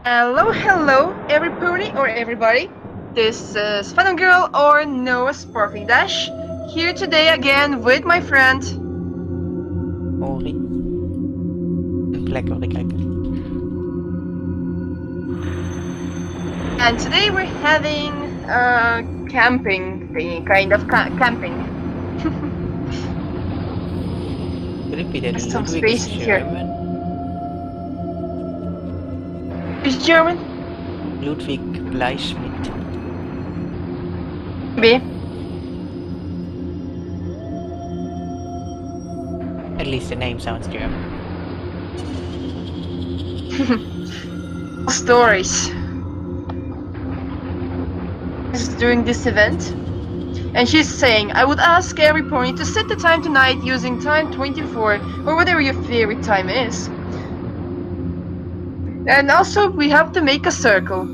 Hello, every pony or everybody. This is Phantom Girl or Noah Sparkling Dash, here today again with my friend Ori. Lekker. and today we're having a camping thingy, kind of camping. Could it be that Some Ludwig space is in here. German? Who's German? Ludwig Bleischmidt. Maybe. At least the name sounds German. Stories. Is doing this event. And she's saying, I would ask every pony to set the time tonight using time 24 or whatever your favorite time is. And also, we have to make a circle.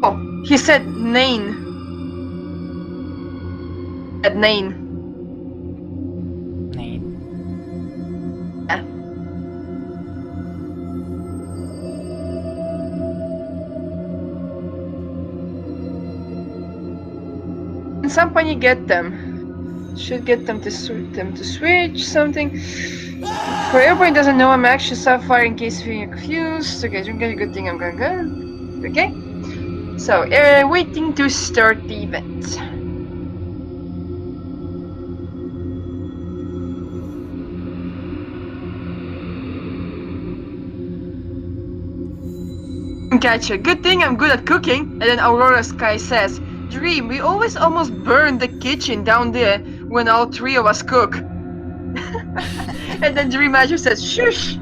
Oh, he said Nain. At Nain. Name. Yeah. Can somebody get them? Should get them to switch something. For everybody who doesn't know, I'm actually Sapphire in case you're confused. Okay, don't get a good thing. I'm gonna go. Okay. So, waiting to start the event. Gotcha. Good thing I'm good at cooking. And then Aurora Sky says, Dream, we always almost burn the kitchen down there when all three of us cook. And then Dream Magic says, shush!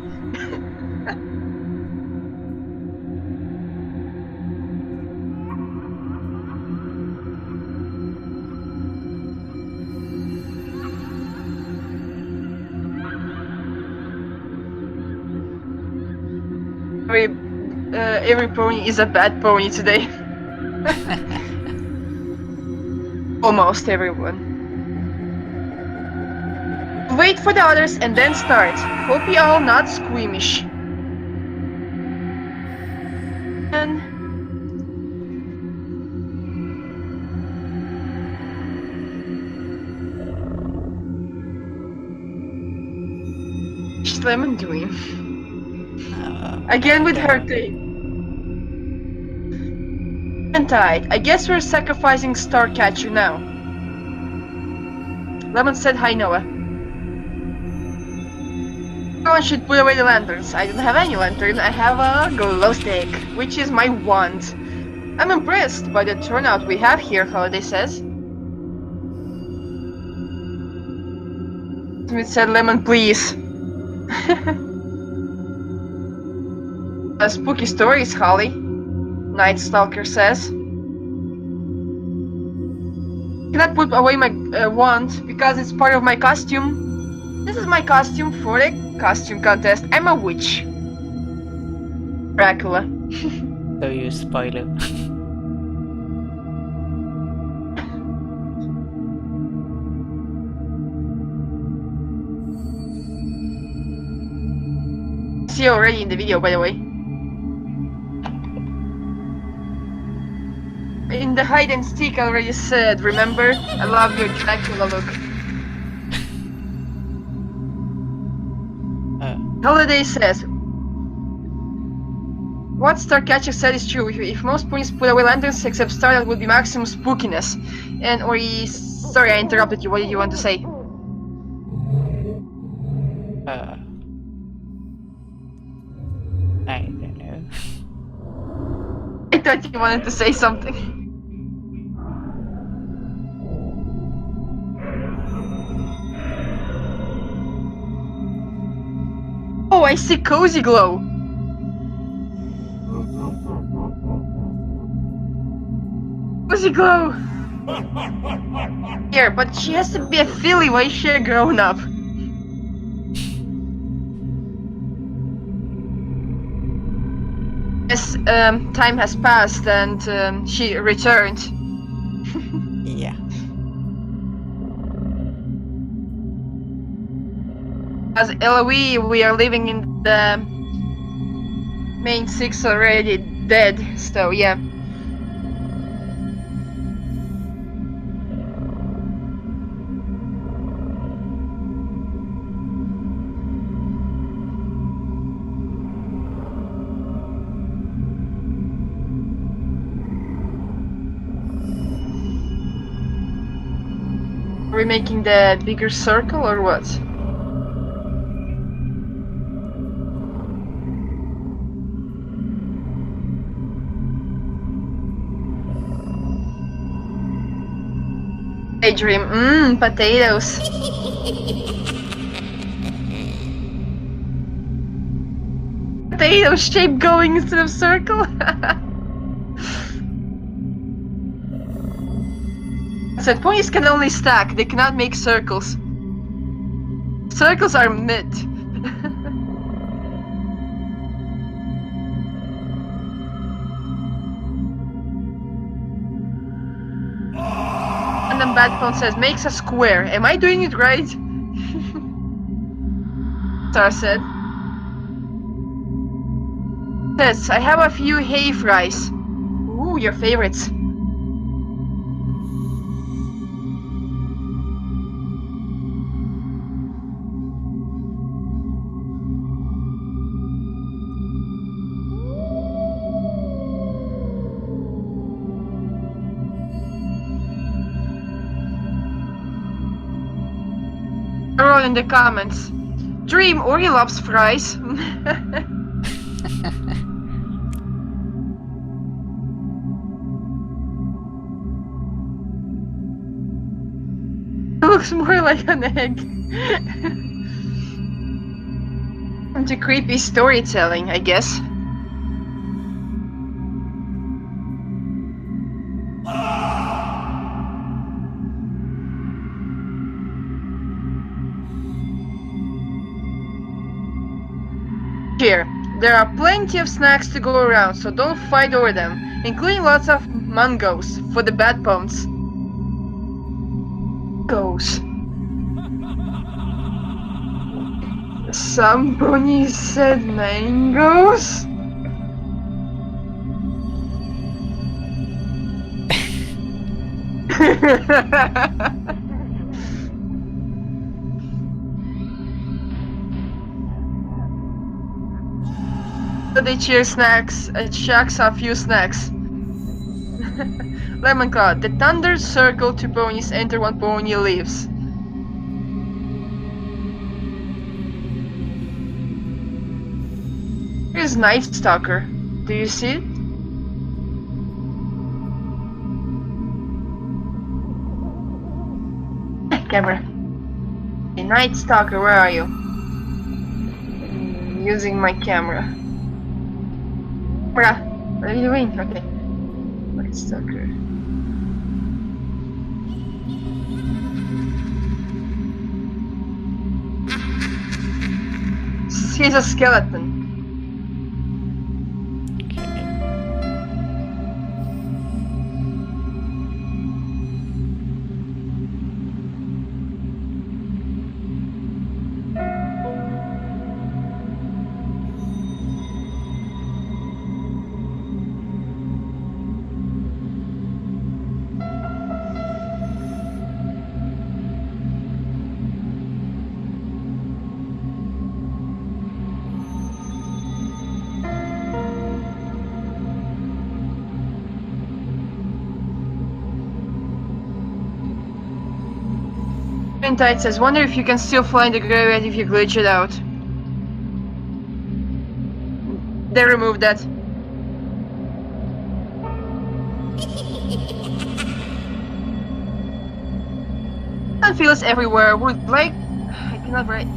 Every pony is a bad pony today. Almost everyone. Wait for the others and then start. Hope you all not squeamish. And what's Lemon doing? Again with her thing. Tight. I guess we're sacrificing Starcatcher now. Lemon said hi, Noah. Everyone should put away the lanterns. I don't have any lantern. I have a glow stick, which is my wand. I'm impressed by the turnout we have here, Holiday says. Smith said, Lemon, please. Spooky stories, Holly. Night Stalker says. Cannot put away my wand because it's part of my costume. This is my costume for the costume contest. I'm a witch. Dracula. So you spoiler. See you already in the video, by the way. In the hide and seek, I already said, remember? I love your Dracula look. Holiday says, what Starcatcher said is true. If most ponies put away lanterns except Star, that would be maximum spookiness. And sorry, I interrupted you. What did you want to say? I don't know. I thought you wanted to say something. Oh, I see Cozy Glow. Cozy Glow. Here, but she has to be a filly. Why is she a grown up? Yes, time has passed and she returned. Yeah. As LOE, we are living in the main 6 already dead, so yeah. Are we making the bigger circle or what? Daydream. Potatoes. Potato shape going instead of circle. So ponies can only stack, they cannot make circles. Circles are mid. And then Batphone says, makes a square. Am I doing it right? Star said. Says, I have a few hay fries. Ooh, your favorites. All in the comments. Dream Ori loves fries. It looks more like an egg. Into creepy storytelling, I guess. Here, there are plenty of snacks to go around, so don't fight over them, including lots of mangoes for the bad bones. Goes. Somebody said mangoes? They cheer snacks, shacks a few snacks. Lemon Cloud, the thunder circle, 2 ponies enter, 1 pony leaves. Here's Night Stalker. Do you see it? Camera. Hey, Night Stalker, where are you? Using my camera. Camera, what are you doing? Okay. Night Stalker. He's a skeleton. Tide says, wonder if you can still fly in the graveyard if you glitch it out. They removed that. And feels everywhere. Would like I cannot read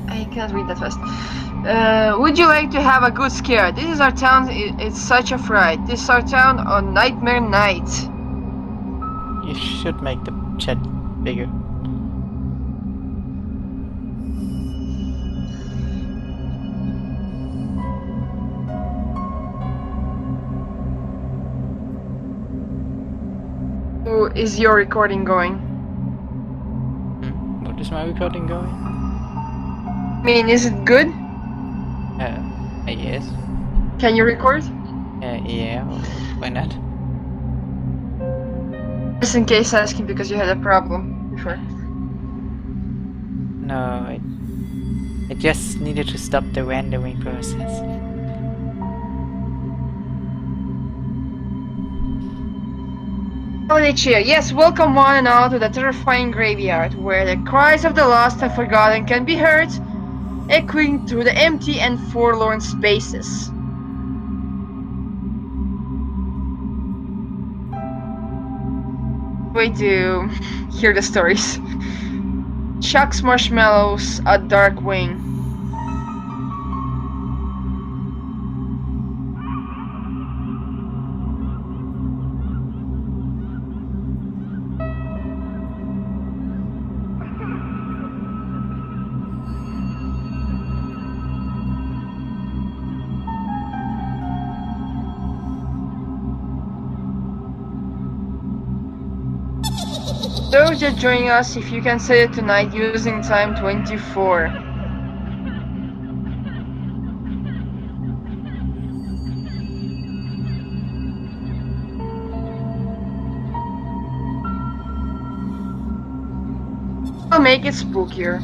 that fast. Would you like to have a good scare? This is our town. It's such a fright. This is our town on Nightmare Night. You should make the chat bigger. Is your recording going? What is my recording going? I mean, is it good? I guess. Can you record? Yeah, why not? Just in case asking because you had a problem before. No, I just needed to stop the randoming process. Holiday cheer. Yes, welcome one and all to the terrifying graveyard, where the cries of the lost and forgotten can be heard, echoing through the empty and forlorn spaces. Wait to hear the stories. Chuck's marshmallows, a dark wing. Those just joining us, if you can say it tonight using time 24. I'll make it spookier.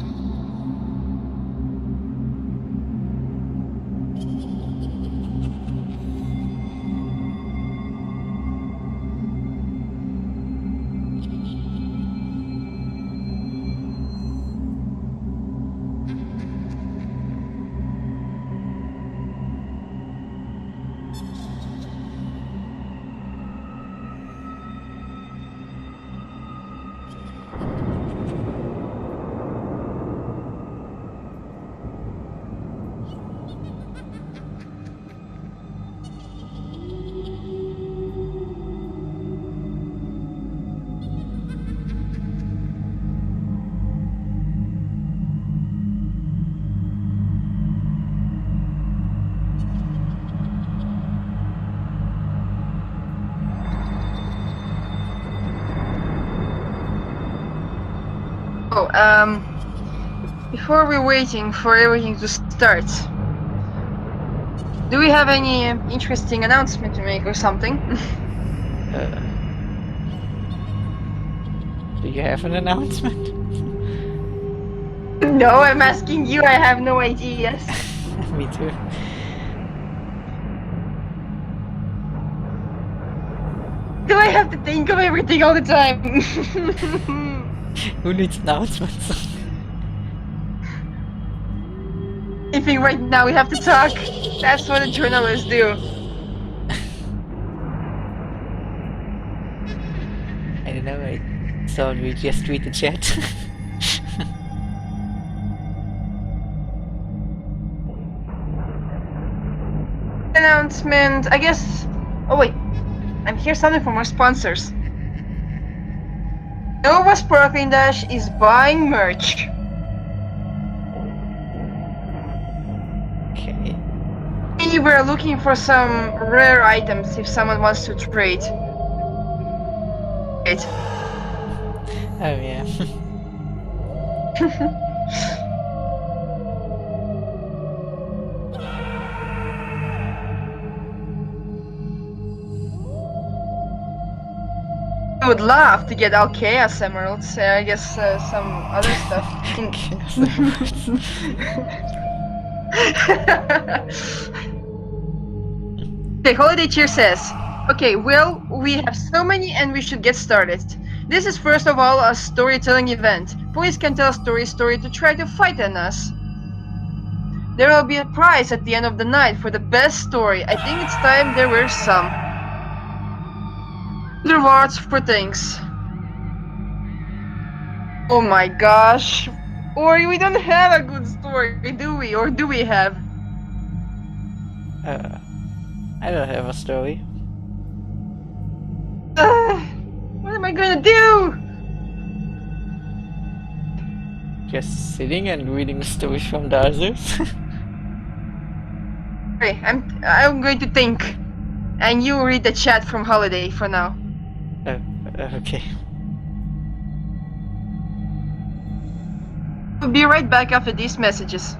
Before we're waiting for everything to start, do we have any interesting announcement to make or something? Do you have an announcement? No, I'm asking you, I have no ideas. Me too. Do I have to think of everything all the time? Who needs announcements? I think right now we have to talk. That's what the journalists do. I don't know, I thought we just read the chat. Announcement, I guess. Oh wait, I'm here something from our sponsors. Nova Sparkling Dash is buying merch. Okay. We were looking for some rare items if someone wants to trade. Wait. Oh yeah. I would love to get all Chaos Emeralds, I guess some other stuff. Okay, Holiday Cheer says, okay, well, we have so many and we should get started. This is first of all a storytelling event. Boys can tell a story to try to frighten us. There will be a prize at the end of the night for the best story. I think it's time there were some. Rewards for things. Oh my gosh. Or we don't have a good story, do we? Or do we have? I don't have a story. What am I gonna do? Just sitting and reading the stories from the others. Okay, I'm going to think. And you read the chat from Holiday for now. Okay. We'll be right back after these messages.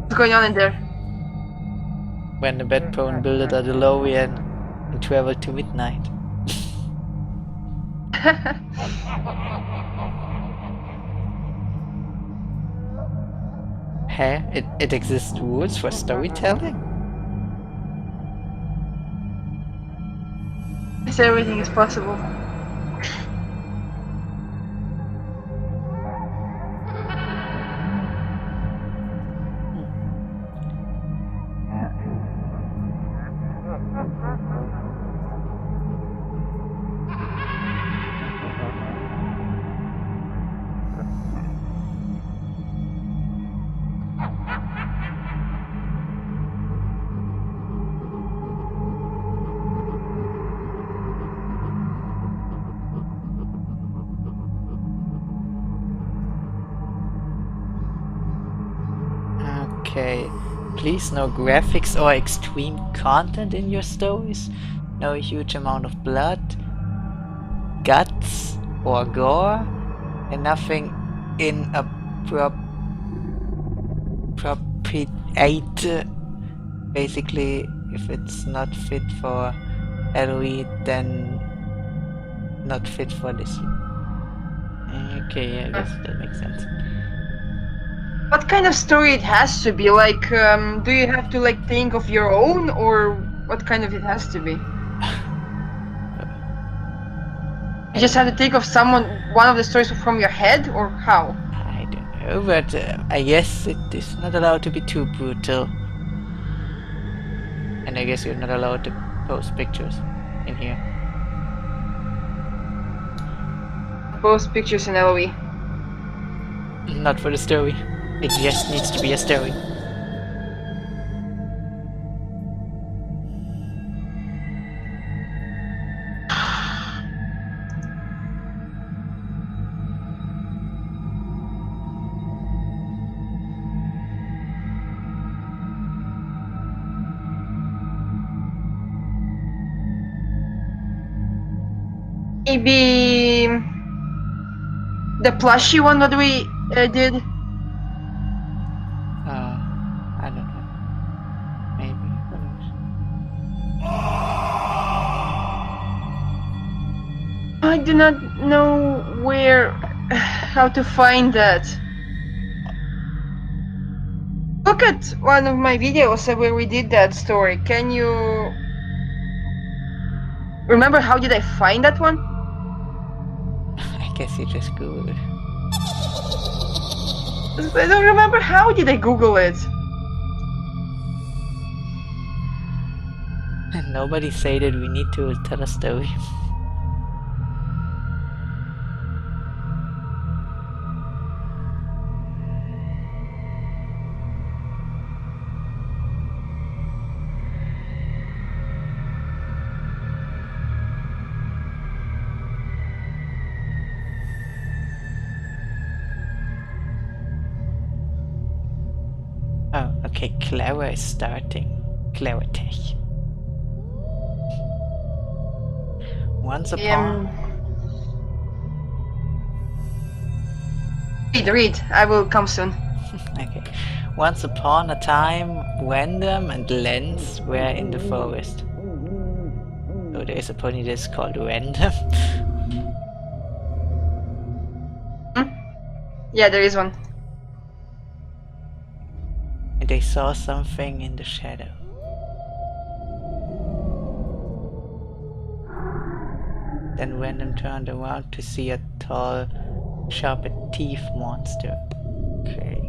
What's going on in there? When the bedbone builded a DeLorean and traveled to midnight. Hey, it exists rules for storytelling? Yes, everything is possible. Okay. Please, no graphics or extreme content in your stories. No huge amount of blood, guts, or gore, and nothing inappropriate. Basically, if it's not fit for Halloween, then not fit for this year. Okay, I guess that makes sense. What kind of story it has to be? Like, do you have to like think of your own, or what kind of it has to be? You just have to think of one of the stories from your head, or how? I don't know, but I guess it is not allowed to be too brutal. And I guess you're not allowed to post pictures in here. Post pictures in LOE. Not for the story. It just needs to be a story. Maybe the plushie one that we did. I don't know. Maybe. Who knows? I do not know how to find that. Look at one of my videos where we did that story. Can you remember how did I find that one? I guess you just Googled it. I don't remember how did I Google it. And nobody say that we need to tell a story. Oh, okay, Clara is starting. Clara Tech. Once upon... Read. I will come soon. Okay. Once upon a time, Random and Lens were in the forest. So there is a pony that's called Random. Yeah, there is one. And they saw something in the shadow. Then Random turned around to see a tall, sharp teeth monster. Okay.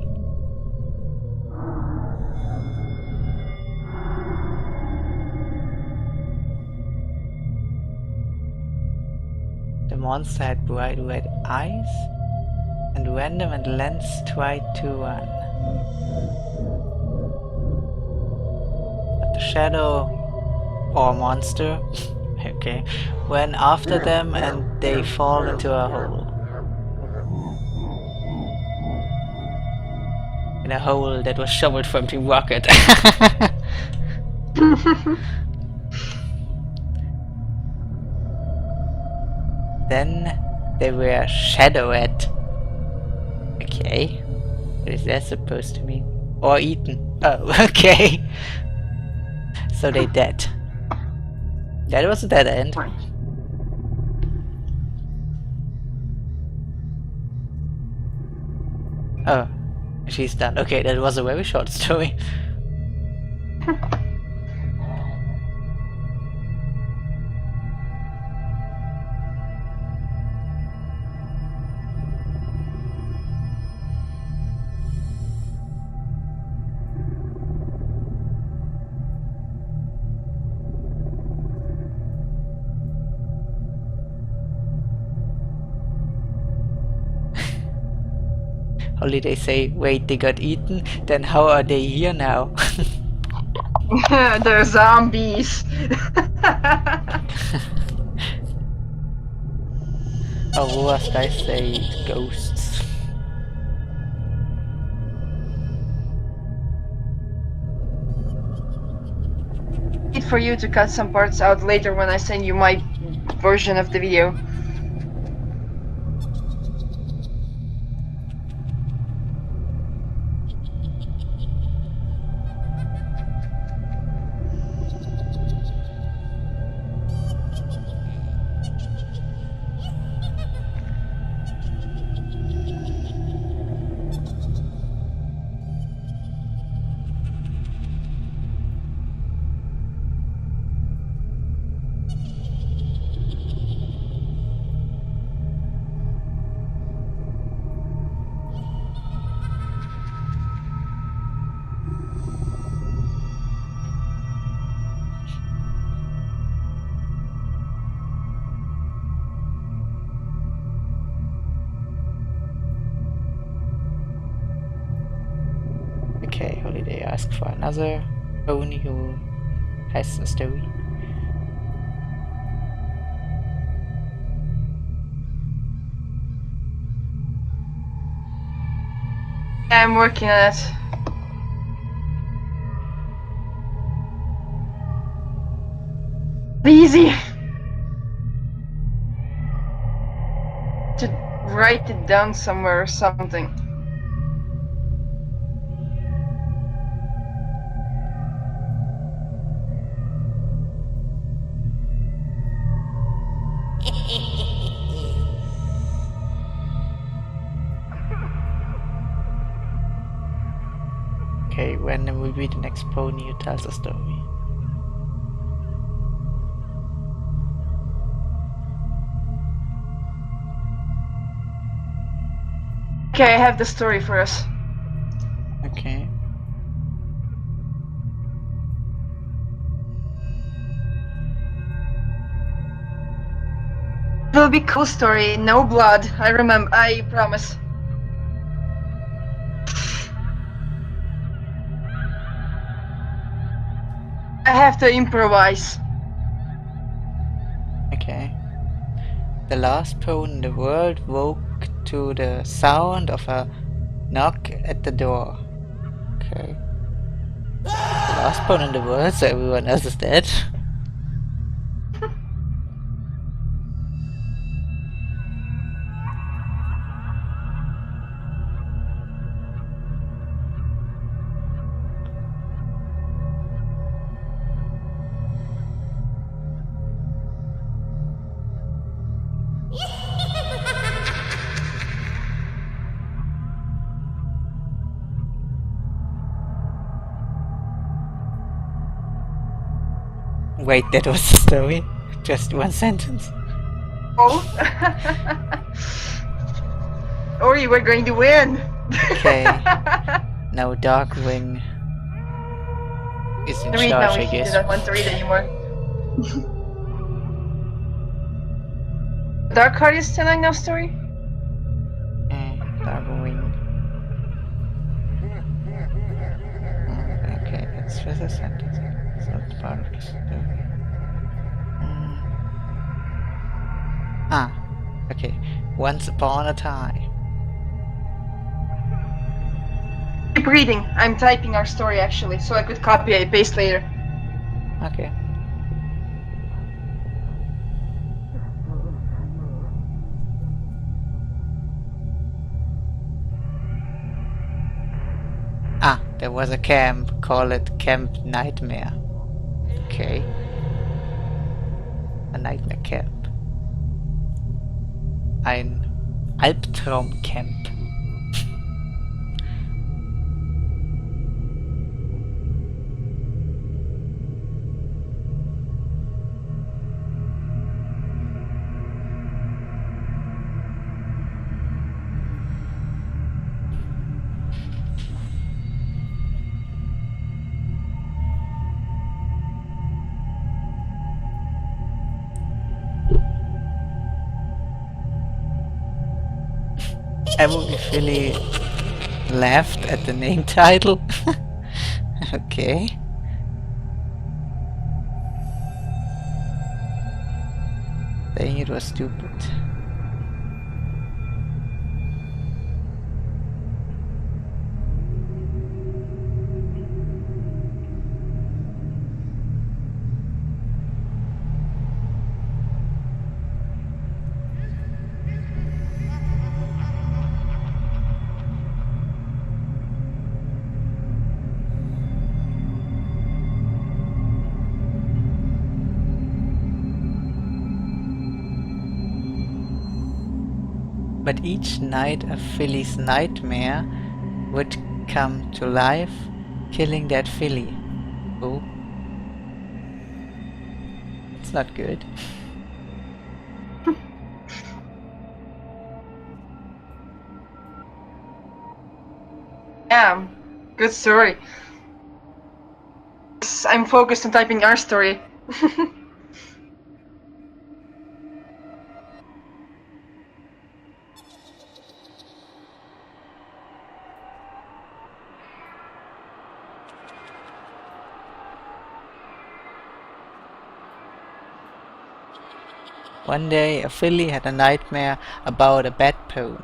The monster had bright red eyes, and Random and Lens tried to run. But the shadow, or monster, okay, ran after them and they fall into a hole. In a hole that was shoveled from the rocket. Then they were shadowed. Okay. What is that supposed to mean? Or eaten. Oh, okay. So they dead. That was a dead end. Fine. Oh, she's done. Okay, that was a very short story. Holiday say, wait, they got eaten? Then how are they here now? They're zombies. Or worst, I say ghosts. Need for you to cut some parts out later when I send you my version of the video. Okay, Holiday asked for another pony who has a story. I'm working on it. Easy to write it down somewhere or something. Okay, when will be the next pony who tells a story? Okay, I have the story for us. Okay. It will be cool story, no blood. I promise. I have to improvise. Okay. The last pony in the world woke to the sound of a knock at the door. Okay. The last pony in the world, so everyone else is dead. Wait, that was the story? Just one sentence? Oh. Or you were going to win. Okay. Now Darkwing is in Read charge, now I if you guess. do not want to read anymore. Darkheart is telling now story? Darkwing. Okay, that's just a sentence. It's not part of the story. Okay. Once upon a time. Keep reading. I'm typing our story actually, so I could copy and paste later. Okay. Ah, there was a camp. Call it Camp Nightmare. Okay. A nightmare camp. Ein Albtraumcamp. Every Philly laughed at the name title. Okay. Saying it was stupid. But each night a Philly's nightmare would come to life, killing that Philly. Oh. It's not good. Yeah, good story. I'm focused on typing our story. One day a Philly had a nightmare about a bedpost.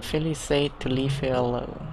Philly said to leave her alone.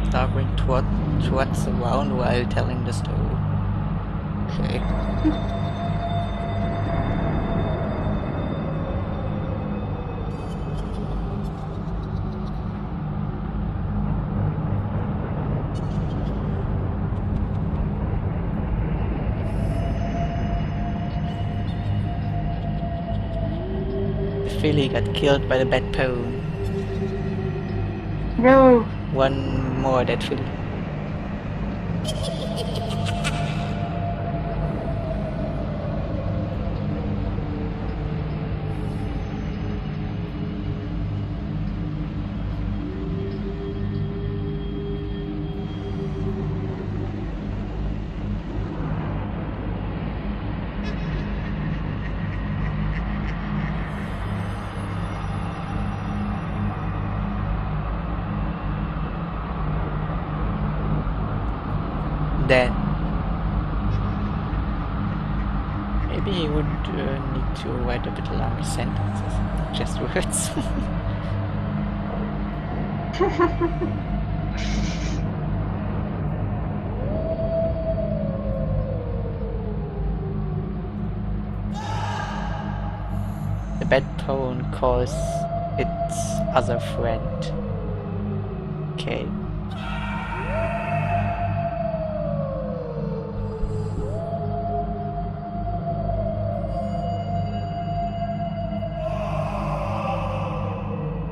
Staggering towards around while telling the story. Okay. Philly got killed by the bedpost. No. One more dead Philly. Then maybe he would need to write a bit longer sentences, not just words. The bedbone calls its other friend. Okay.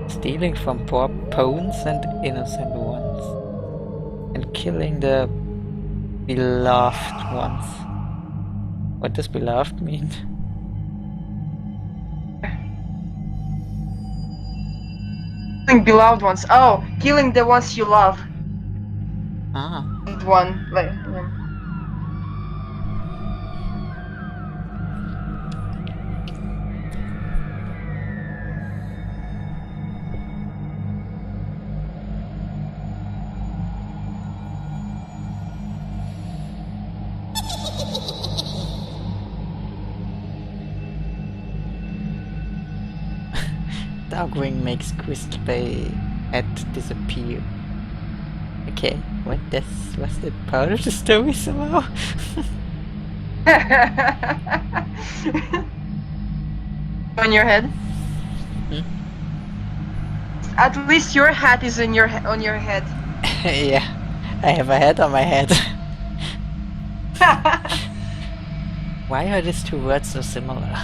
Stealing from poor pawns and innocent ones, and killing the beloved ones. What does beloved mean? Killing beloved ones. Oh, killing the ones you love. Ah. One, like. Yeah. Darkwing makes Crystal Bay head disappear. Okay, was that part of the story somehow? On your head? Hmm? At least your hat is on your head. Yeah, I have a hat on my head. Why are these two words so similar?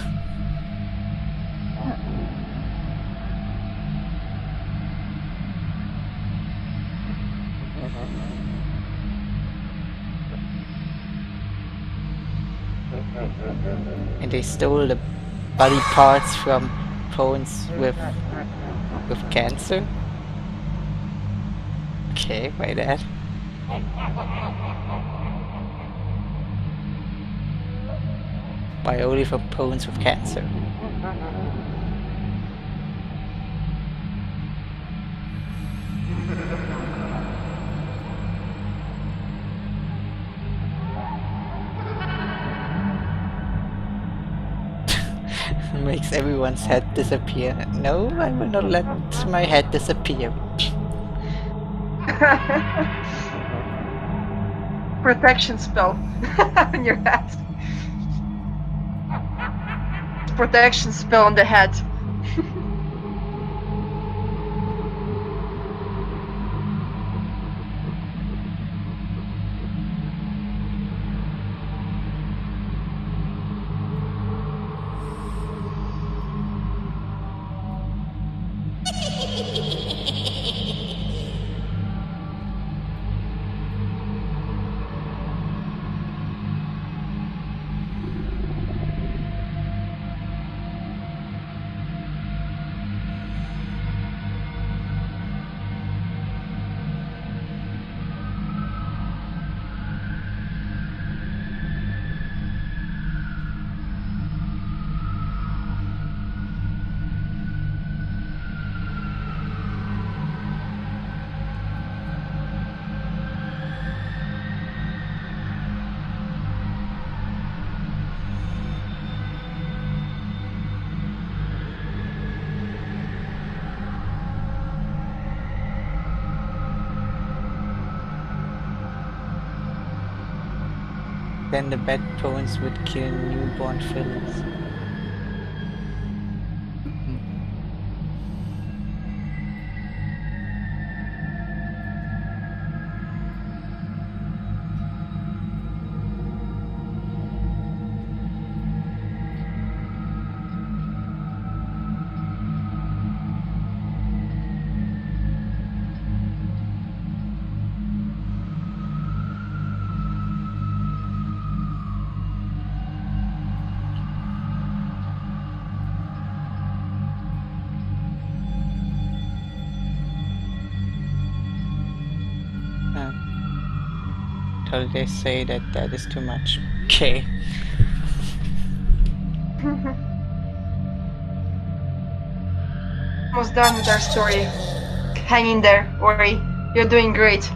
And they stole the body parts from pawns with cancer? Okay, why that? Why only from pawns with cancer? Makes everyone's head disappear. No, I will not let my head disappear. Protection spell on your head. Protection spell on the head. Then the bad pawns would kill newborn villains. Till they say that that is too much. Okay. Almost done with our story. Hang in there, Ori. You're doing great.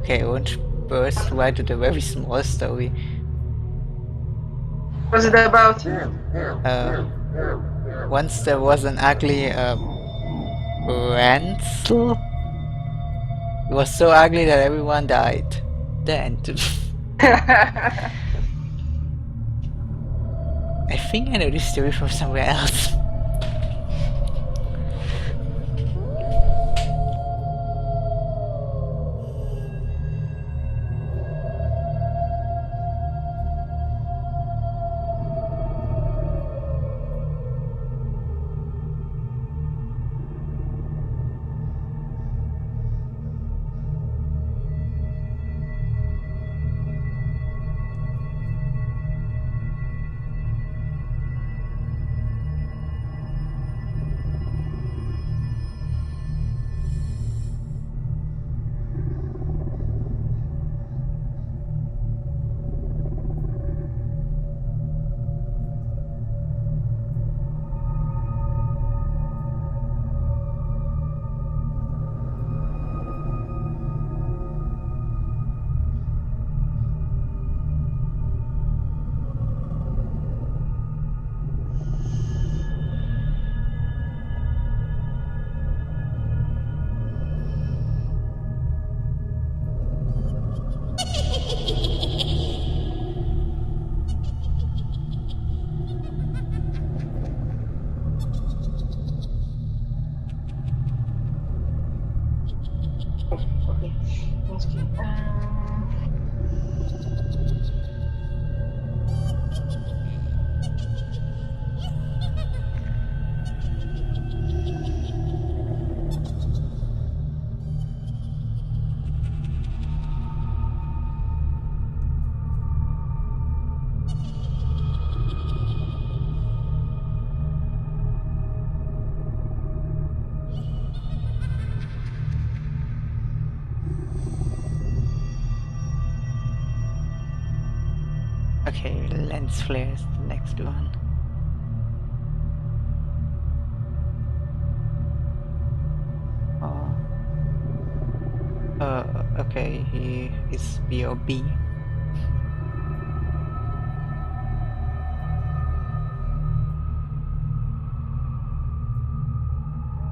Okay, I won't burst right to the very small story. What's it about? Once there was an ugly Wölfl. It was so ugly that everyone died. The end. I think I know this story from somewhere else. Okay. Okay, lens flare is the next one. Okay, he is B.O.B.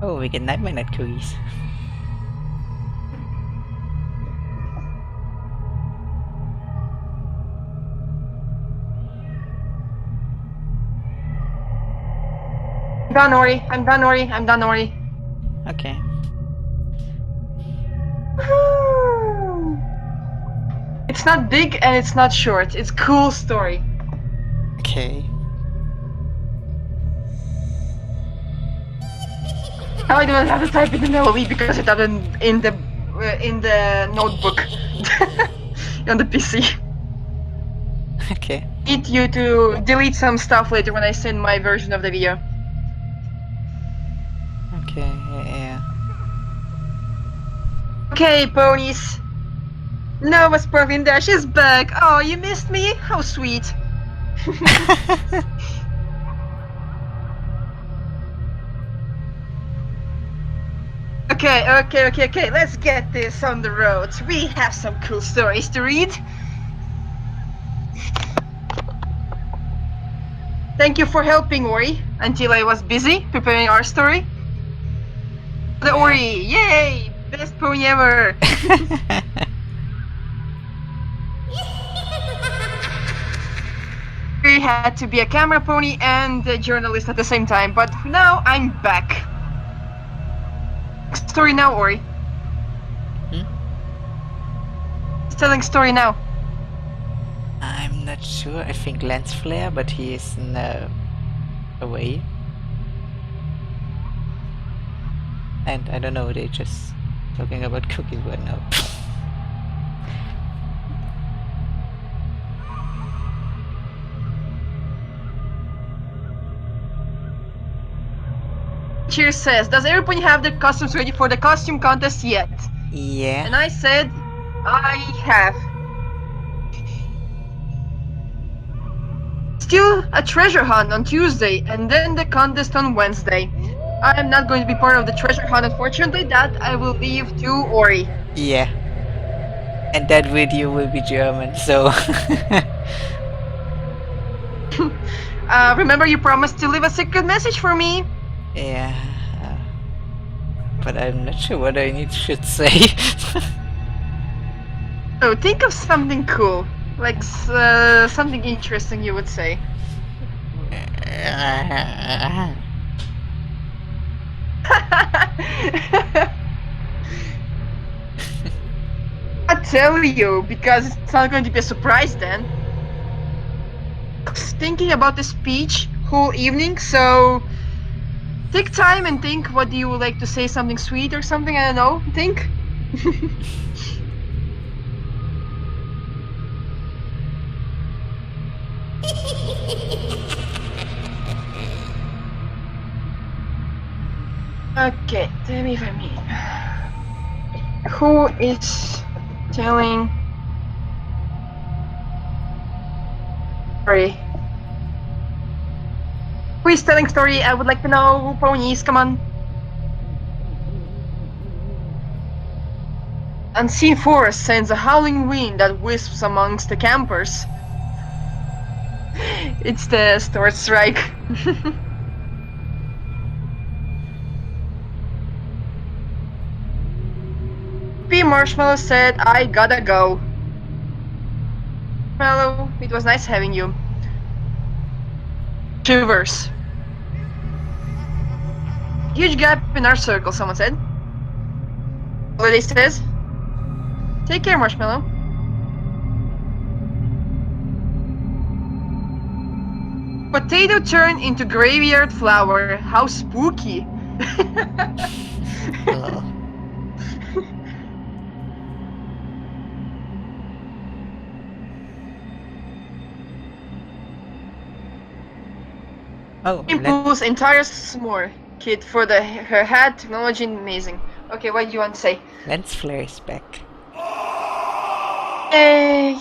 Oh, we get Nightmare Night cookies. Done, Ori. I'm done, Ori. I'm done, Ori. Okay. It's not big and it's not short. It's cool story. Okay. Now I don't have to type it in the LOE because it happened in the notebook on the PC. Okay. Need you to delete some stuff later when I send my version of the video. Okay, yeah. Okay, ponies. Nova Sparkling Dash is back. Oh, you missed me? How sweet. Okay. Let's get this on the road. We have some cool stories to read. Thank you for helping, Ori, until I was busy preparing our story. The Ori, yay! Best pony ever! We had to be a camera pony and a journalist at the same time, but now I'm back. Story now, Ori. Telling story now. I'm not sure. I think lens flare, but he is away. And I don't know, they just talking about cookies right now. Cheers says, does everybody have their costumes ready for the costume contest yet? Yeah. And I said, I have. Still a treasure hunt on Tuesday and then the contest on Wednesday. I am not going to be part of the treasure hunt, unfortunately. That I will leave to Ori. Yeah. And that video will be German, so... Remember you promised to leave a secret message for me? Yeah... but I'm not sure what I should say. Oh, think of something cool. Like something interesting you would say. I tell you, because it's not going to be a surprise then. I was thinking about the speech whole evening, so take time and think what you would like to say, something sweet or something, I don't know, think. Okay, tell me if I mean. Who is telling story? Who is telling story? I would like to know. Ponies, come on. Unseen forest sends a howling wind that wisps amongst the campers. It's the Storch Strike. P. Marshmallow said, I gotta go. Marshmallow, it was nice having you. Shivers. Huge gap in our circle, someone said. Holiday says, take care, Marshmallow. Potato turned into graveyard flower. How spooky. Oh, Pulls entire s'more kit for her hat, technology amazing. Okay, what do you want to say? lens flare is back. Yay!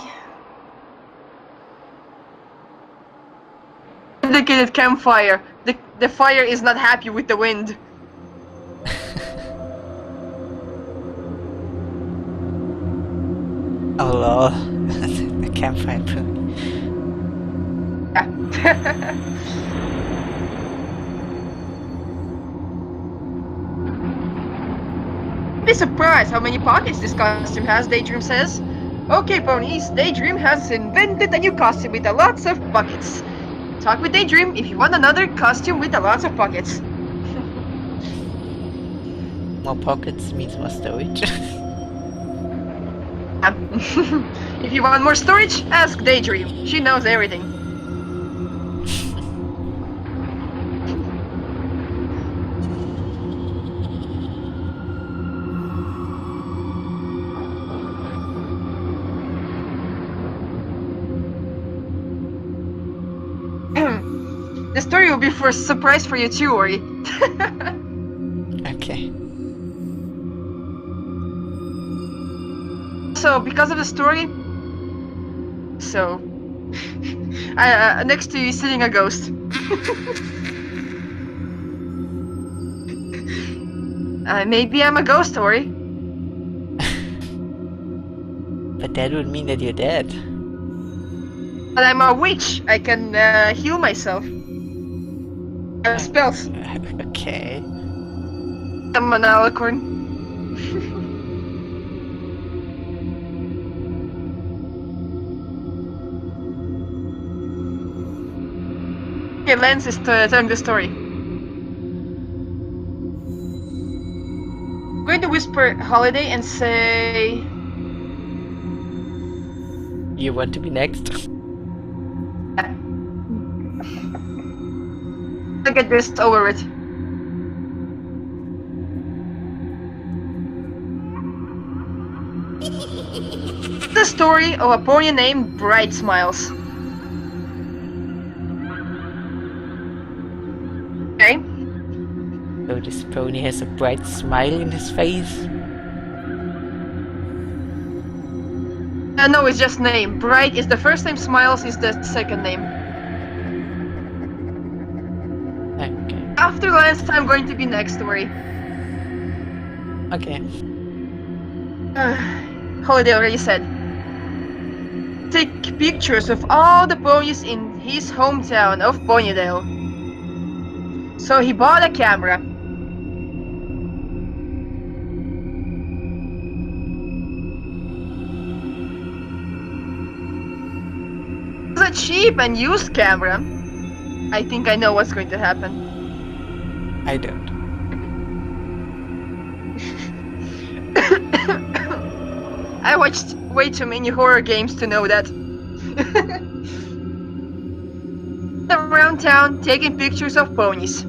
Look at Campfire. The fire is not happy with the wind. Oh lol. The campfire pony. Be surprised how many pockets this costume has, Daydream says. Okay, ponies, Daydream has invented a new costume with a lots of pockets. Talk with Daydream if you want another costume with a lots of pockets. More pockets means more storage. If you want more storage, ask Daydream. She knows everything. The story will be for a surprise for you too, Ori. Okay. So, because of the story, next to you is sitting a ghost. Maybe I'm a ghost, Ori. But that would mean that you're dead. But I'm a witch. I can heal myself. I have spells. Okay. I'm an alicorn. Okay, Lance is telling the story. I'm going to whisper Holiday and say... You want to be next? I'll get this over with. The story of a pony named Bright Smiles. Okay. So this pony has a bright smile in his face. No, it's just name. Bright is the first name, Smiles is the second name. Okay. After Lance, I'm going to be next, Ori. Okay. Holiday already said. Take pictures of all the ponies in his hometown of Ponyville. So he bought a camera. It was a cheap and used camera. I think I know what's going to happen. I don't. I watched way too many horror games to know that. Around town taking pictures of ponies.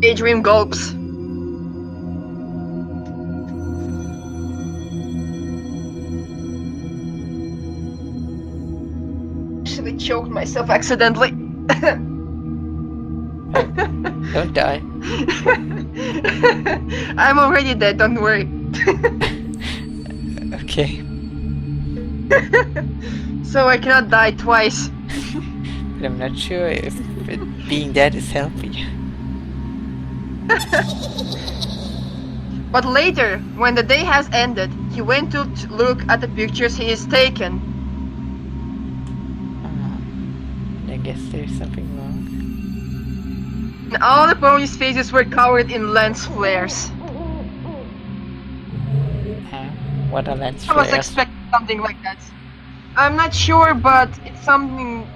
Daydream gulps. Actually choked myself accidentally. Don't die. I'm already dead, don't worry. Okay. So I cannot die twice. But I'm not sure if being dead is healthy. But later, when the day has ended, he went to look at the pictures he has taken. I guess there's something wrong. And all the ponies' faces were covered in lens flares. What are lens I was flares? expecting something like that. I'm not sure, but it's something...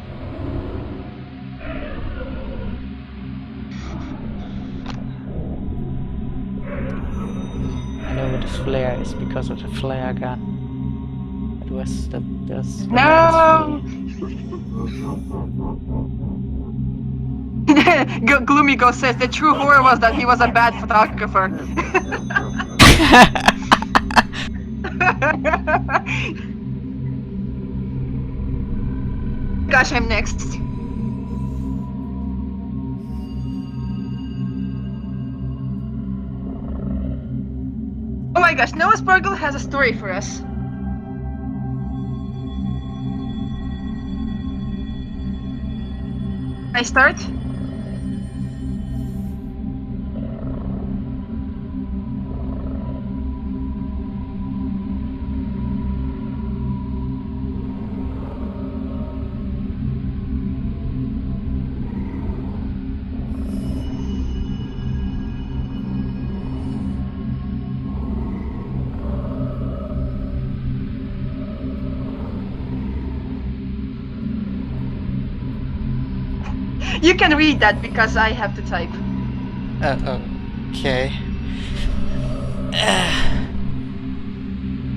I know what a flare is because of the flare gun. It was the best. No! Gloomy Ghost says the true horror was that he was a bad photographer. Gosh, I'm next. Oh my gosh, Noah Sparkle has a story for us. I start? You can read that because I have to type. Okay.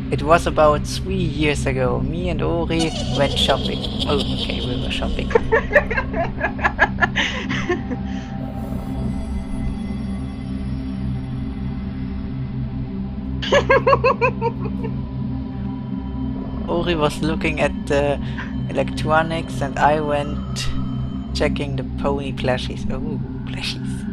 It was about 3 years ago. Me and Ori went shopping. Oh, okay, we were shopping. Ori was looking at the electronics and I went checking the pony plushies. Oh, plushies.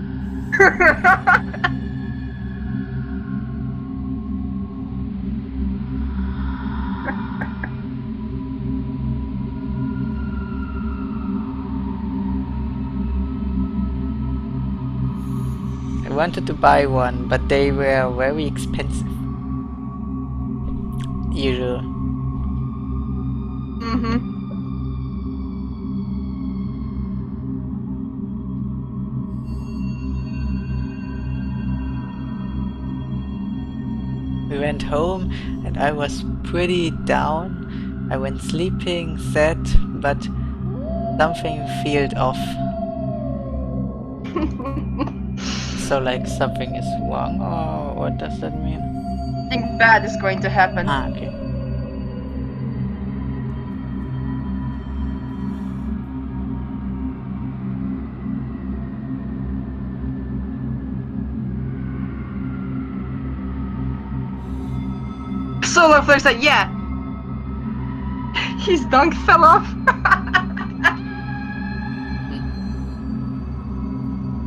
I wanted to buy one, but they were very expensive. Usual. We went home and I was pretty down. I went sleeping, sad, but something felt off. So like something is wrong, or what does that mean? Something bad is going to happen. Ah, okay. Solar Flare said, yeah. His dunk fell off.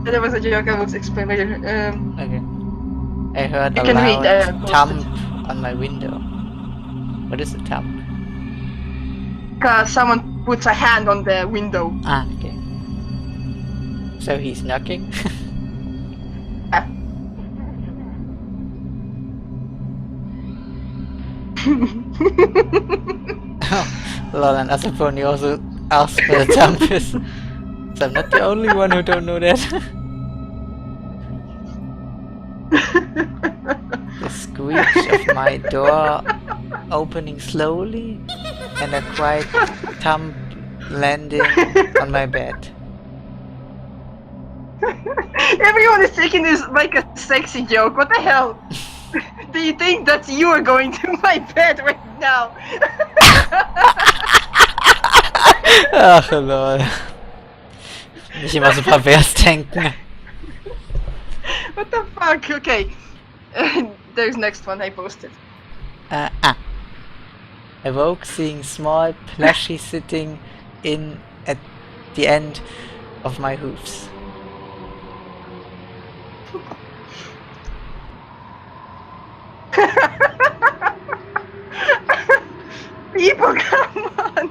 There was a joke I will explain later. Okay. I heard You a can loud read, thump on my window. What is a thump? Because someone puts a hand on the window. Ah, okay. So he's knocking? Ah. Oh, lol, and Asaponi also asked for the Tempest. So I'm not the only one who don't know that. The screech of my door opening slowly and a quiet thump landing on my bed. Everyone is taking this like a sexy joke. What the hell? Do you think that you are going to my bed right now? Ach lol. Nicht immer so pervers denken. What the fuck? Okay. There's next one I posted. I woke seeing small plushie sitting in at the end of my hoofs. People, come on!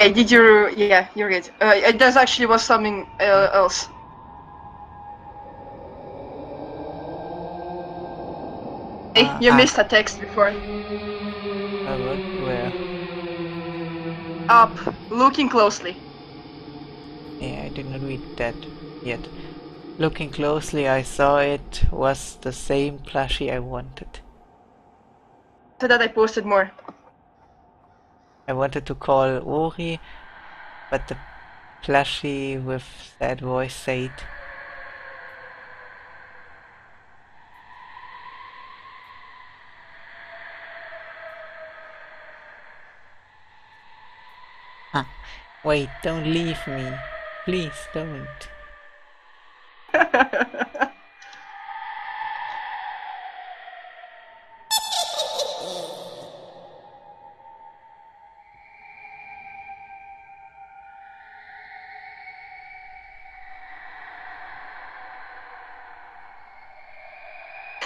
Hey, did you? Yeah, you're good. There's actually was something else. Hey, you missed a text before. What? Where? Up, looking closely. Yeah, I did not read that yet. Looking closely, I saw it was the same plushie I wanted. So that I posted more. I wanted to call Ori, but the plushie with that voice said, "Wait, don't leave me. Please don't."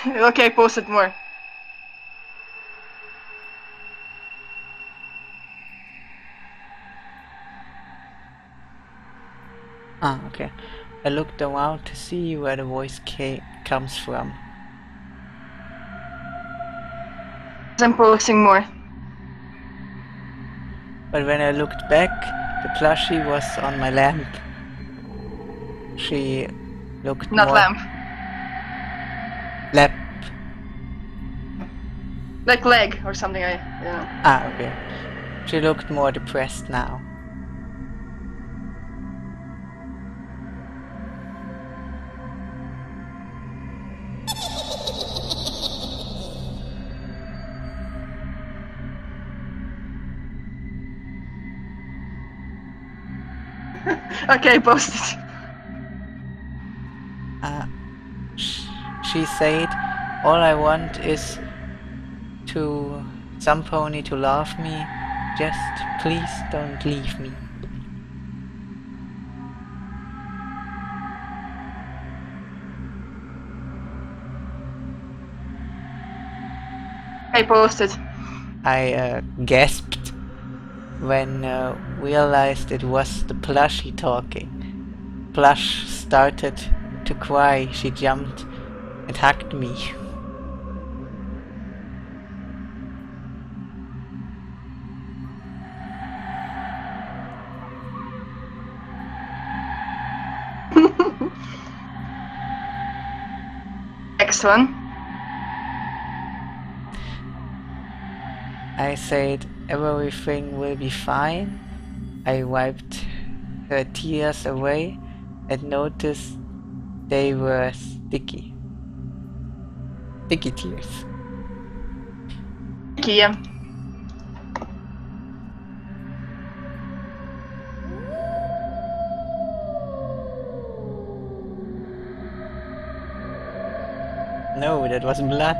Okay, I posted more. Okay. I looked around to see where the voice comes from. I'm posting more. But when I looked back, the plushie was on my lamp. She looked Not more... lamp. Lap. Like leg or something, I don't know. Okay. She looked more depressed now. Okay, I posted. She said, "All I want is to some pony to love me. Just please don't leave me." I posted. I gasped when realized it was the plushie talking. Plush started to cry. She jumped and hugged me. Next one. I said everything will be fine. I wiped her tears away and noticed they were sticky. Sticky tears. Kia. No, that was blood.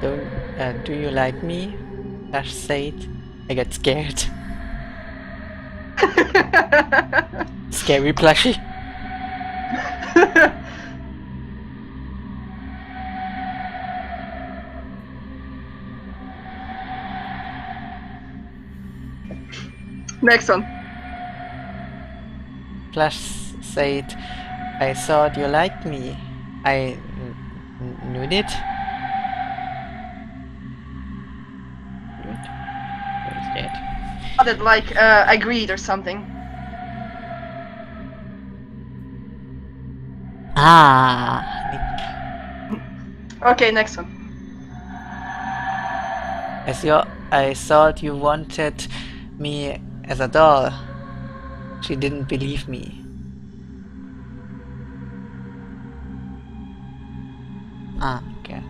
Do you like me? Ash said. I got scared. Scary plushie. Next one. Plush said, I thought you liked me. I knew it. What is that? That like agreed or something. Ah. Okay, next one. I thought you wanted me as a doll. She didn't believe me. Ah, okay.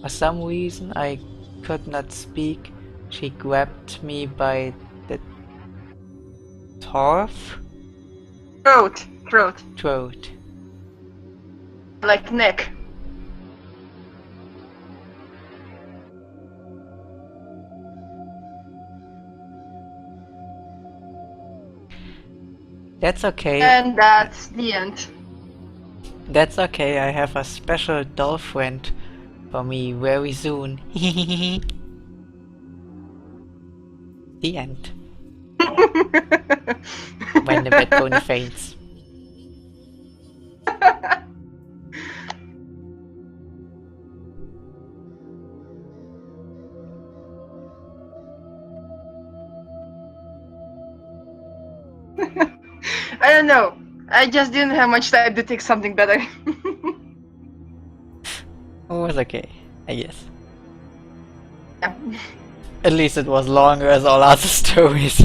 For some reason I could not speak. She grabbed me by the throat. Like neck. That's okay. And that's the end. That's okay, I have a special doll friend for me very soon. The end. When the bad pony faints. I don't know. I just didn't have much time to take something better. It was okay, I guess. Yeah. At least it was longer as all other stories.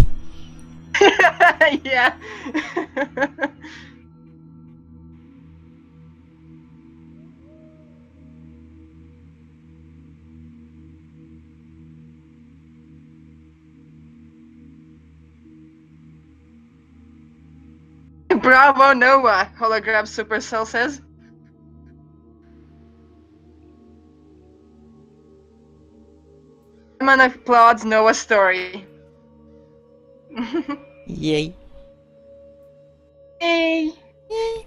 Yeah. Bravo, Noah! Hologram Supercell says. Man applauds Noah's story. Yay. Yay! Yay.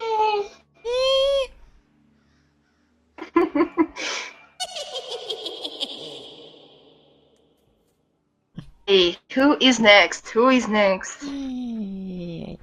Yay! Hey, who is next? Who is next? Yay.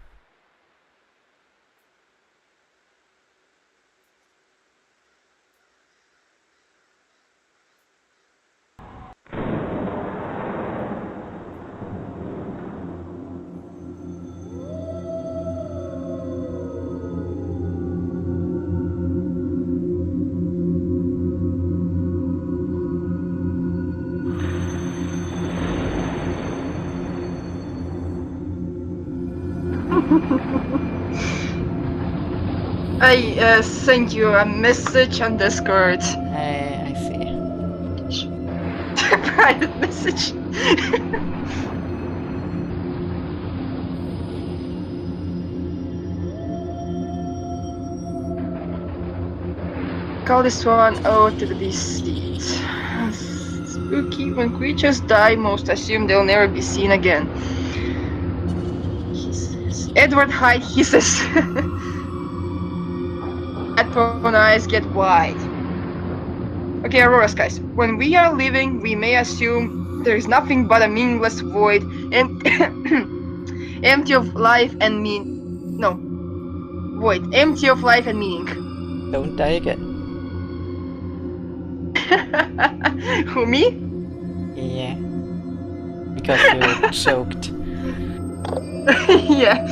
I sent you a message on Discord. I see. Private message. Call this one ode to the deceased. Spooky. When creatures die, most assume they'll never be seen again. Hisses. Edward Hyde hisses. Headphone eyes get wide. Okay, Aurora skies. When we are living, we may assume there is nothing but a meaningless void, empty of life and void, empty of life and meaning. Don't die again. Who, me? Yeah. Because you choked. Yeah.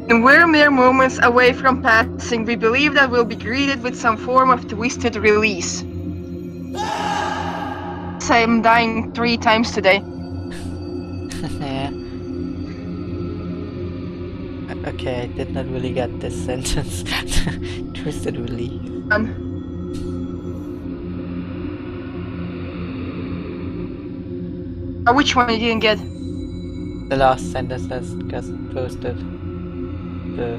And we're mere moments away from passing. We believe that we'll be greeted with some form of twisted release. I'm dying 3 times today. Yeah. Okay, I did not really get this sentence. Twisted release. Which one you didn't get? The last sentence that's just posted. The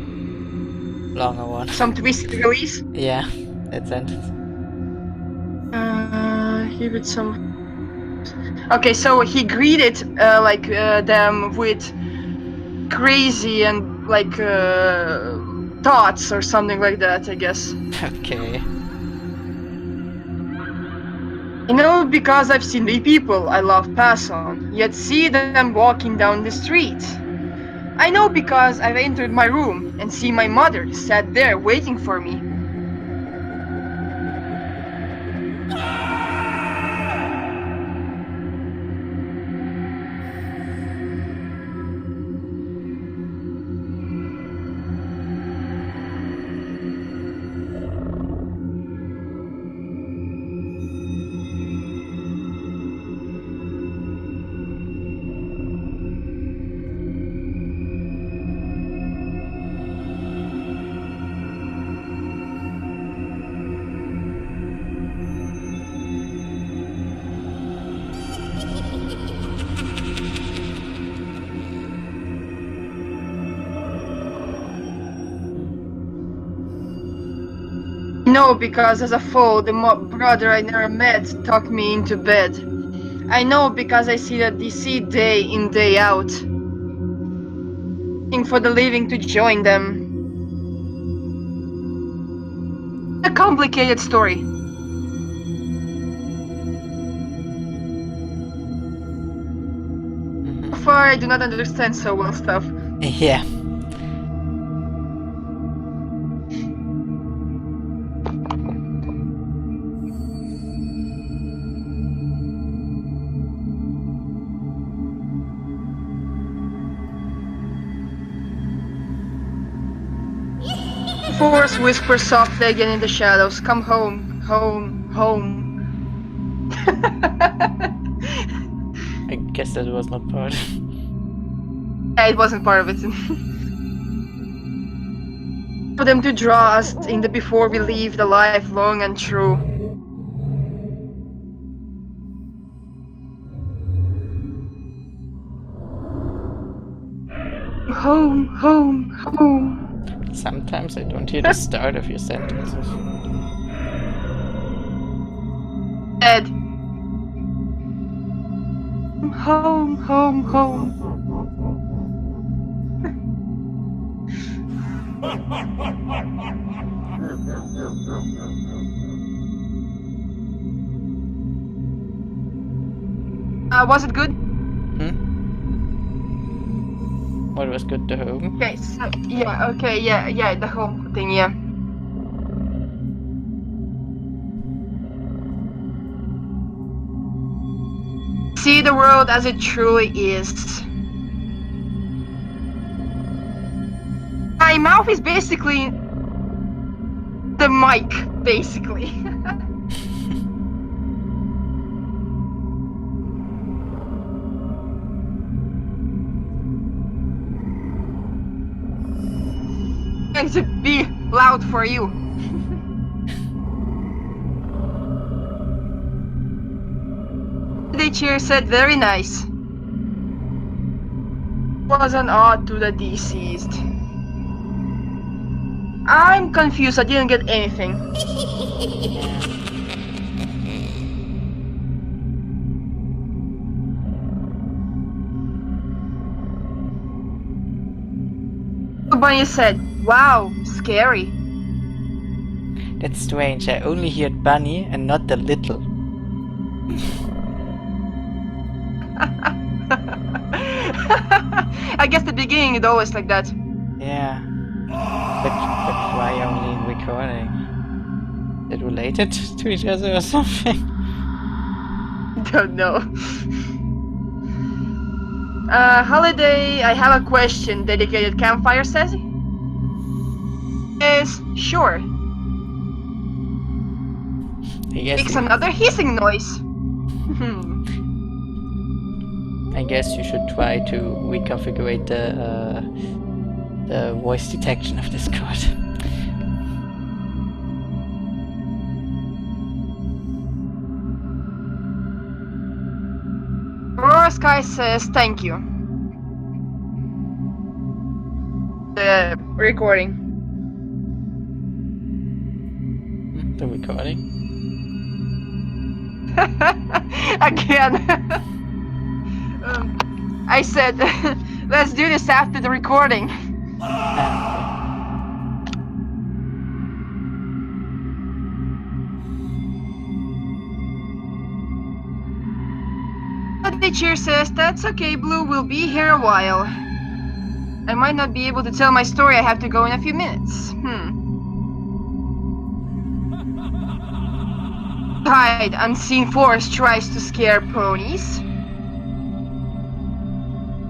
longer one. Some twisted release? Yeah, that sentence. Here with some. Okay, so he greeted them with crazy and like thoughts or something like that, I guess. Okay. You know, because I've seen the people I love pass on, yet see them walking down the street. I know because I've entered my room and see my mother sat there waiting for me. No, because as a fool, the brother I never met talked me into bed. I know because I see that DC day in, day out. Waiting for the living to join them. A complicated story. So far, I do not understand so well stuff. Yeah. Force whispers softly again in the shadows. Come home, home, home. I guess that was not part. Yeah, it wasn't part of it. For them to draw us in the before we leave the life long and true. Home, home, home. Sometimes I don't hear the start of your sentences. Dead. Home, home, home. Was it good? What was good to home? Okay, so, yeah, the home thing, yeah. See the world as it truly is. My mouth is basically the mic, basically. Going to be loud for you. The chair said very nice. Was an ode to the deceased. I'm confused, I didn't get anything. Bunny said, wow, scary. That's strange, I only heard bunny and not the little. I guess the beginning is always like that. Yeah. But why only in recording? Is it related to each other or something? Don't know. Holiday, I have a question. Dedicated Campfire says? Yes, sure. I guess Makes another hissing noise. I guess you should try to reconfigure the voice detection of Discord. Aurora Sky says thank you. The recording. The recording? Again. I said, let's do this after the recording. The teacher says, that's okay, Blue, we'll be here a while. I might not be able to tell my story, I have to go in a few minutes. Tide, unseen force tries to scare ponies.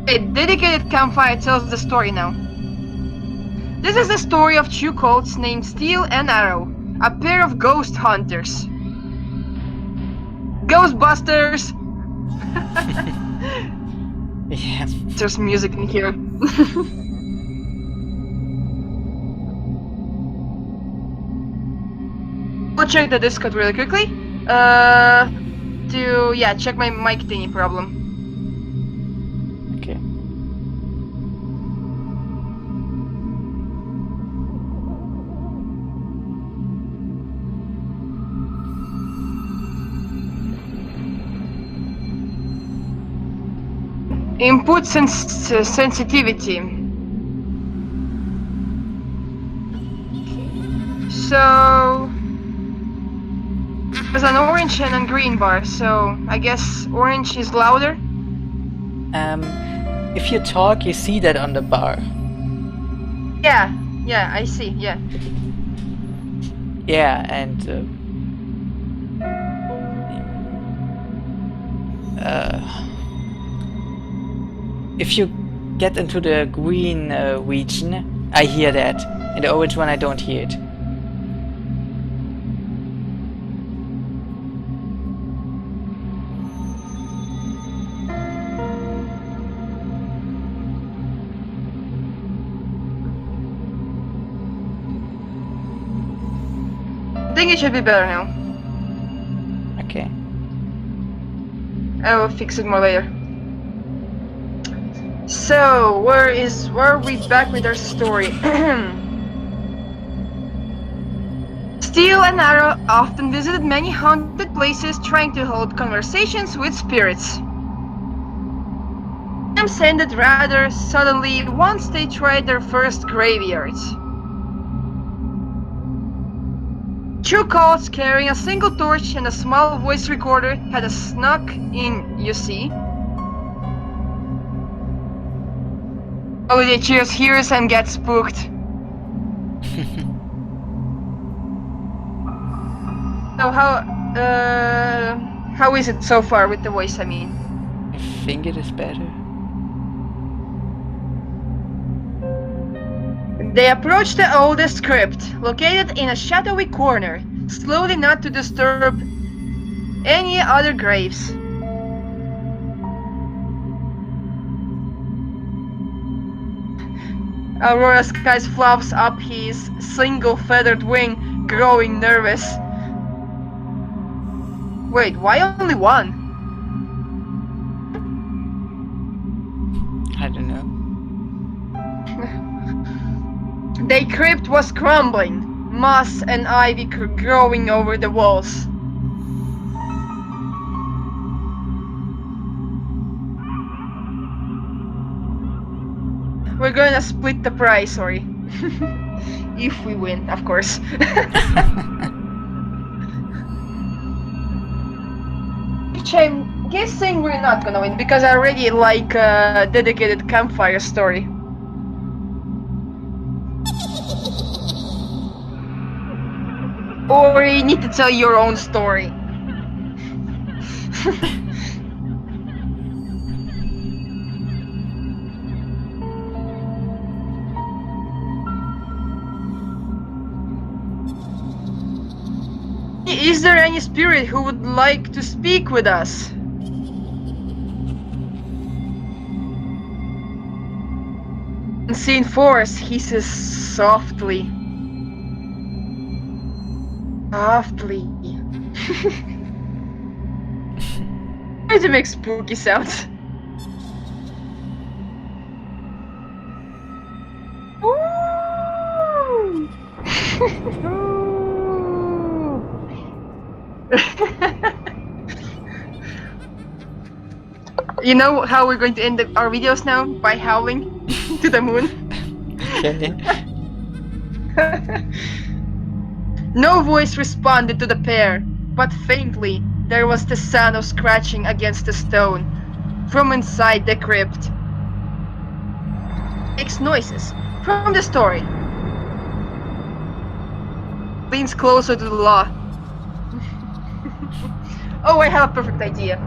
A dedicated Campfire tells the story now. This is the story of two colts named Steel and Arrow, a pair of ghost hunters. Ghostbusters! Yeah. There's music in here. We'll check the Discord really quickly. Check my mic thingy problem. Okay. Input sensitivity. So there's an orange and a green bar, so I guess orange is louder. If you talk, you see that on the bar. Yeah, I see, yeah. Yeah, and if you get into the green region, I hear that. In the orange one, I don't hear it. I think it should be better now. Okay. I will fix it more later. So, where are we back with our story? Steel and Arrow often visited many haunted places trying to hold conversations with spirits. Times ended rather suddenly once they tried their first graveyard. Two colts carrying a single torch and a small voice recorder had snuck in, you see. Holiday cheers hears and gets spooked. So how is it so far with the voice, I mean? I think it is better. They approached the oldest crypt, located in a shadowy corner, slowly not to disturb any other graves. Aurora Skies fluffs up his single feathered wing, growing nervous. Wait, why only one? I don't know. The crypt was crumbling, moss and ivy growing over the walls. We're gonna split the prize, sorry. If we win, of course. Which I'm guessing we're not gonna win, because I already like a dedicated Campfire story. Or you need to tell your own story. Is there any spirit who would like to speak with us? Unseen force hisses softly. Softly. Try to make spooky sounds. You know how we're going to end our videos now? By howling to the moon. Okay. No voice responded to the pair, but faintly there was the sound of scratching against the stone from inside the crypt. Makes noises from the story. Leans closer to the law. Oh, I have a perfect idea.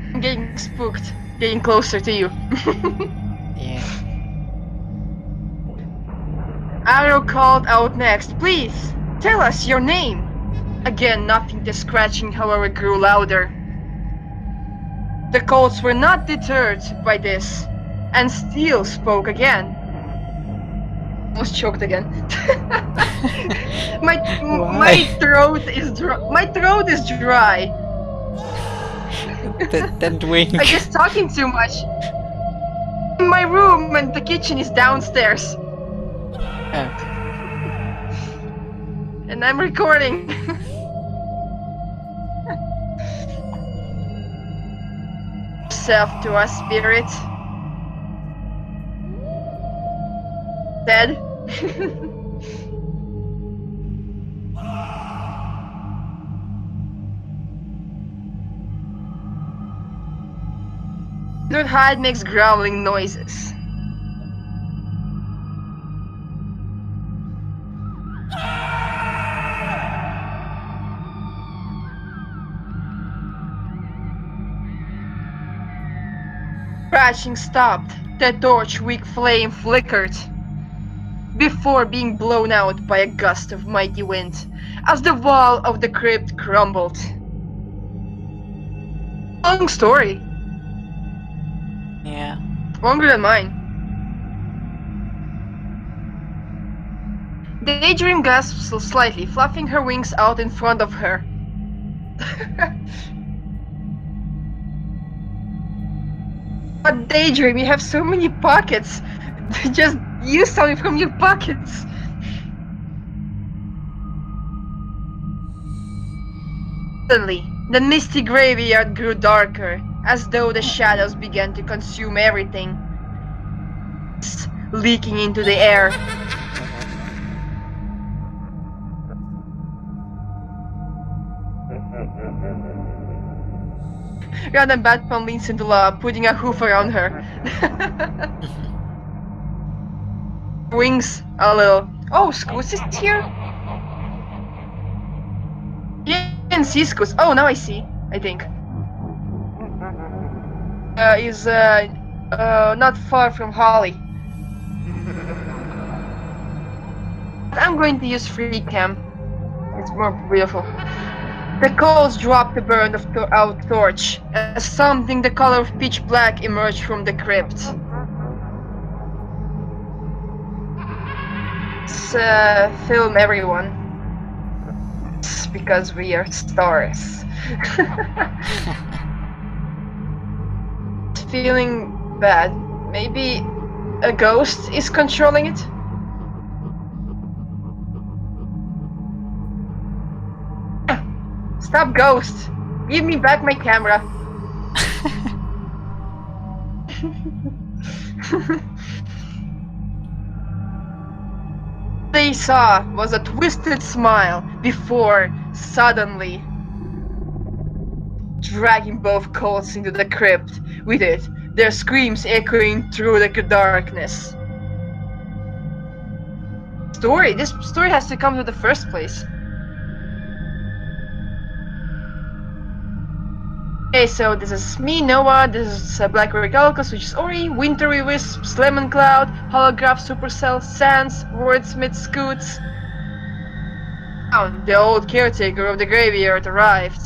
I'm getting spooked, getting closer to you. Yeah. Arrow called out next. Please, tell us your name. Again, nothing. The scratching, however, grew louder. The Colts were not deterred by this, and still spoke again. Almost choked again. my throat is dry. My throat is dry. Then wink. I'm just talking too much. My room and the kitchen is downstairs, Oh. and I'm recording. Self to a spirit. Dead. Dude hide makes growling noises. Crashing stopped. The torch weak flame flickered before being blown out by a gust of mighty wind as the wall of the crypt crumbled. Long story. Yeah. Longer than mine. Daydream gasps slightly, fluffing her wings out in front of her. But Daydream, you have so many pockets. Just use something from your pockets. Suddenly, the misty graveyard grew darker, as though the shadows began to consume everything, leaking into the air. Random Batman leans into lava, putting a hoof around her. Wings a little. Oh, Scoos is here? Yeah, I didn't see Scoos. Oh, now I see, I think. Is not far from Holly. I'm going to use free cam. It's more beautiful. The coals dropped the burn of out torch as something the color of pitch black emerged from the crypt. Let's film everyone. It's because we are stars. It's feeling bad. Maybe a ghost is controlling it? Stop, ghost! Give me back my camera. They saw was a twisted smile before suddenly dragging both Colts into the crypt with it, their screams echoing through the darkness. This story has to come to the first place. Okay, so this is me, Noah, this is Blackberry Calcus, which is Ori, Wintry Wisps, Lemon Cloud, Holograph, Supercell, Sans, Wordsmith, Scoots. The old caretaker of the graveyard arrived.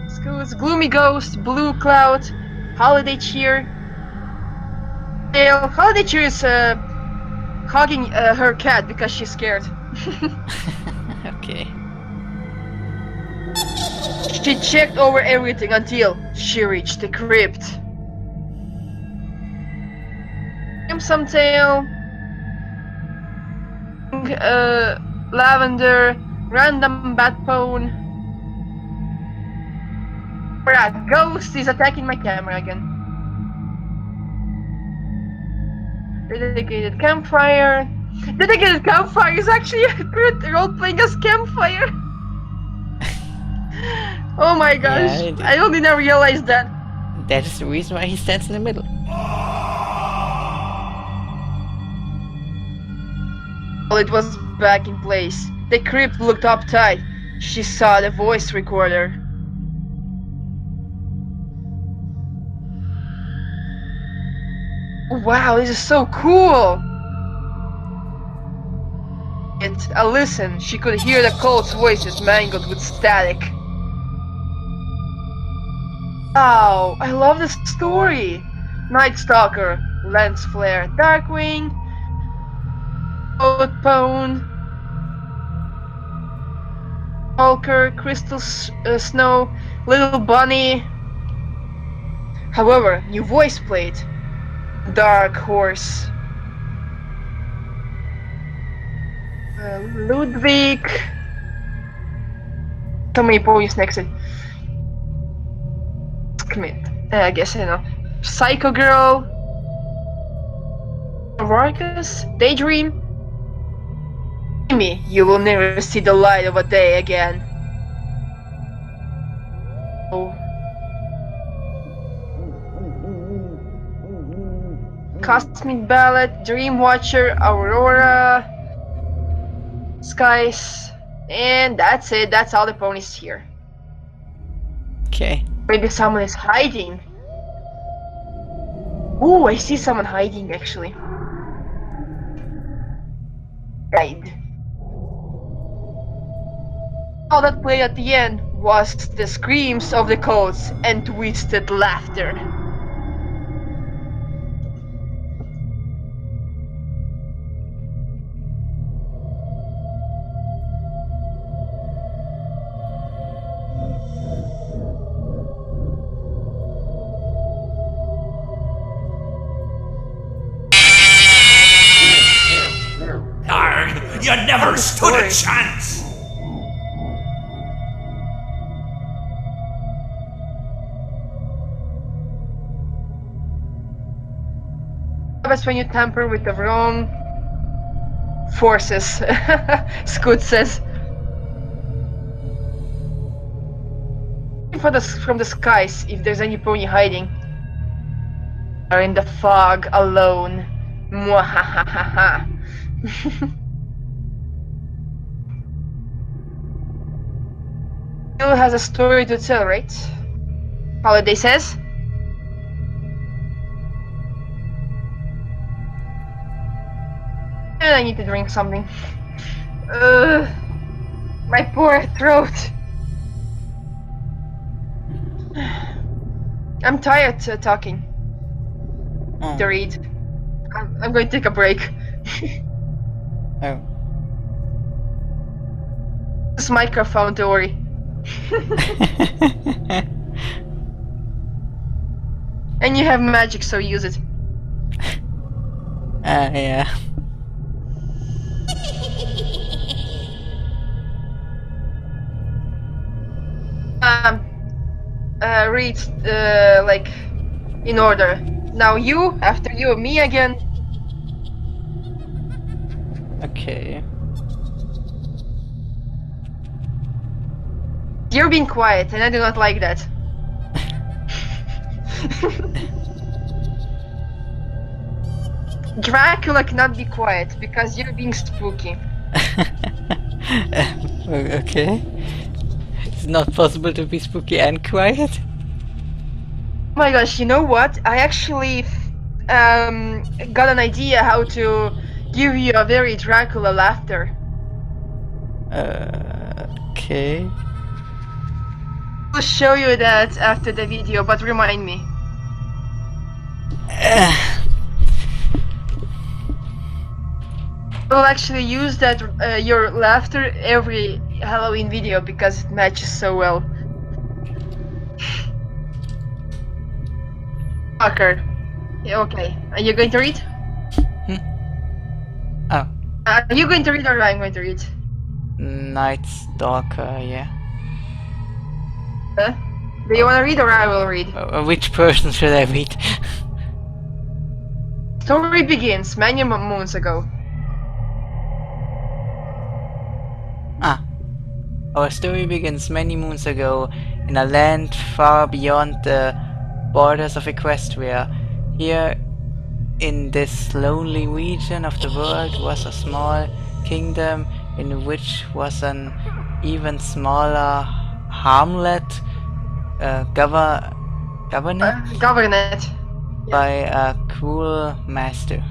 Scoots, Gloomy Ghost, Blue Cloud, Holiday Cheer. Holiday Cheer is hugging her cat because she's scared. Okay. She checked over everything until she reached the crypt. Crimson Tail, Lavender, Random Batpone. Right, Ghost is attacking my camera again. Dedicated Campfire. Dedicated Campfire is actually a good role-playing as Campfire. Oh my gosh, Yeah, I only now realized that. That is the reason why he stands in the middle. Well, it was back in place. The crypt looked uptight. She saw the voice recorder. Wow, this is so cool! Listen, she could hear the cult's voices mangled with static. Oh, I love this story! Night Stalker, Lens Flare, Darkwing, Oatpone, Hulker, Crystal Snow, Little Bunny. However, new voice played. Dark Horse. Ludwig. So many ponies next to commit. I guess I know. Psycho Girl. Marcus. Daydream. Amy, you will never see the light of a day again. Oh. Cosmic Ballet, Dream Watcher, Aurora, Skies, and that's it. That's all the ponies here. Okay. Maybe someone is hiding. Ooh, I see someone hiding actually. Right. All that played at the end was the screams of the cults and twisted laughter. You never stood a chance! That's when you tamper with the wrong forces, Scoot says. From the skies, if there's any pony hiding. Are in the fog, alone. Mwahahaha. Still has a story to tell, right? Holiday says. And I need to drink something. My poor throat. I'm tired talking. To read. I'm going to take a break. Oh. This microphone to worry. And you have magic, so use it. Yeah. Read, like, in order. Now you, after you, me again. Okay. You're being quiet, and I do not like that. Dracula cannot be quiet, because you're being spooky. Okay. It's not possible to be spooky and quiet. Oh my gosh, you know what? I actually got an idea how to give you a very Dracula laughter. Okay. I'll show you that after the video, but remind me. We'll actually use that your laughter every Halloween video because it matches so well. Fucker. Yeah, okay. Are you going to read? Oh, Are you going to read or I'm going to read? Night Stalker, yeah. Do you want to read or I will read? Which person should I read? Story begins many moons ago. Our story begins many moons ago in a land far beyond the borders of Equestria. Here in this lonely region of the world was a small kingdom in which was an even smaller hamlet governed Governed. by a cruel master.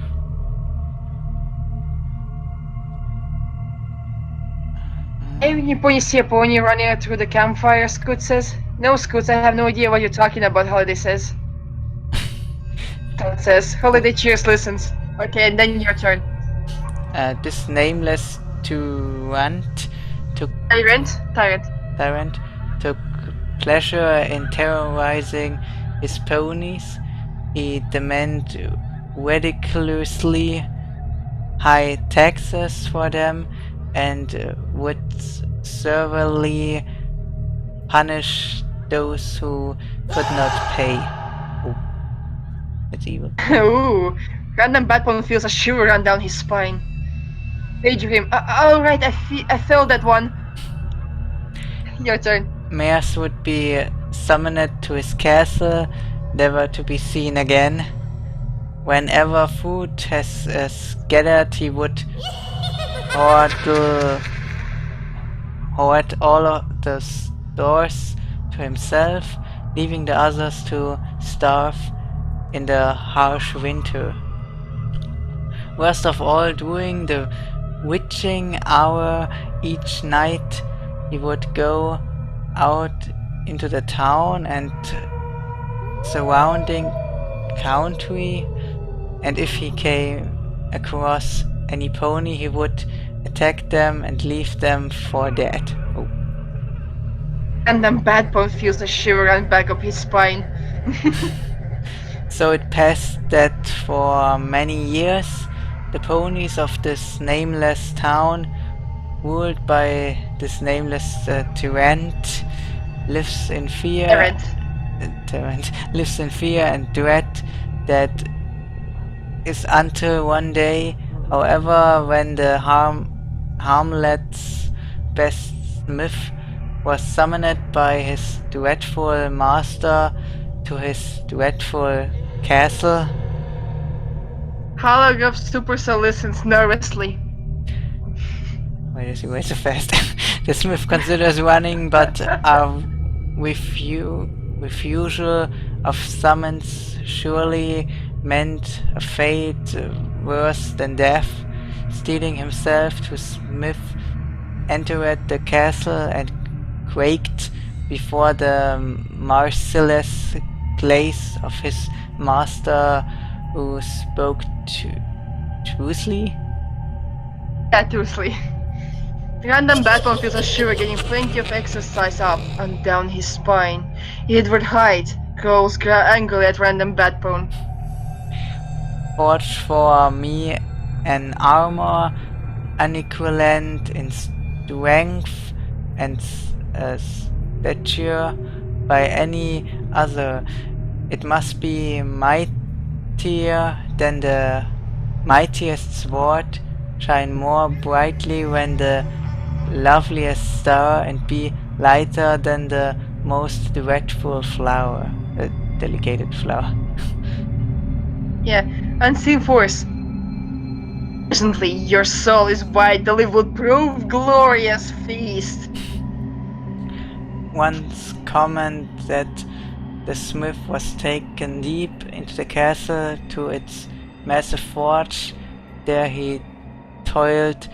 Hey, when you see a pony running through the campfire, Scoot says. No, Scoots, I have no idea what you're talking about, Holiday says. Todd says. Holiday cheers, listens. Okay, and then your turn. This nameless tyrant took Tyrant. took pleasure in terrorizing his ponies. He demanded ridiculously high taxes for them and would severely punish those who could not pay. Oh, that's evil. Ooh, random Batman feels a shiver run down his spine. Daydream. Alright, I felt that one. Your turn. Mayors would be summoned to his castle, never to be seen again. Whenever food has gathered, he would hoard all of the stores to himself, leaving the others to starve in the harsh winter. Worst of all, during the witching hour each night, he would go out into the town and surrounding country, and if he came across any pony, he would attack them and leave them for dead. Oh. Random Batman feels a shiver run back up his spine. So it passed that for many years, the ponies of this nameless town, ruled by this nameless tyrant, lives in fear. Tyrant lives in fear and dread that is until one day. However, when the hamlet's best smith was summoned by his dreadful master to his dreadful castle. Holograph Supercell listens nervously. Why does he wait so fast? The smith considers running, but a refusal of summons surely meant a fate worse than death. Steeling himself to Smith entered the castle and quaked before the merciless glance of his master, who spoke truthfully. Yeah, truthfully. Random Batman feels a shiver, getting plenty of exercise up and down his spine. Edward Hyde growls angrily at Random Batman. Forge for me an armor unequivalent in strength and stature by any other. It must be mightier than the mightiest sword, shine more brightly than the loveliest star, and be lighter than the most dreadful flower, a delicated flower. Yeah, unseen force. Presently, your soul is white, delivered will prove glorious feast. once comment that the smith was taken deep into the castle to its massive forge. There he toiled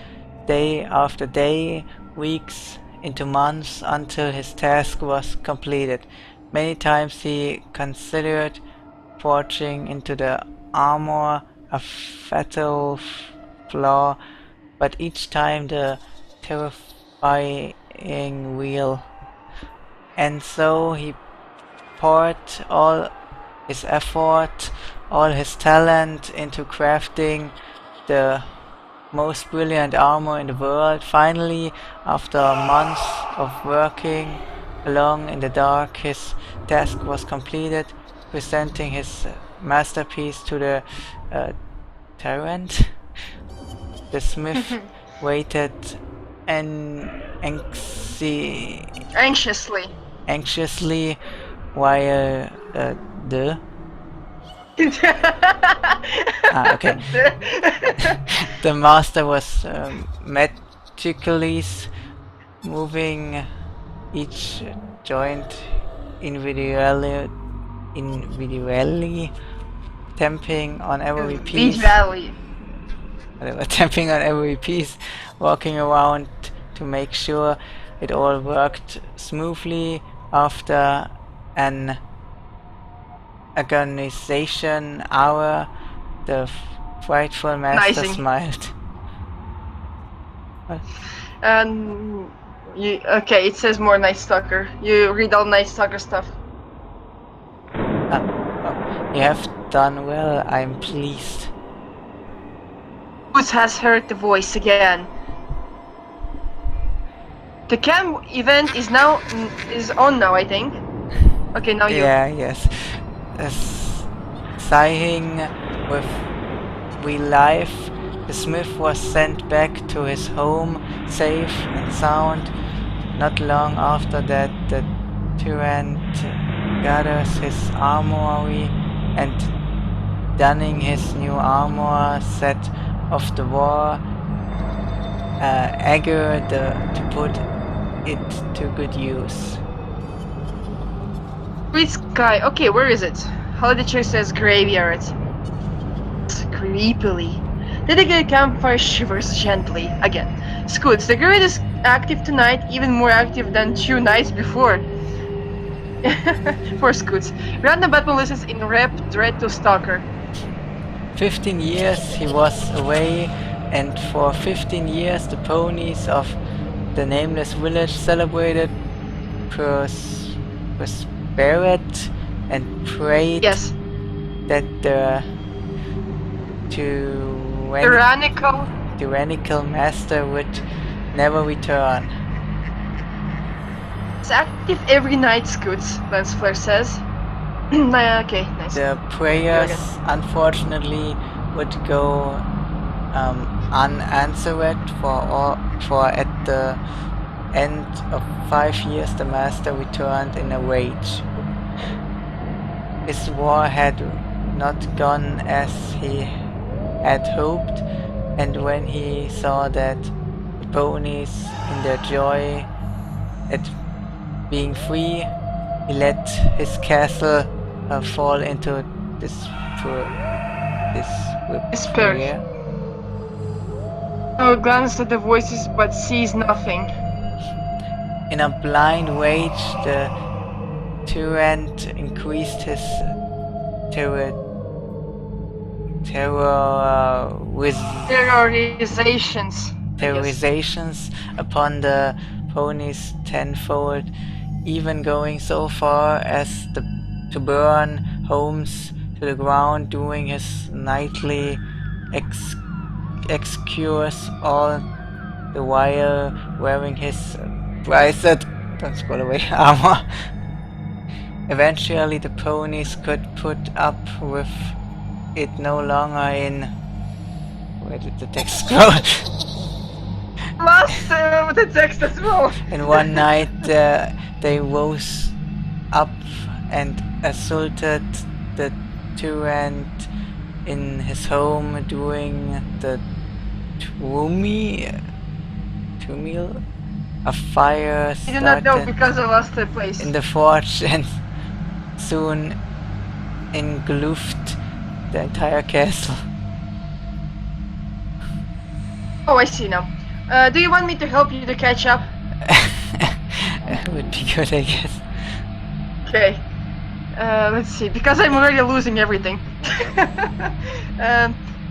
day after day, weeks into months, until his task was completed. Many times he considered forging into the armor, a fatal flaw, but each time the terrifying wheel. And so he poured all his effort, all his talent into crafting the most brilliant armor in the world. Finally, after months of working alone in the dark, his task was completed, presenting his masterpiece to the tyrant. The smith waited anxiously while okay. The master was meticulously moving each joint individually, tamping on every piece. Tapping on every piece, walking around to make sure it all worked smoothly. After an agonization hour, the frightful master smiled. Okay, it says more Night Stalker. You read all Night Stalker stuff. You have done well, I'm pleased. Woods has heard the voice again. The camp event is on now, I think. Okay, now you. Yeah, yes. Sighing with relief, the smith was sent back to his home, safe and sound. Not long after that, the tyrant gathers his armory and, donning his new armor, set off the war, eager to put it to good use. Great sky. Okay, where is it? Holiday Church says graveyard. Creepily. Dedicated Campfire shivers gently again. Scoots, the grid is active tonight, even more active than 2 nights before. For Scoots. Random Batman listens in rep dread to Stalker. 15 years he was away, and for 15 years the ponies of the nameless village celebrated, prospered, and prayed that the tyrannical master would never return. It's active every night, Scoots, Lance Flare says. Okay, nice. The prayers, unfortunately, would go unanswered for at the end of 5 years the master returned in a rage. His war had not gone as he had hoped, and when he saw that the ponies in their joy at being free, he let his castle fall into despair. Oh, glances at the voices but sees nothing. In a blind rage, the tyrant increased his terrorizations upon the ponies tenfold, even going so far as to burn homes to the ground, doing his nightly excures, all the while wearing his prized, don't scroll away, armor. Eventually the ponies could put up with it no longer in... Where did the text scroll? Lost the text as well. And one night they rose up and assaulted the tyrant in his home, doing the A fire I do not know started because I lost the place. in the forge and soon engulfed the entire castle. Oh, I see now. Do you want me to help you to catch up? Would be good, I guess. Okay. Let's see, because I'm already losing everything.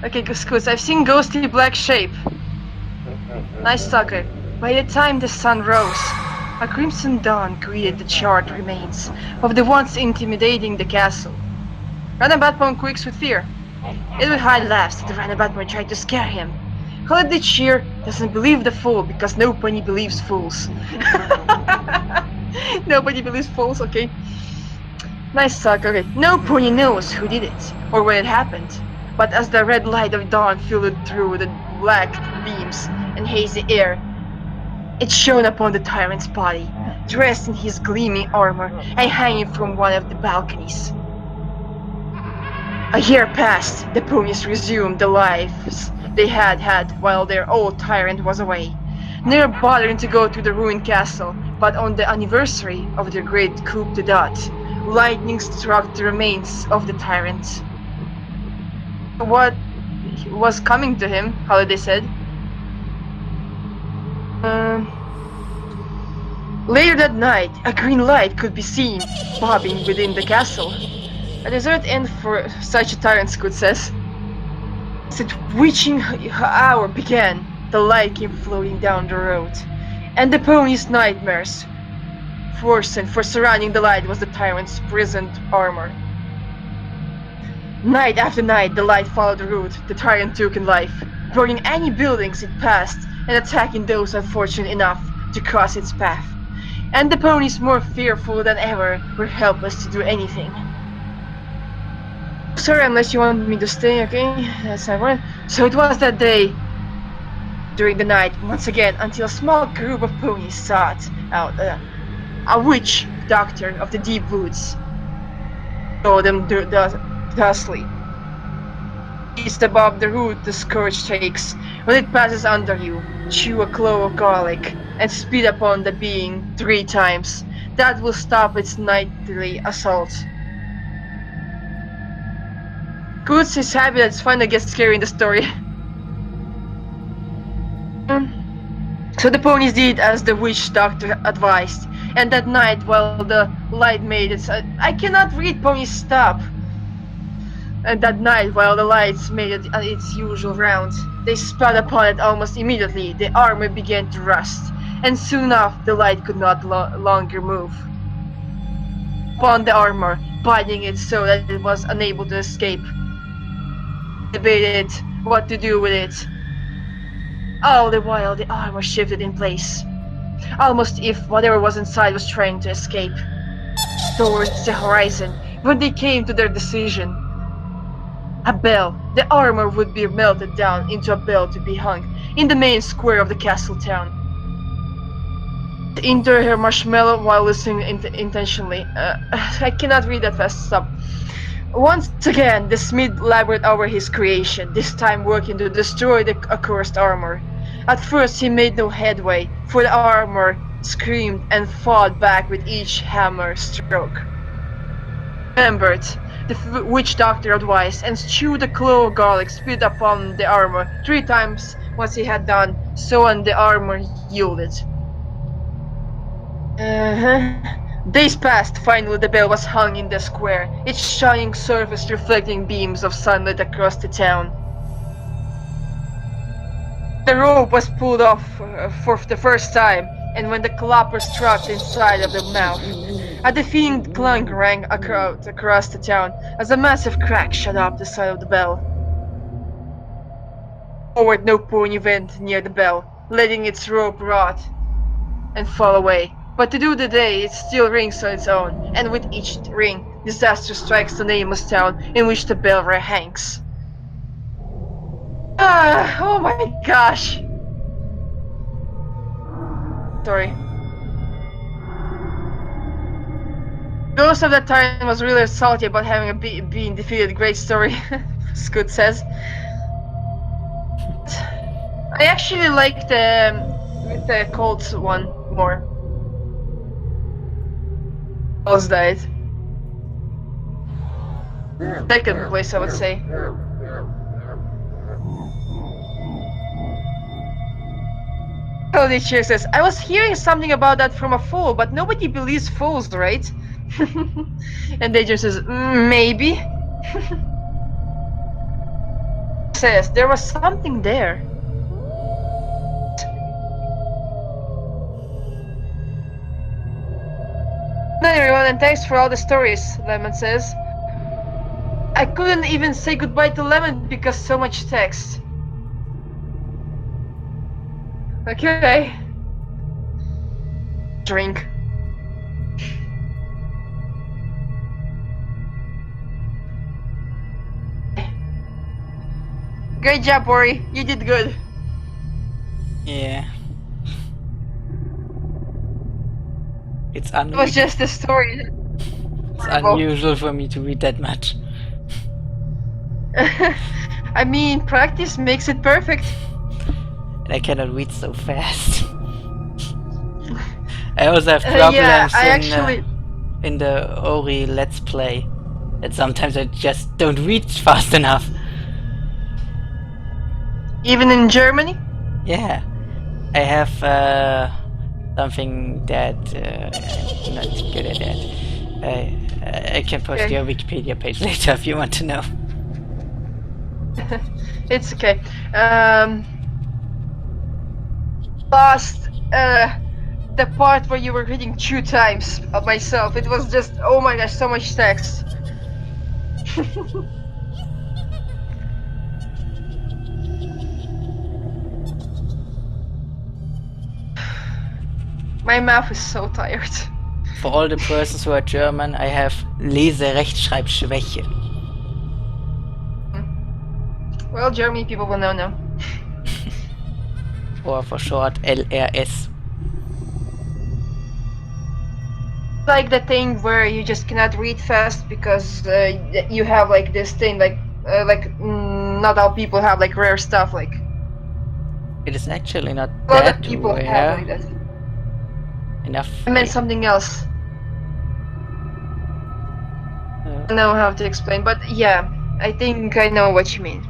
Okay, Goose, I've seen ghostly black shape. Nice sucker. By the time the sun rose, a crimson dawn greeted the charred remains of the once intimidating the castle. Runabout Pong quakes with fear. Edward Hyde laughs at the Runabout Pong tried to scare him. Holiday Cheer doesn't believe the fool because nobody believes fools. Nobody believes fools, okay. Nice suck, okay. No pony knows who did it, or when it happened. But as the red light of dawn filtered through the black beams and hazy air, it shone upon the tyrant's body, dressed in his gleaming armor and hanging from one of the balconies. A year passed, the ponies resumed the lives they had had while their old tyrant was away, never bothering to go to the ruined castle, but on the anniversary of their great coup d'état, lightning struck the remains of the tyrant. What was coming to him, Holiday said. Later that night, a green light could be seen bobbing within the castle. A desert end for such a tyrant, Scoot says. As the witching hour began, the light came floating down the road, and the pony's nightmares worsened, for surrounding the light was the tyrant's prisoned armor. Night after night, the light followed the route the tyrant took in life, burning any buildings it passed and attacking those unfortunate enough to cross its path. And the ponies, more fearful than ever, were helpless to do anything. Sorry, unless you want me to stay, okay? That's not right. So it was that day, during the night, once again, until a small group of ponies sought out a witch doctor of the deep woods. Saw them thusly. East above the root the scourge takes. When it passes under you, chew a clove of garlic and spit upon the being 3 times. That will stop its nightly assault. Goods is happy that it's finally gets scary in the story. So the ponies did as the witch doctor advised, and that night while the light made its I cannot read, ponies, stop. And that night while the lights made its usual round, they spat upon it almost immediately. The armor began to rust, and soon enough the light could not longer move upon the armor, binding it so that it was unable to escape. Debated what to do with it. All the while the armor shifted in place, almost if whatever was inside was trying to escape. Towards the horizon, when they came to their decision, a bell, the armor would be melted down into a bell to be hung in the main square of the castle town. Into her marshmallow while listening intentionally. I cannot read that fast, stop. Once again, the smith labored over his creation, this time working to destroy the accursed armor. At first he made no headway, for the armor screamed and fought back with each hammer stroke. Remembered, the witch doctor advised, and chewed a clove of garlic spit upon the armor 3 times. Once he had done so, and the armor yielded. Days passed. Finally the bell was hung in the square, its shining surface reflecting beams of sunlight across the town. The rope was pulled off for the first time, and when the clapper struck inside of the mouth, a deafening clang rang across the town as a massive crack shut up the side of the bell. Forward no pony went near the bell, letting its rope rot and fall away. But to do the day, it still rings on its own, and with each ring, disaster strikes the nameless town in which the bell hangs. Oh my gosh! Sorry. Ghost of that time was really salty about having being defeated. Great story, Scoot says. I actually like the with the cold one more. Almost died. Second place, I would say. Holy Cheer says, I was hearing something about that from a fool, but nobody believes fools, right? And Danger says, maybe. Says, there was something there. Hello everyone, and thanks for all the stories, Lemon says. I couldn't even say goodbye to Lemon because so much text. Okay. Drink. Great job, Ori. You did good. Yeah. It's It was just a story. It's unusual for me to read that much. I mean, practice makes it perfect. And I cannot read so fast. I also have problems yeah, in the Ori Let's Play. That sometimes I just don't read fast enough. Even in Germany? Yeah. I have something that I'm not good at that. I can post your Wikipedia page later if you want to know. It's okay. Lost the part where you were reading 2 times of myself. It was just, oh my gosh, so much text. My mouth is so tired. For all the persons who are German, I have Lese-Rechtschreibschwäche. Well, German people will know now. Or for short, LRS. Like the thing where you just cannot read fast because you have like this thing, like not all people have like rare stuff. Like it is actually not a lot that of people rare. have like that. Enough. I meant something else. I don't know how to explain, but yeah, I think I know what you mean.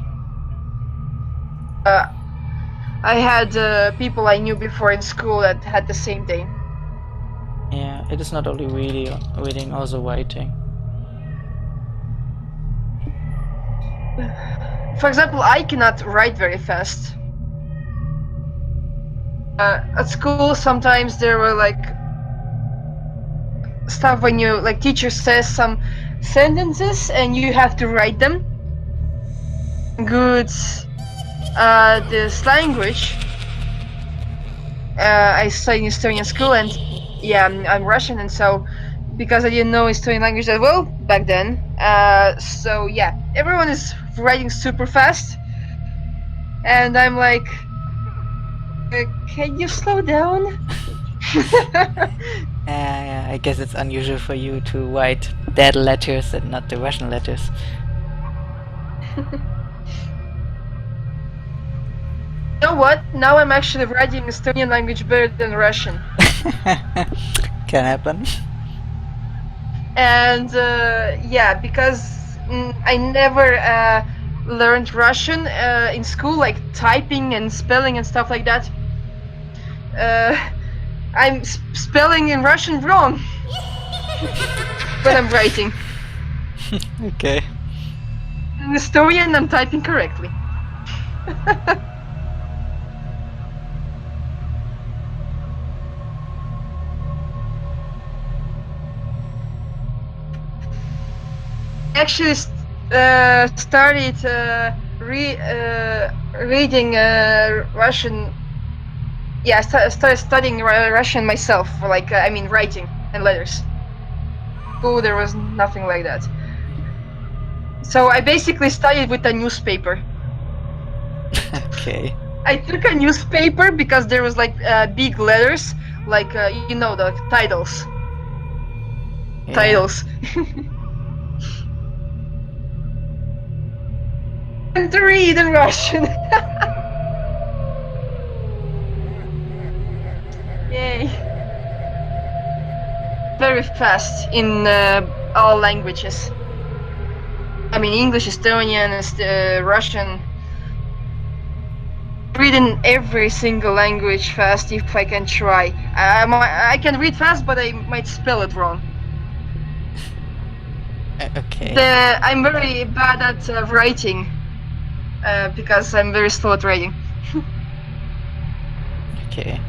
I had people I knew before in school that had the same thing. Yeah, it is not only reading, also writing. For example, I cannot write very fast. At school, sometimes there were like stuff when you like teacher says some sentences and you have to write them. Good. This language. I studied in Estonian school, and yeah, I'm Russian, and so because I didn't know Estonian language that well back then, so yeah, everyone is writing super fast, and I'm like, can you slow down? Yeah, I guess it's unusual for you to write dead letters and not the Russian letters. You know what? Now I'm actually writing Estonian language better than Russian. Can happen. And yeah, because I never learned Russian in school, like typing and spelling and stuff like that. I'm spelling in Russian wrong when I'm writing. Okay. In Estonian, I'm typing correctly. Actually started reading Russian. Yeah, I started studying Russian myself, like I mean writing and letters. School there was nothing like that. So I basically studied with a newspaper. Okay. I took a newspaper because there was like big letters, like you know, the titles. Yeah. Titles. And to read in Russian. very fast in all languages. I mean, English, Estonian, Russian. Read in every single language fast if I can try. I can read fast, but I might spell it wrong. Okay. I'm very bad at writing because I'm very slow at writing. Okay.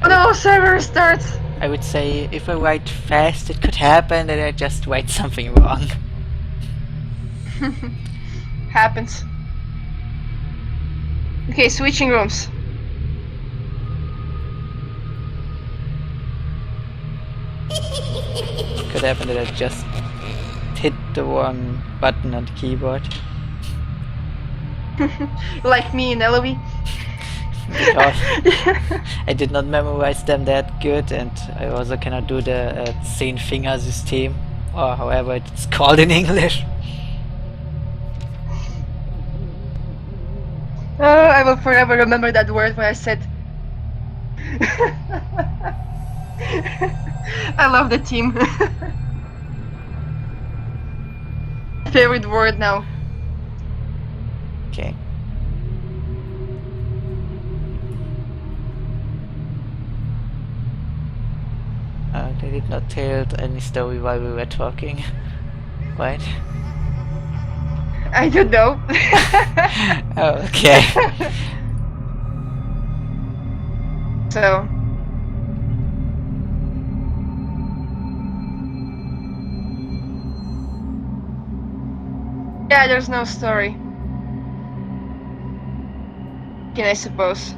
Oh no, server starts! I would say if I write fast, it could happen that I just write something wrong. Happens. Okay, switching rooms. Could happen that I just hit the wrong button on the keyboard. Like me in LOE. Because I did not memorize them that good, and I also cannot do the Zehn-Finger-System, or however it's called in English. Oh, I will forever remember that word when I said. I love the team. Favorite word now. Okay. They did not tell any story while we were talking, right? I don't know. Oh, okay. So. Yeah, there's no story. I suppose.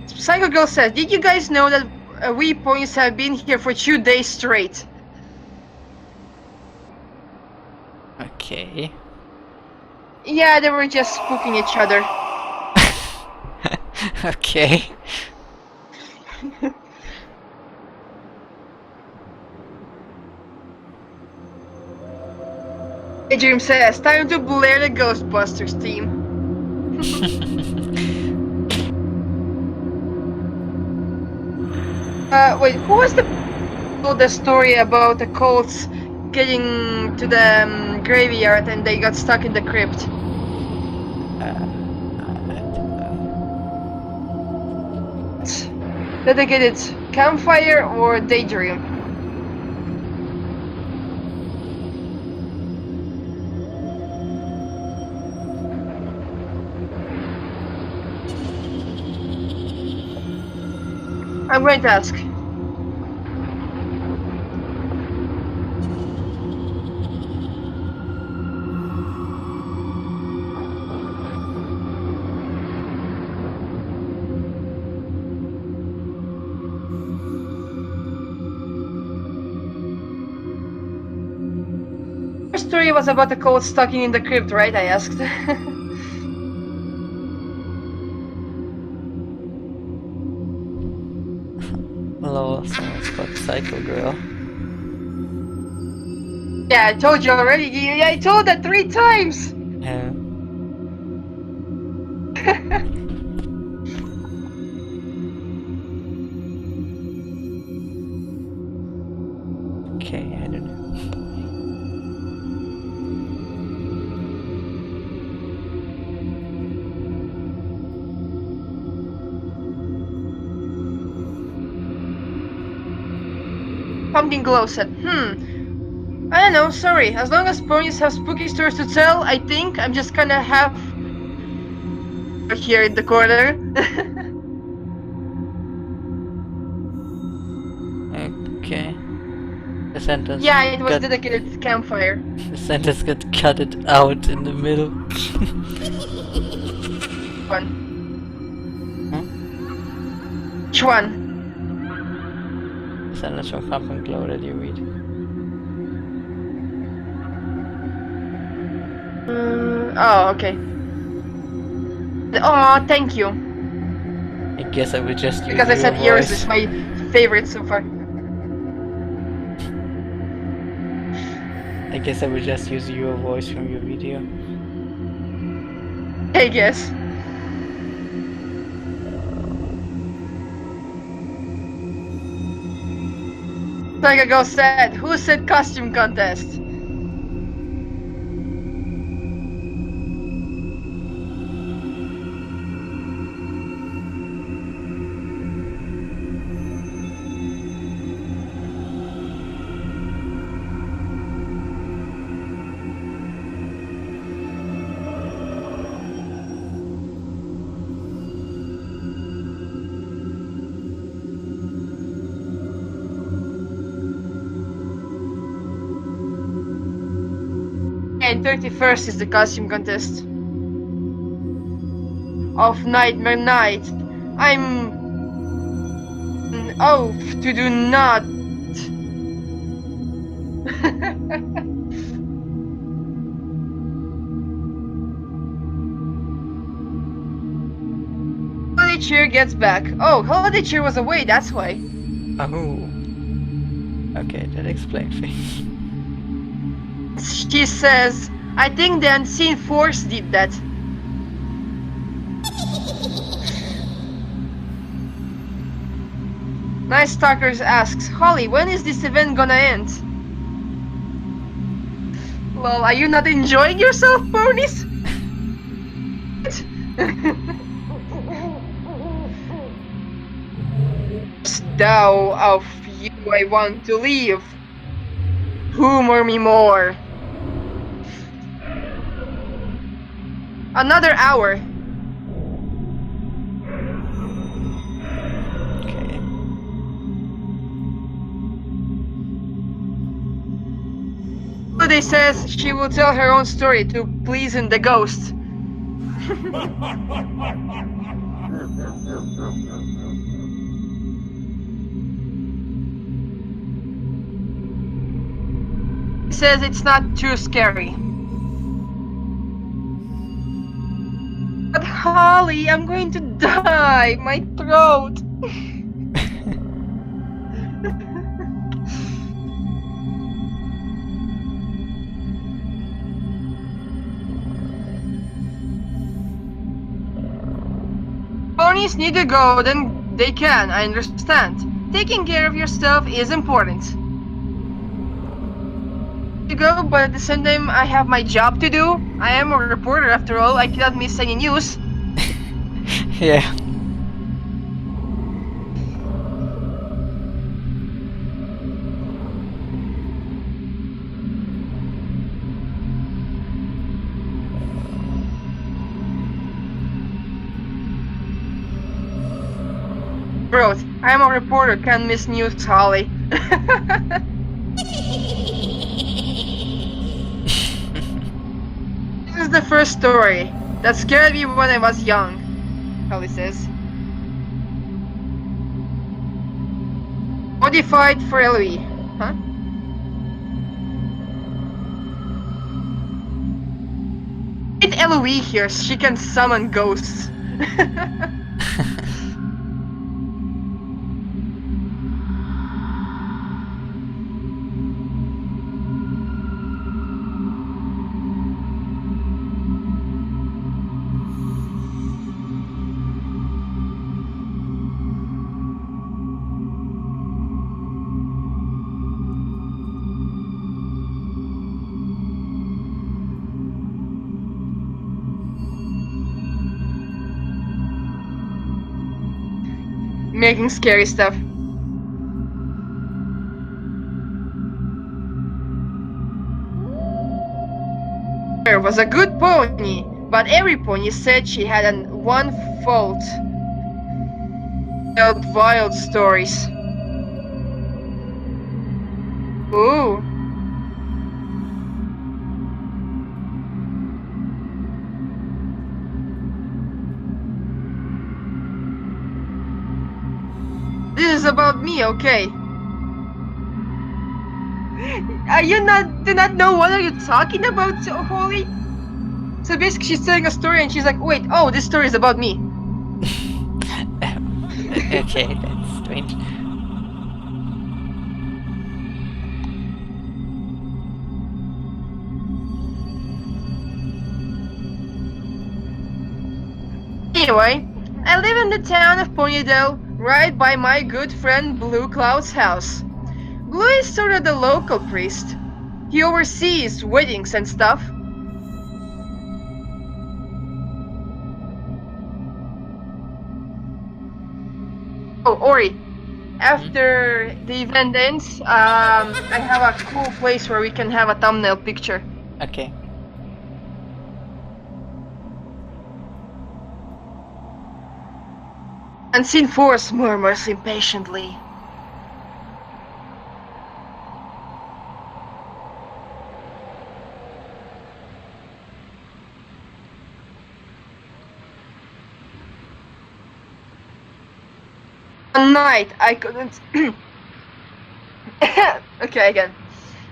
Psycho Girl says, did you guys know that we ponies have been here for 2 days straight? Okay. Yeah, they were just spooking each other. Okay. Dream says, time to blare the Ghostbusters theme. Wait, who was the story about the cults getting to the graveyard and they got stuck in the crypt? Did they get it Campfire or Daydream? I'm going to ask. Your story was about the cult stuck in the crypt, right? I asked. Hello, someone's got Psycho Girl. Yeah, I told you already. Yeah, I told that 3 times. Yeah. Okay, I don't know. Pumpkin Glow said, I don't know, sorry. As long as ponies have spooky stories to tell, I think I'm just gonna have here in the corner. Okay. The sentence. Yeah, it was dedicated to Campfire. The sentence got cutted out in the middle. One. Which one? The sentence from Pumpkin Glow that you read. Oh, okay. Oh, thank you. I guess I will just use Because I said your yours voice. is my favorite so far. I guess I will just use your voice from your video. I guess. Like a girl said, who said costume contest? And 31st is the costume contest of Nightmare Night. I'm an oath to do not. Holiday Cheer gets back. Oh, Holiday Cheer was away, that's why. Oh. Okay, that explains things. She says, I think the unseen force did that. Night Stalkers asks, Holly, when is this event gonna end? Lol, are you not enjoying yourself, ponies? Thou of you I want to leave. Humor me more. Another hour. Okay. Holiday says she will tell her own story to pleasing the ghost. He says it's not too scary. But Holly, I'm going to die. My throat. Ponies need to go, then they can, I understand. Taking care of yourself is important. To go, but at the same time I have my job to do. I am a reporter after all, I cannot miss any news. Yeah. Bros, I am a reporter, can't miss news, Holly. This is the first story that scared me when I was young, Holly says. Modified for Eloise, huh? It's Eloise here, she can summon ghosts. Making scary stuff. There was a good pony, but every pony said she had one fault. Told wild stories. Ooh. This is about me, okay? Are you do not know what are you talking about, Holly? So basically she's telling a story and she's like, wait, oh, this story is about me. Okay, that's strange. Anyway, I live in the town of Ponyville, right by my good friend Blue Cloud's house. Blue is sort of the local priest. He oversees weddings and stuff. Oh, Ori. After the event ends, I have a cool place where we can have a thumbnail picture. Okay. Unseen force murmurs impatiently. One night I couldn't. Okay, again.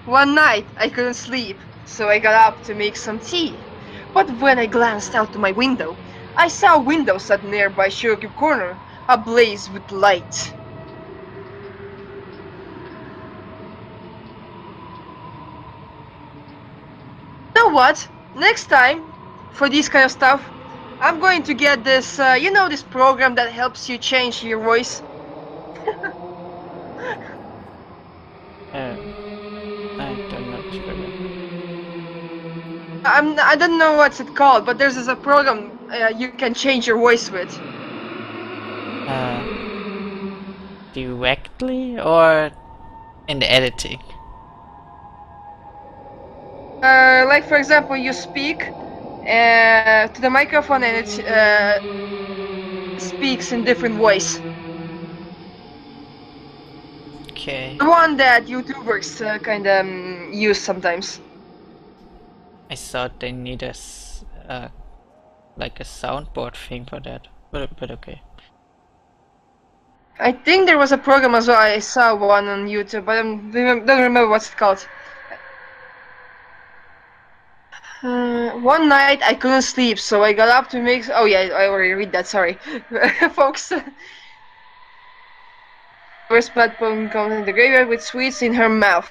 One night I couldn't sleep, so I got up to make some tea. But when I glanced out to my window, I saw a window set nearby Sugarcube Corner, ablaze with light. You know what? Next time, for this kind of stuff, I'm going to get this, you know, this program that helps you change your voice. I'm not sure. I don't know what's it called, but there's a program you can change your voice with. Directly or in the editing? Like for example, you speak to the microphone and it speaks in different voice. Okay. The one that YouTubers kinda use sometimes. I thought they need like a soundboard thing for that, but okay. I think there was a program as well. I saw one on YouTube, but I don't remember what's it called. One night I couldn't sleep, so I got up to make. Oh yeah, I already read that. Sorry, folks. First platform comes in the graveyard with sweets in her mouth.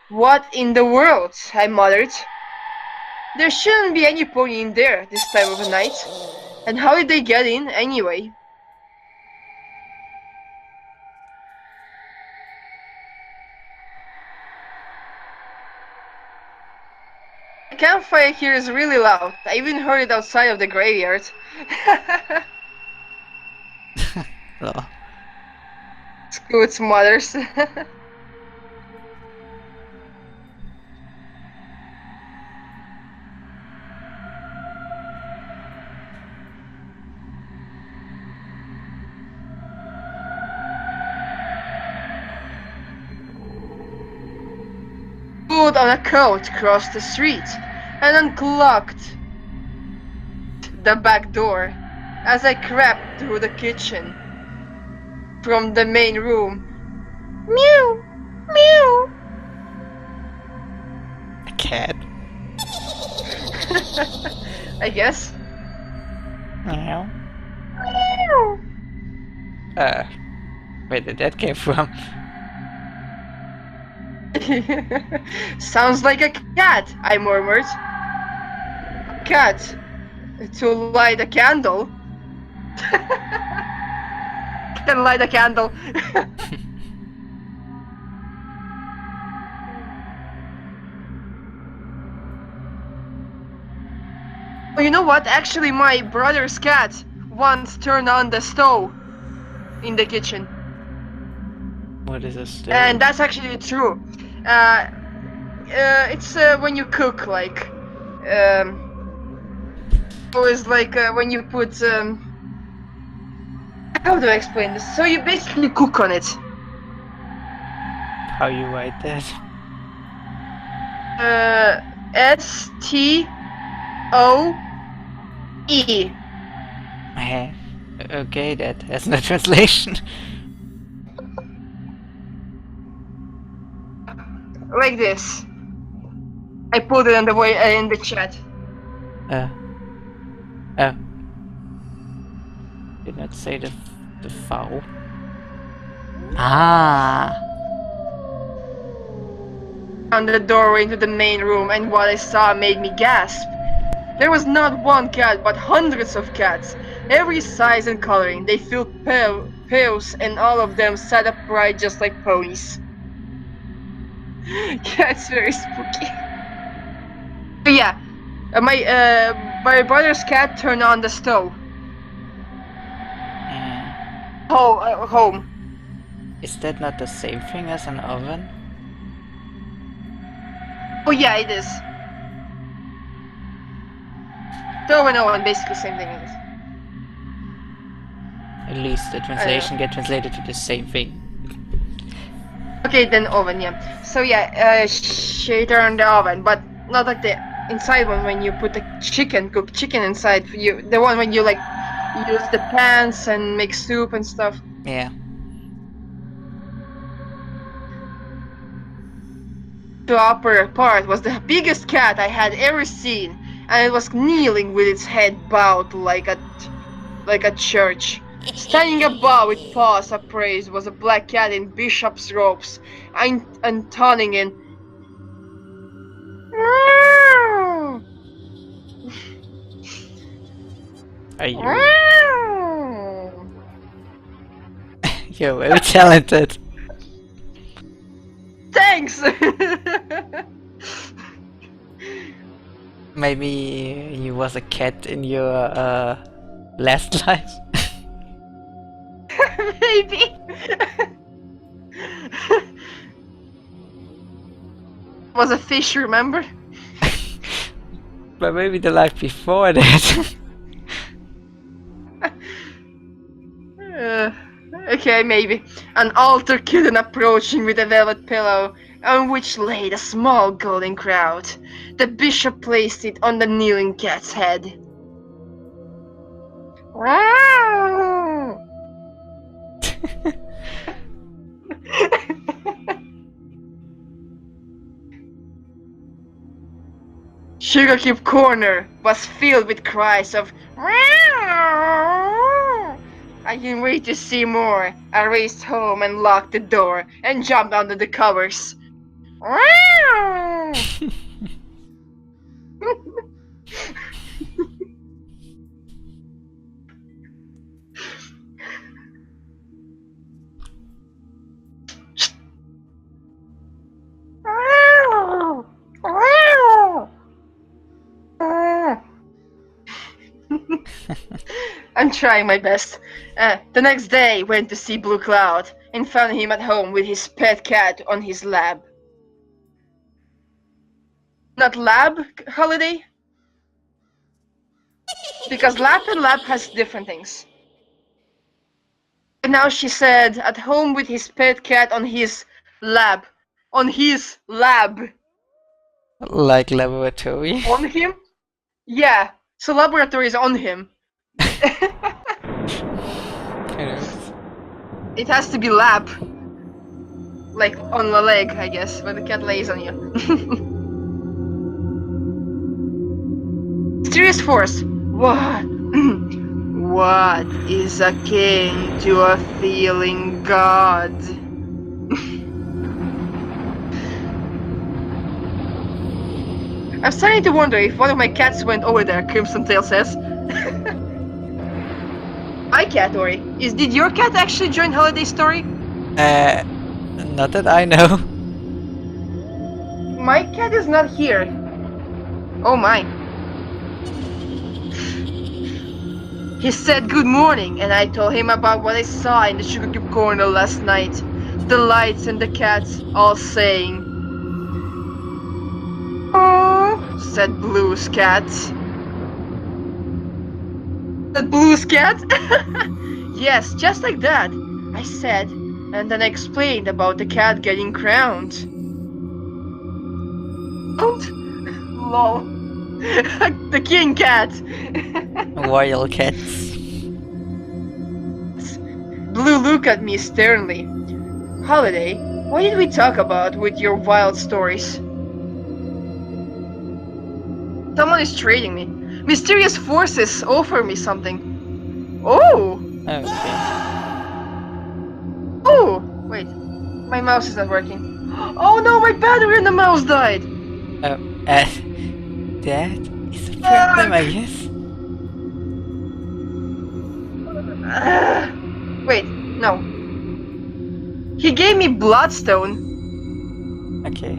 What in the world? I muttered. There shouldn't be any pony in there this time of the night. And how did they get in anyway? The campfire here is really loud. I even heard it outside of the graveyard. Oh. Screw its mothers. Put on a coat, crossed the street, and unclogged the back door as I crept through the kitchen. From the main room. Meow! Meow! A cat? I guess. Meow. Meow! Where did that came from? Sounds like a cat, I murmured. A cat? To light a candle? Can light a candle. Oh, you know what? Actually, my brother's cat once turned on the stove in the kitchen. What is a stove? And that's actually true. It's when you cook, like, always like when you put, how do I explain this? So you basically cook on it. How you write that? S-T-O-E. Okay, that has no translation. Like this. I put it in the way in the chat. Oh. Did not say the foul. Ah. On the doorway into the main room, and what I saw made me gasp. There was not one cat, but hundreds of cats, every size and coloring. They filled pails, and all of them sat upright just like ponies. Yeah, it's very spooky. But yeah, my brother's cat turned on the stove. Home. Is that not the same thing as an oven? Oh yeah, it is. Stove and oven, basically same thing. It is. At least the translation get translated to the same thing. Okay, then oven, yeah. So yeah, she turned the oven, but not like the inside one when you put the cooked chicken inside. The one when you like use the pans and make soup and stuff. Yeah. The upper part was the biggest cat I had ever seen, and it was kneeling with its head bowed like a church. Standing above with paws upraised was a black cat in bishop's robes, and taunting in. Are you? You're very talented. Thanks! Maybe you was a cat in your last life. Maybe. Was a fish, remember? But maybe the life before that. Okay, maybe. An altar kitten approaching with a velvet pillow, on which laid a small golden crown. The bishop placed it on the kneeling cat's head. Sugar Cube Corner was filled with cries of I can wait to see more. I raced home and locked the door and jumped under the covers. I'm trying my best. The next day, went to see Blue Cloud and found him at home with his pet cat on his lap. Not lab, Holiday? Because lap and lab has different things. And now she said, at home with his pet cat on his lab. On his lab. Like laboratory. On him? Yeah, so laboratory is on him. It has to be lap. Like on the leg, I guess, when the cat lays on you. Mysterious force. What? What is akin to a feeling god? I'm starting to wonder if one of my cats went over there, Crimson Tail says. Hi, Cat Ori. Did your cat actually join Holiday Story? Not that I know. My cat is not here. Oh my. He said good morning, and I told him about what I saw in the Sugar Cube Corner last night. The lights and the cats all saying, "Oh," said Blue's cat. That Blue's cat? Yes, just like that, I said, and then I explained about the cat getting crowned. Lol. The king cat. Royal cats. Blue looked at me sternly. Holiday, what did we talk about with your wild stories? Someone is trading me. Mysterious forces offer me something. Oh! Okay. Oh! Wait. My mouse is not working. Oh no, my battery in the mouse died! That is a problem, I guess. Wait, no. He gave me bloodstone. Okay.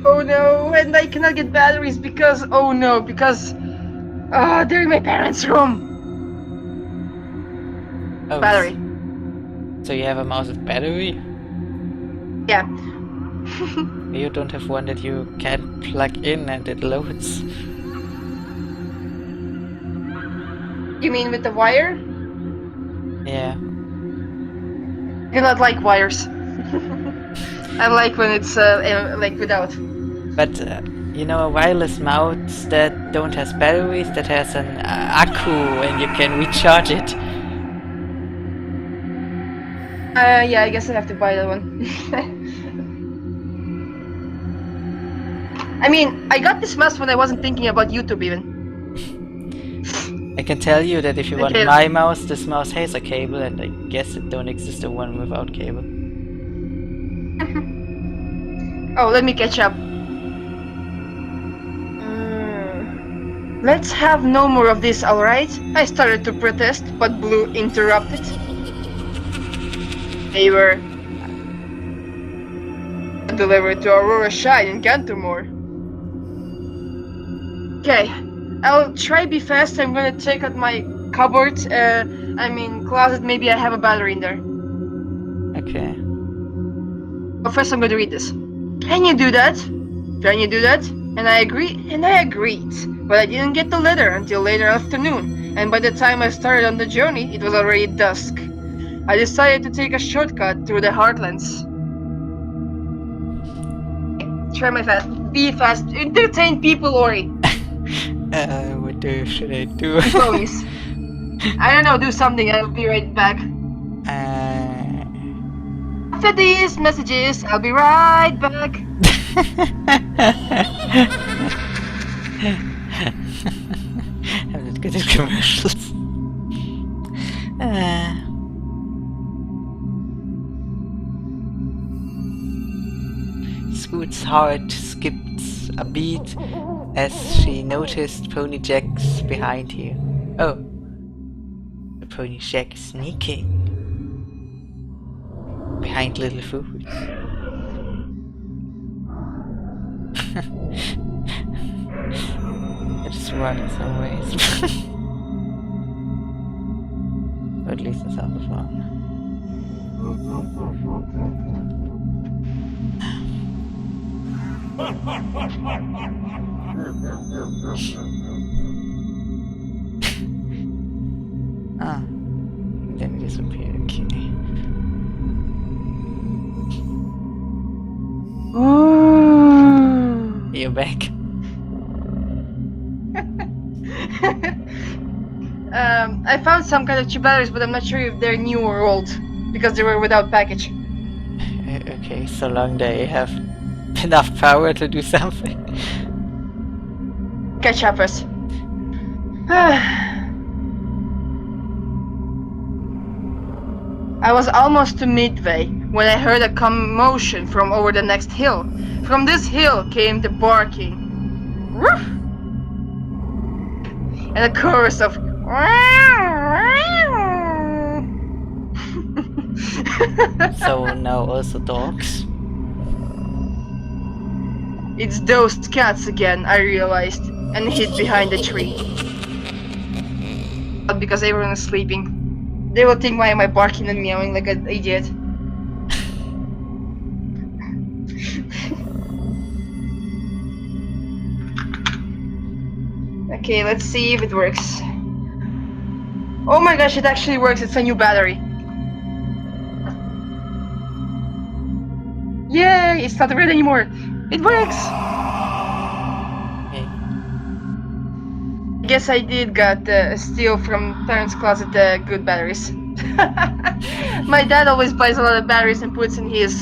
Oh no, and I cannot get batteries because, oh no, because they're in my parents' room. Oh, Battery. so you have a mouse with battery? Yeah. You don't have one that you can plug in and it loads. You mean with the wire? Yeah. I do not like wires. I like when it's like without. But you know, a wireless mouse that don't has batteries, that has an accu and you can recharge it. Yeah, I guess I have to buy that one. I mean, I got this mouse when I wasn't thinking about YouTube even. I can tell you that if you want Okay. my mouse, this mouse has a cable, and I guess it don't exist a one without cable. Oh, let me catch up. Let's have no more of this, alright? I started to protest, but Blue interrupted. They were delivered to Aurora Shine in Cantermore. Okay, I'll try be fast. I'm gonna check out my cupboard, closet. Maybe I have a battery in there. Okay. But first I'm gonna read this. Can you do that? Can you do that? And I agreed. But I didn't get the letter until later afternoon, and by the time I started on the journey, it was already dusk. I decided to take a shortcut through the Heartlands. Try my fast. Be fast. Entertain people, Ori. What should I do? I promise. I don't know, do something. I'll be right back. After these messages, I'll be right back. I'm not good at commercials. Scoot's heart skipped a beat as she noticed Pony Jack's behind here. Oh, the Pony Jack is sneaking behind Little Food. I just run in some ways. Or at least it sounds fun. Then it disappeared. Okay. Ooh. You're back. I found some kind of cheap batteries, but I'm not sure if they're new or old because they were without package. Okay, so long they have enough power to do something. Catch up us. I was almost to Midway when I heard a commotion from over the next hill. From this hill came the barking. Woof! And a chorus of So now also dogs? It's those cats again, I realized, and hid behind the tree. But because everyone is sleeping, they will think why am I barking and meowing like an idiot. Okay, let's see if it works. Oh my gosh, it actually works. It's a new battery. Yay, it's not red anymore. It works. Okay. I guess I did got steal from parents' closet good batteries. My dad always buys a lot of batteries and puts in his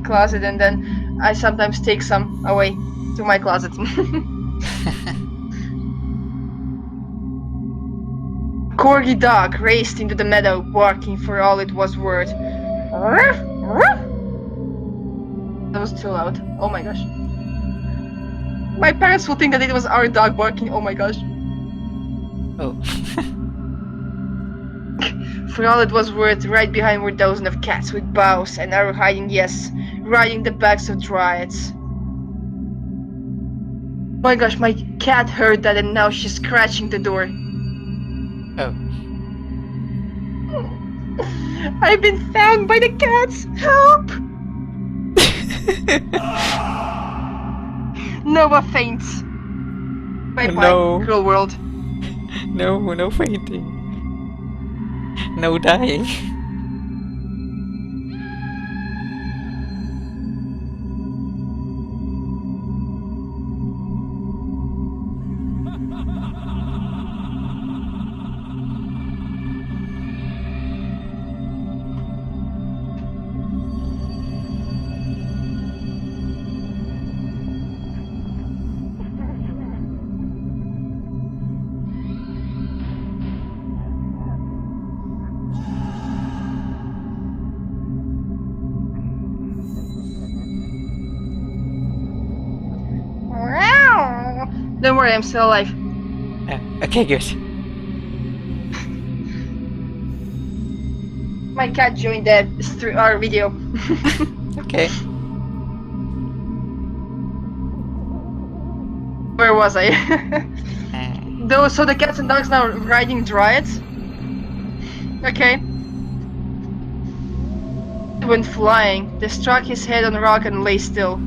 closet, and then I sometimes take some away to my closet. Corgi dog raced into the meadow, barking for all it was worth. That was too loud. Oh my gosh. My parents will think that it was our dog barking. Oh my gosh. Oh. For all it was worth, right behind were dozens of cats with bows and arrow hiding, yes, riding the backs of dryads. My gosh, my cat heard that and now she's scratching the door. Oh. I've been found by the cats! Help! Noah faints. Bye-bye, No. cruel world. No fainting. No dying. Don't worry, I'm still alive. Okay, good. My cat joined our video. Okay. Where was I? Uh, So the cats and dogs now riding dryads? Okay. He went flying. They struck his head on a rock and lay still.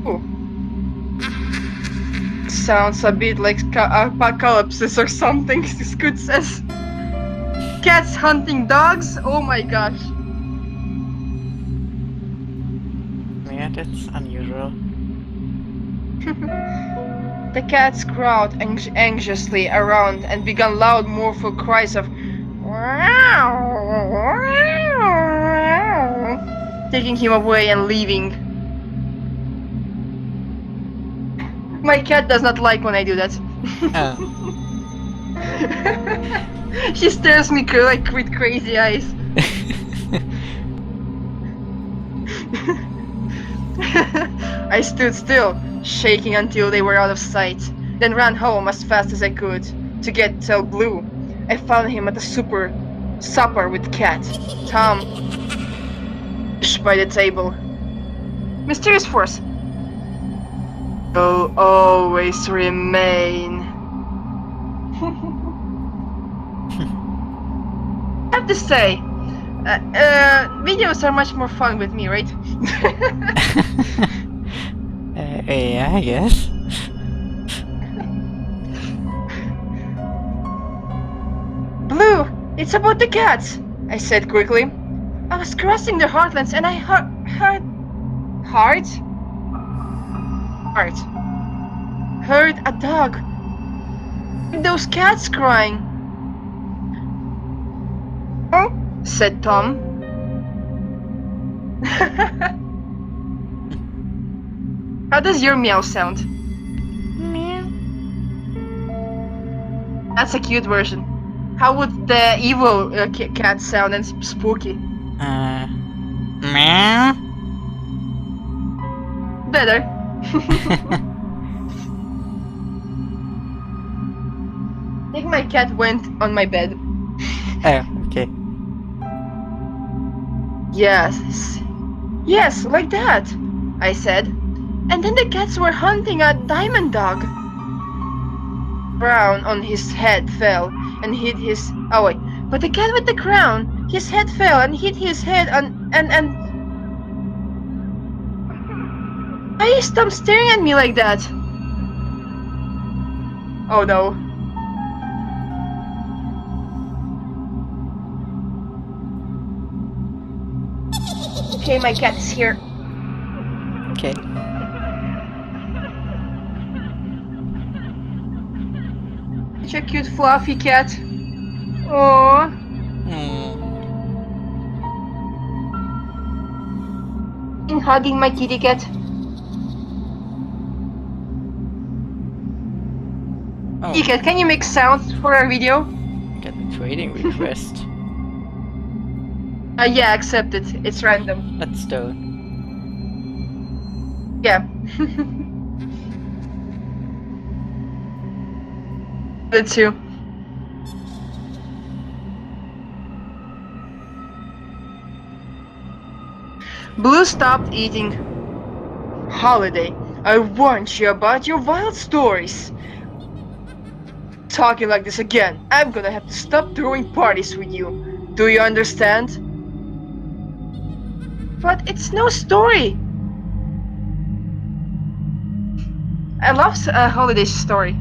Ooh. Sounds a bit like apocalypse or something, this good says. Cats hunting dogs? Oh my gosh. yeah, that's unusual. The cats crowd anxiously around and began loud, mournful cries of taking him away and leaving. My cat does not like when I do that. Oh. She stares me like with crazy eyes. I stood still, shaking until they were out of sight, then ran home as fast as I could to tell Blue. I found him at the supper with Cat, Tom, by the table. Mysterious force will always remain. I have to say, videos are much more fun with me, right? Yeah, I guess. Blue, it's about the cats, I said quickly. I was crossing the heartlands and I heard a dog. Those cats crying. Oh, said Tom. How does your meow sound? Meow. That's a cute version. How would the evil cat sound and spooky? Meow. Better. I think my cat went on my bed. Oh, okay. Yes, like that, I said. And then the cats were hunting a diamond dog. Crown on his head fell and hit his... Oh wait, but the cat with the crown, his head fell and hit his head and... Why is Tom staring at me like that? Oh no. Okay, my cat is here. Okay. Such a cute fluffy cat. Aww. In hugging my kitty cat. Oh, Kitty cat, can you make sounds for our video? get the trading request. Yeah, accept it. It's random. Let's do. Yeah. The two. Blue stopped eating. Holiday, I warned you about your wild stories. Talking like this again, I'm gonna have to stop throwing parties with you. Do you understand? But it's no story. I love Holiday's story.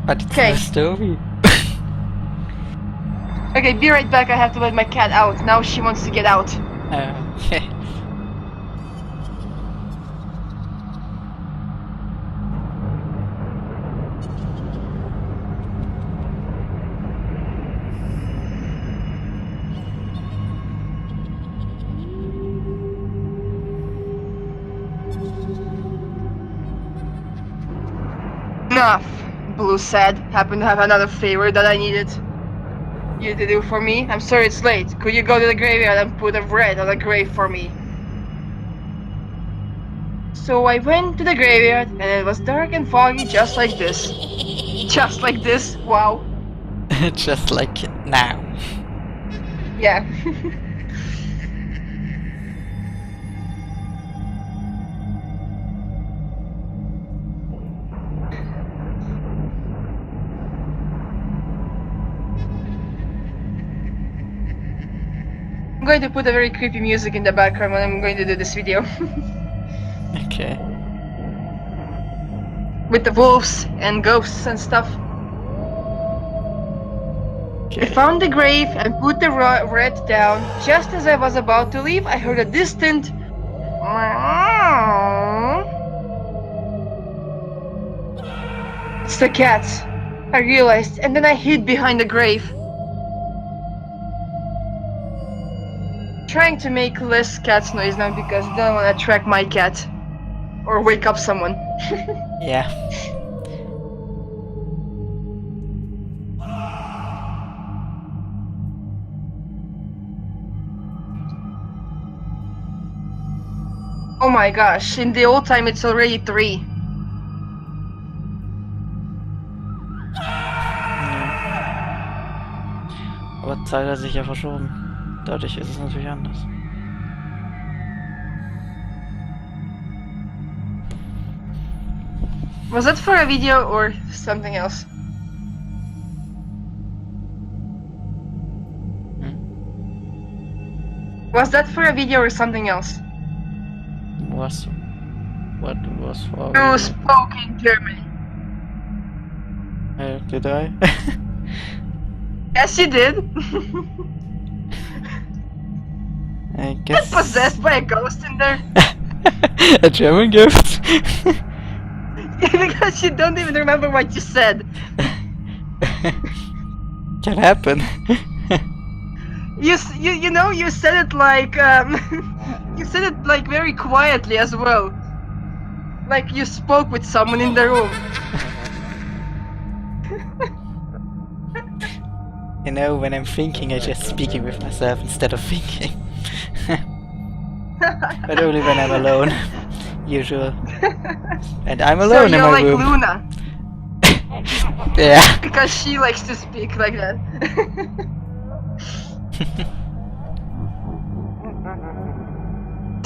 But it's Okay. no story. Okay, be right back. I have to let my cat out. Now she wants to get out. Okay. Enough, Blue said. Happen to have another favor that I needed you to do for me. I'm sorry it's late. Could you go to the graveyard and put a wreath on the grave for me? So I went to the graveyard and it was dark and foggy just like this. Just like this? Wow. Just like now. Yeah. I'm going to put a very creepy music in the background when I'm going to do this video. Okay. With the wolves and ghosts and stuff. I Okay. found the grave and put the wreath down. Just as I was about to leave, I heard a distant meow. It's the cats, I realized, and then I hid behind the grave. Trying to make less cat's noise now because I don't want to attract my cat. Or wake up someone. Yeah. Oh my gosh, in the old time it's already 3. Aber Zeit hat sich ja verschoben. Dadurch ist es natürlich anders. Was that for a video or something else? Was that for a video or something else? What was for? You spoke in German. Did I? Yes, you did. I guess. Possessed by a ghost in there. A German gift? Because you don't even remember what you said. Can happen. You know you said it like you said it like very quietly as well. Like you spoke with someone in the room. You know, when I'm thinking, I just speaking with myself instead of thinking. But only when I'm alone. Usual. And I'm So alone in you're my like room. Luna. Yeah. Because she likes to speak like that.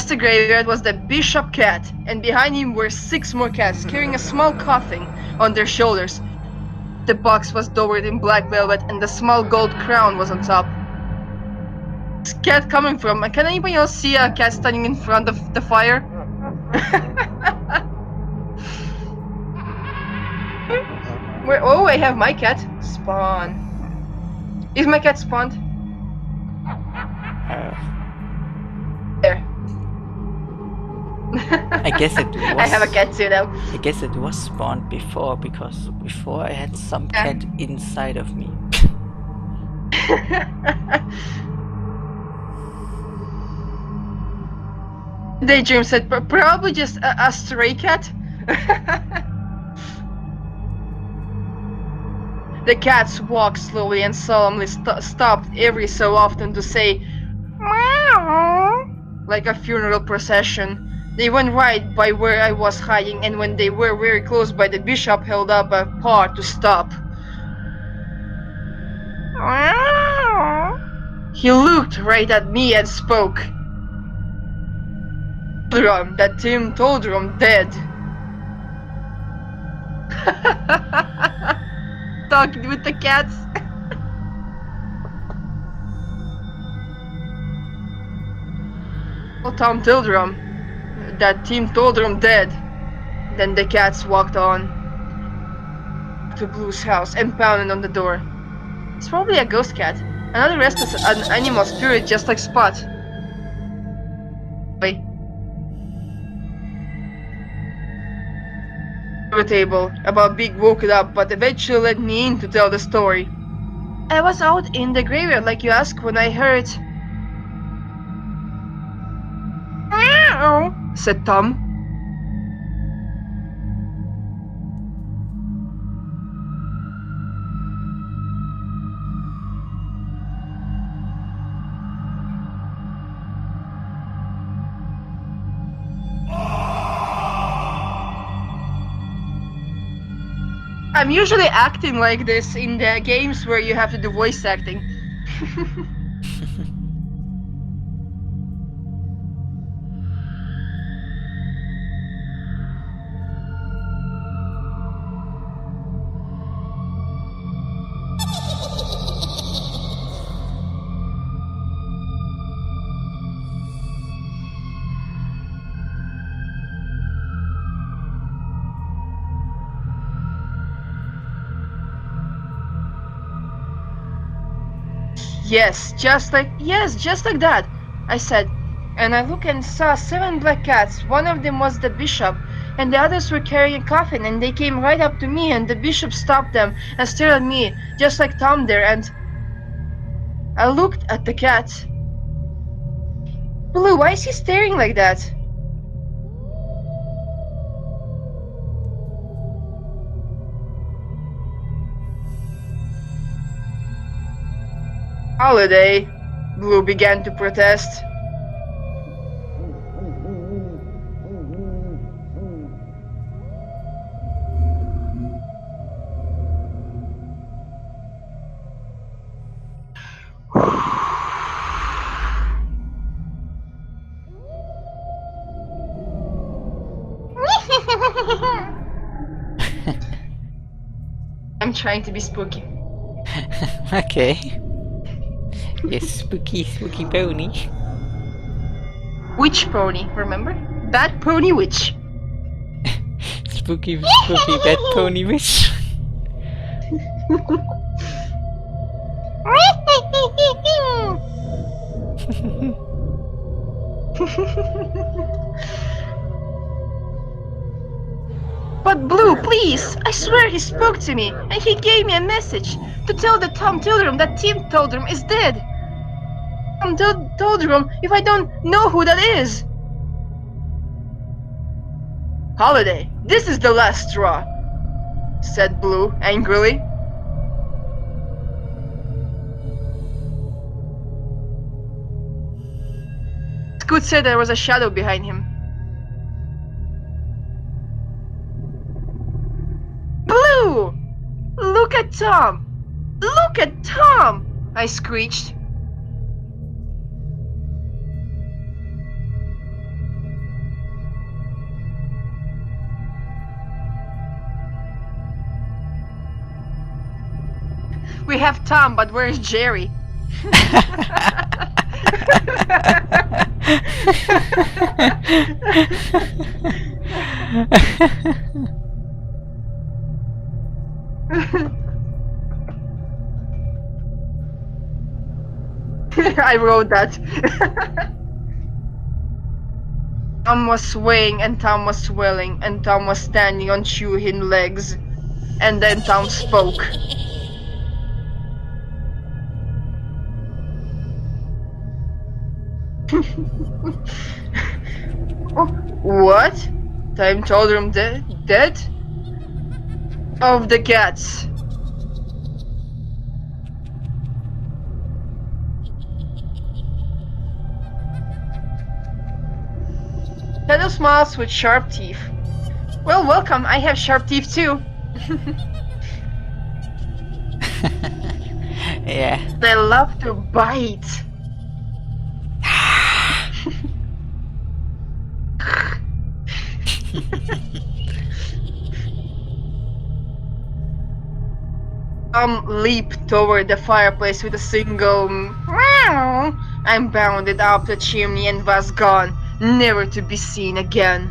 The graveyard was the bishop cat, and behind him were 6 more cats carrying a small coffin on their shoulders. The box was dowered in black velvet, and the small gold crown was on top. Where's this cat coming from? Can anybody else see a cat standing in front of the fire? Where? Oh, I have my cat. Spawn. Is my cat spawned? There. I guess it was. I have a cat too now. I guess it was spawned before, because before I had some Yeah. cat inside of me. Daydream said probably just a stray cat. The cats walked slowly and solemnly stopped every so often to say meow, like a funeral procession. They went right by where I was hiding, and when they were very close by, the bishop held up a paw to stop. He looked right at me and spoke. That Tim Toldrum dead. Talking with the cats. Oh, Tom Tildrum. That Tim Toldrum dead. Then the cats walked on to Blue's house and pounded on the door. It's probably a ghost cat. Another restless animal spirit just like Spot. Wait. The table about Big woke it up, but eventually let me in to tell the story. I was out in the graveyard like you asked when I heard. Meow, said Tom. I'm usually acting like this in the games where you have to do voice acting. Yes, just like that, I said. And I looked and saw 7 black cats. One of them was the bishop, and the others were carrying a coffin, and they came right up to me, and the bishop stopped them and stared at me, just like Tom there, and I looked at the cat. Blue, why is he staring like that? Holiday, Blue began to protest. I'm trying to be spooky. Okay. Yes, spooky pony. Witch pony, remember? Bad pony witch. Spooky bad pony witch. But Blue, please! I swear he spoke to me, and he gave me a message to tell the Tom Tildrum that Tim Tildrum is dead. Tom Tildrum, if I don't know who that is. Holiday, this is the last straw, said Blue angrily. Scoot said there was a shadow behind him. Blue! Look at Tom! Look at Tom! I screeched. We have Tom, but where's Jerry? I wrote that. Tom was swaying, and Tom was swelling, and Tom was standing on 2 hind legs. And then Tom spoke. Oh, what? Time Tildrum dead? Of the cats. Shadow smiles with sharp teeth. Well, welcome. I have sharp teeth too. Yeah. They love to bite. Leap toward the fireplace with a single meow and bounded up the chimney and was gone, never to be seen again.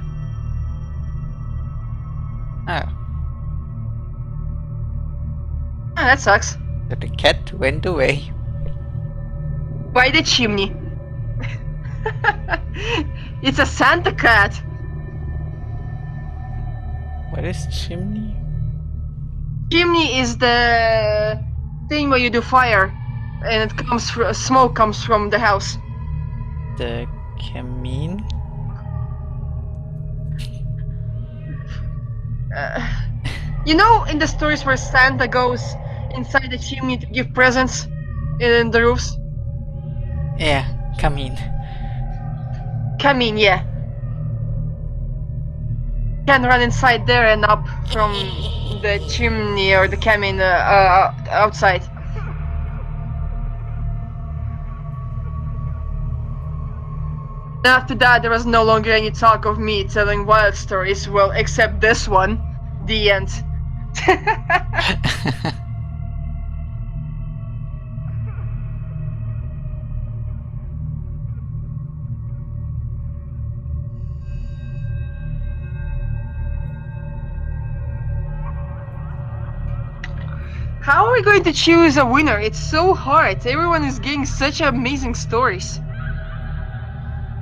Oh, Ah, that sucks. so the cat went away. By the chimney. It's a Santa cat. What is chimney? Chimney is the thing where you do fire, and it comes smoke comes from the house. The camine? You know, in the stories where Santa goes inside the chimney to give presents in the roofs? Yeah, camine. Camine, yeah. Can run inside there and up from the chimney or the camine outside. After that, there was no longer any talk of me telling wild stories, well, except this one. The end. How are we going to choose a winner? It's so hard. Everyone is getting such amazing stories.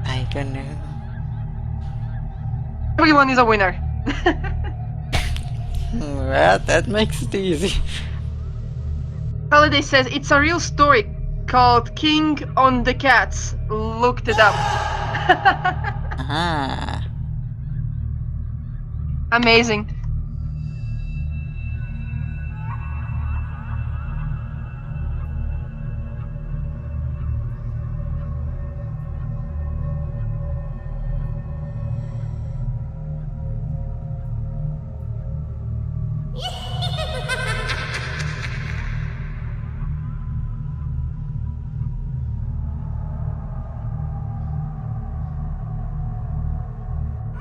I don't know. Everyone is a winner. Well, that makes it easy. Holiday says it's a real story called King on the Cats. Looked it up. Ah. Amazing.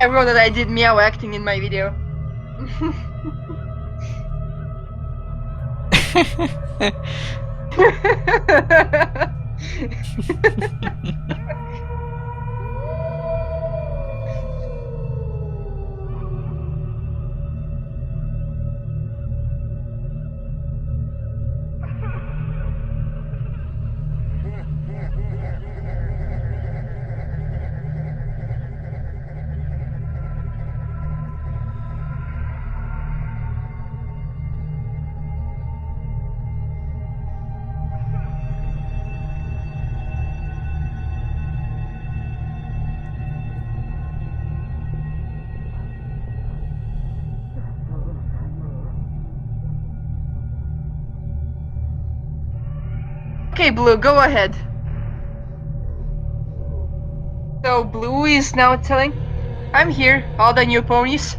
I wrote that I did meow acting in my video. Okay, Blue, go ahead. So Blue is now telling, I'm here, all the new ponies.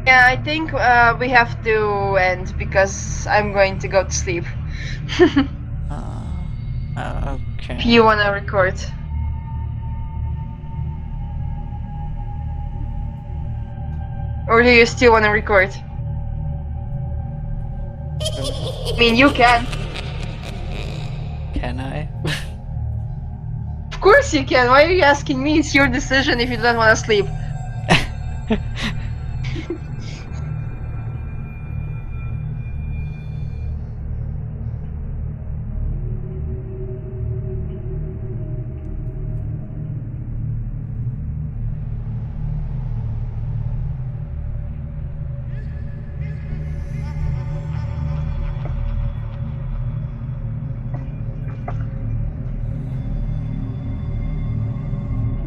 Yeah, I think we have to end because I'm going to go to sleep. Okay. If you wanna record. Or do you still wanna record? I mean, you can. Can I? Of course you can. Why are you asking me? It's your decision if you don't wanna sleep.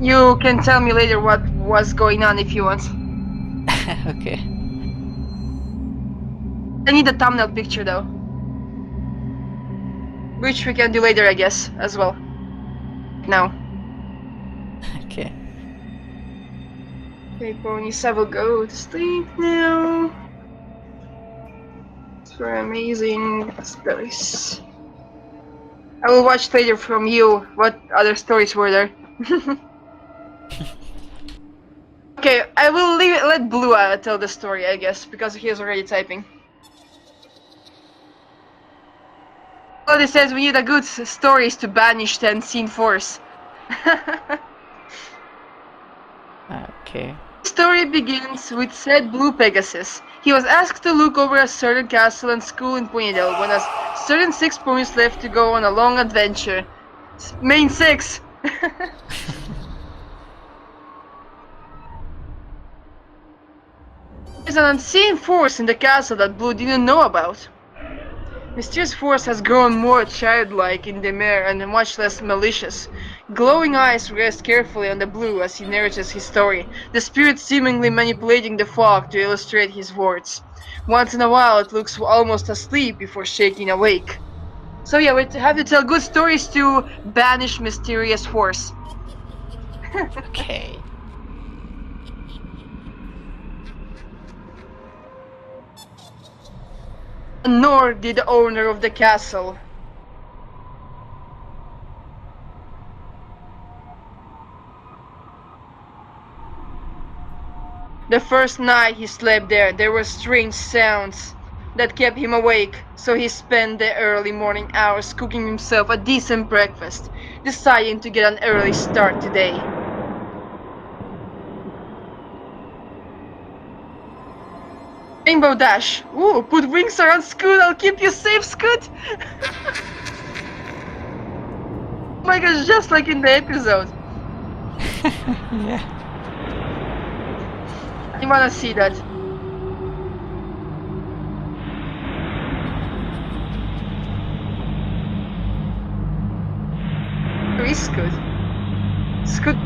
You can tell me later what was going on if you want. Okay. I need a thumbnail picture though. Which we can do later, I guess, as well. Now. Okay. Okay, ponies, I will go to sleep now. It's for amazing stories. I will watch later from you what other stories were there. Okay, I will let Blue tell the story, I guess, because he is already typing. Well, it says we need a good stories to banish the unseen force. Okay. The story begins with said Blue Pegasus. He was asked to look over a certain castle and school in Puñedel when a certain 6 points left to go on a long adventure. Main 6! There's an unseen force in the castle that Blue didn't know about. Mysterious force has grown more childlike in the mare and much less malicious. Glowing eyes rest carefully on the Blue as he narrates his story, the spirit seemingly manipulating the fog to illustrate his words. Once in a while it looks almost asleep before shaking awake. So yeah, we have to tell good stories to banish mysterious force. Okay. Nor did the owner of the castle. The first night he slept there were strange sounds that kept him awake, so he spent the early morning hours cooking himself a decent breakfast, deciding to get an early start today. Rainbow Dash. Ooh, put wings around Scoot, I'll keep you safe, Scoot! Oh my gosh, just like in the episode. Yeah. I wanna see that. Where is Scoot? Scoot...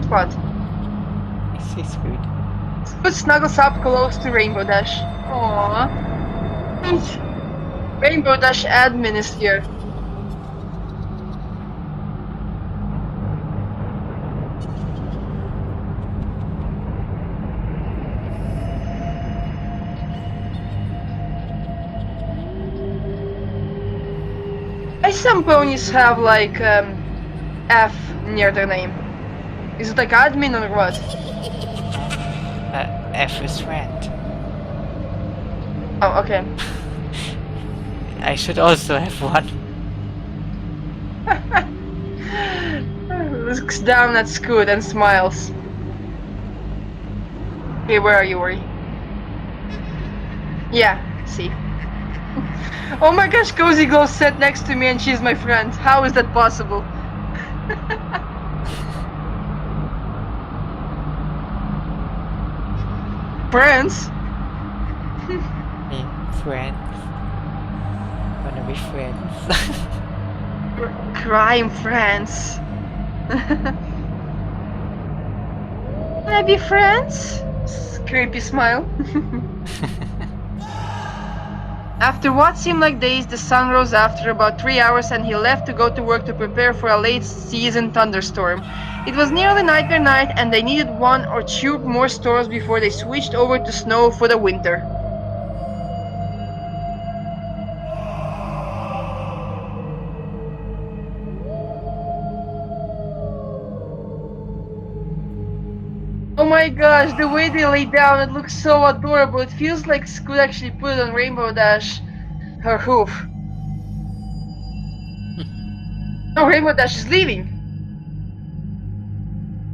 What? I see Scoot. Scoot snuggles up close to Rainbow Dash. Aww. Rainbow Dash admin is here. Why some ponies have like F near their name? Is it like admin or what? F is friend. Oh, okay. I should also have one. Looks down at Scoot and smiles. Okay, where are you, Ori? Yeah, see. Oh my gosh, Cozy Glow sat next to me and she's my friend. How is that possible? Friends? Me, friends. Wanna be friends. Crime friends. Wanna be friends? Creepy smile. After what seemed like days, the sun rose after about 3 hours and he left to go to work to prepare for a late-season thunderstorm. It was nearly nightmare night and they needed 1 or 2 more storms before they switched over to snow for the winter. Oh my gosh, the way they lay down, it looks so adorable. It feels like Scoot actually put it on Rainbow Dash, her hoof. Oh, Rainbow Dash is leaving.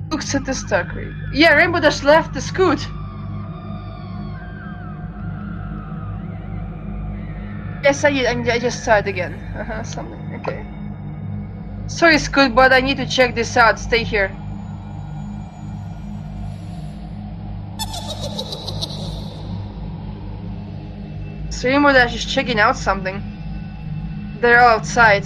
Looks at the stock. Yeah, Rainbow Dash left the Scoot. Yes, I just saw it again. Something, okay. Sorry, Scoot, but I need to check this out. Stay here. So Rainbow Dash is checking out something. They're all outside.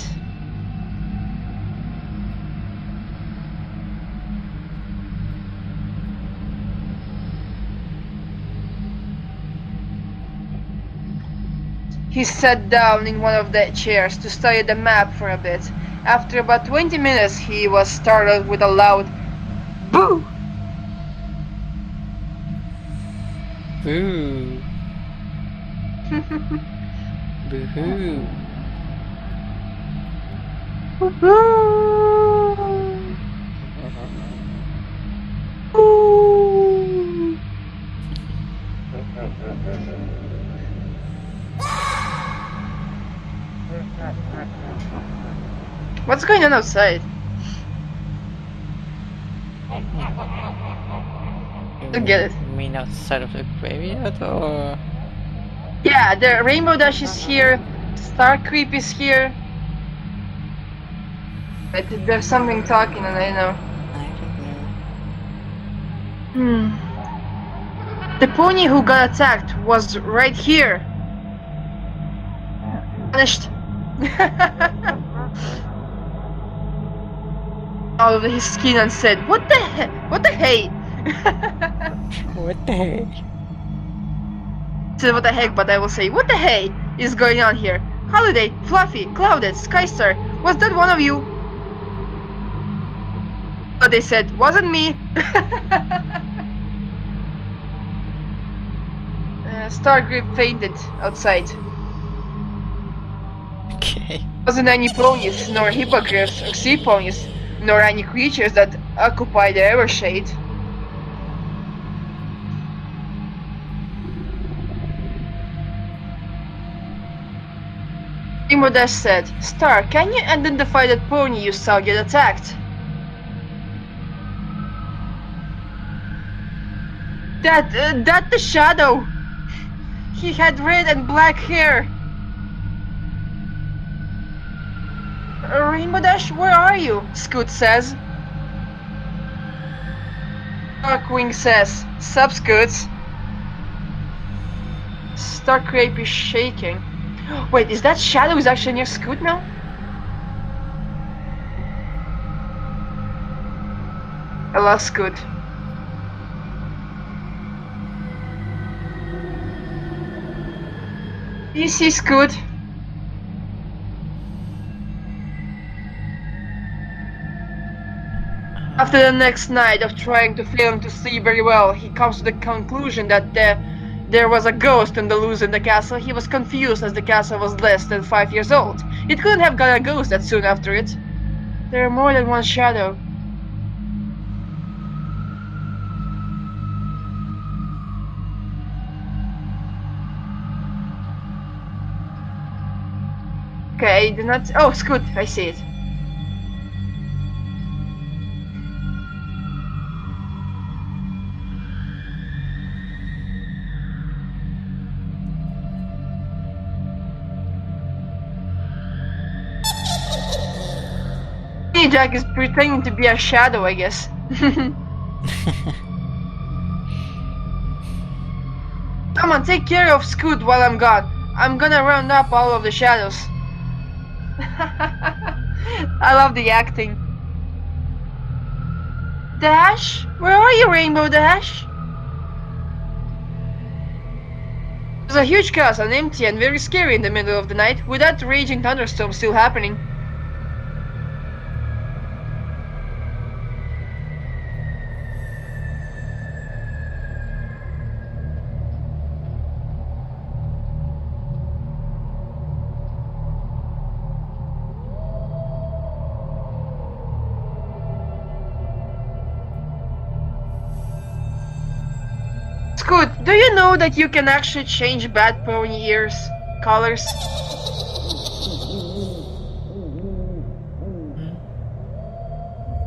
He sat down in one of the chairs to study the map for a bit. After about 20 minutes, he was startled with a loud boo! Boo. Boo-hoo. What's going on outside? I get it. You mean outside of the graveyard, or...? Yeah, the Rainbow Dash is here, Star Creep is here. But there's something talking and I know. I don't know. The pony who got attacked was right here. Vanished. Out of his skin and said, "What the heck? What the hey?" What the heck? Said, "What the heck?" But I will say, "What the hey is going on here? Holiday, Fluffy, Clouded, Skystar. Was that one of you?" But they said, "Wasn't me." Stargrip fainted outside. Okay. Wasn't any ponies, nor hippogriffs or sea ponies, nor any creatures that occupy the Evershade. Imodash said, "Star, can you identify that pony you saw get attacked?" That the shadow! He had red and black hair! Rainbow Dash, where are you? Scoot says. Darkwing says, "Sup, Scoots?" Starcrape is shaking. Wait, is that shadow is actually near Scoot now? I lost Scoot. Do you see Scoot? After the next night of trying to film to see very well, he comes to the conclusion that there was a ghost in the loose in the castle. He was confused as the castle was less than 5 years old. It couldn't have got a ghost that soon after it. There are more than one shadow. Okay, I did not. Oh, Scoot, I see it. Jack is pretending to be a shadow, I guess. Come on, take care of Scoot while I'm gone. I'm gonna round up all of the shadows. I love the acting. Dash? Where are you, Rainbow Dash? There's a huge castle, empty and very scary in the middle of the night, with that raging thunderstorm still happening. Scoot, do you know that you can actually change bad pony ears colors?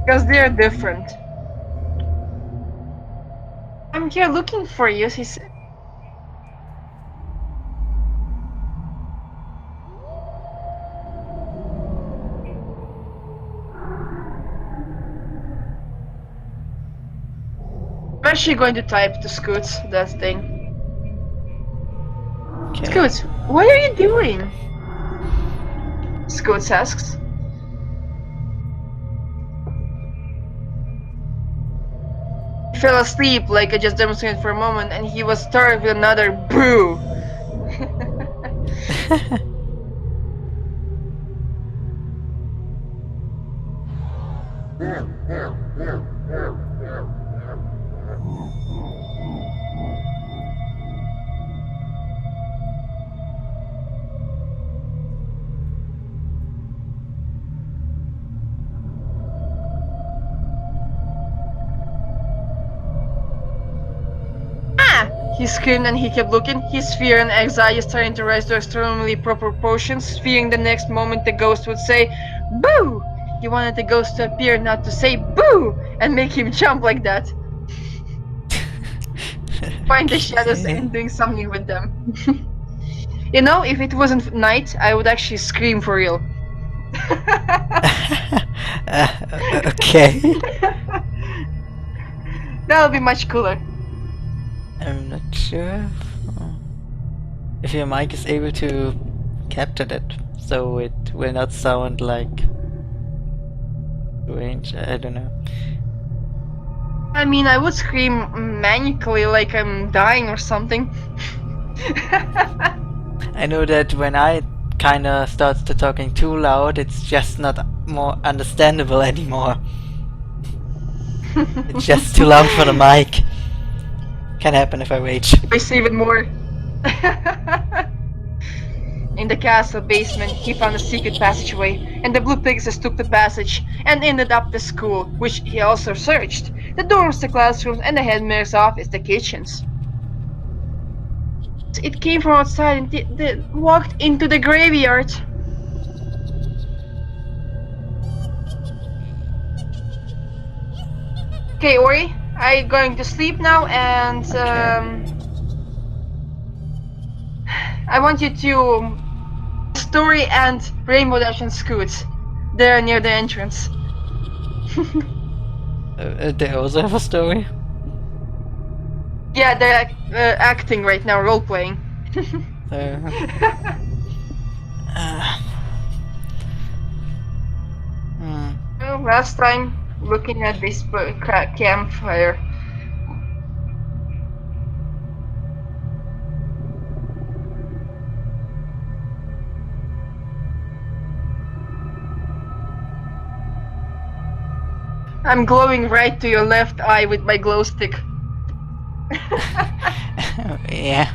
Because they're different. I'm here looking for you, he said. I'm actually going to type to Scoots that thing. Okay. Scoots, what are you doing? Scoots asks. He fell asleep like I just demonstrated for a moment, and he was startled with another boo. He screamed and he kept looking. His fear and anxiety starting to rise to extremely proportions, fearing the next moment the ghost would say, "Boo!" He wanted the ghost to appear, not to say "Boo!" and make him jump like that. Find the shadows and doing something with them. You know, if it wasn't night, I would actually scream for real. Okay. That would be much cooler. I'm not sure if your mic is able to capture that, so it will not sound like strange. I don't know. I mean, I would scream manically like I'm dying or something. I know that when I kinda starts to talking too loud, it's just not more understandable anymore. It's just too loud for the mic. Can happen if I rage. I save it more. In the castle basement, he found a secret passageway, and the Blue Pegasus took the passage and ended up the school, which he also searched. The dorms, the classrooms, and the headmaster's office, the kitchens. It came from outside and they walked into the graveyard. Okay, Ori, I'm going to sleep now, and I want you to Story and Rainbow Dash and Scoot. They're near the entrance. They also have a story? Yeah, they're acting right now, role playing. Well, last time, looking at this campfire. I'm glowing right to your left eye with my glow stick. Yeah.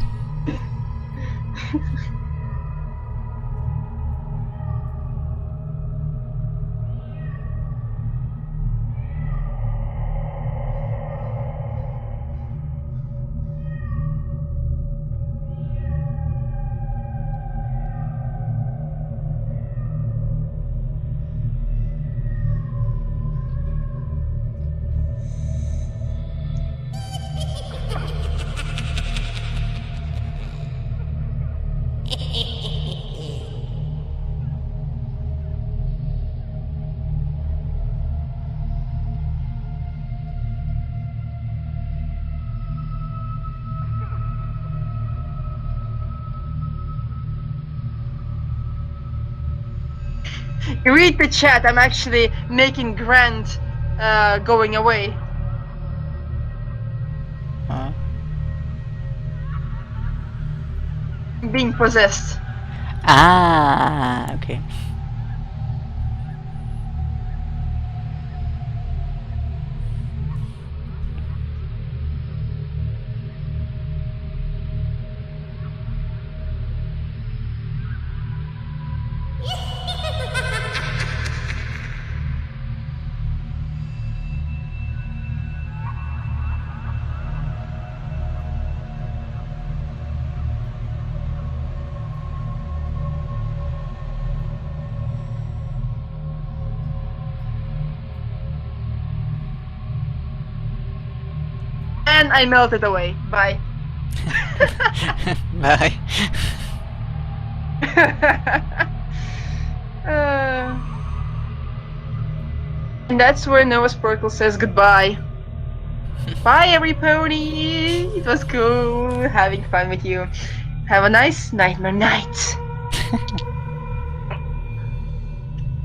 Read the chat, I'm actually making Grant going away. Huh? Being possessed. Ah, okay. And I melted away. Bye. Bye. And that's where Noah Sparkle says goodbye. Bye, everybody. It was cool having fun with you. Have a nice nightmare night.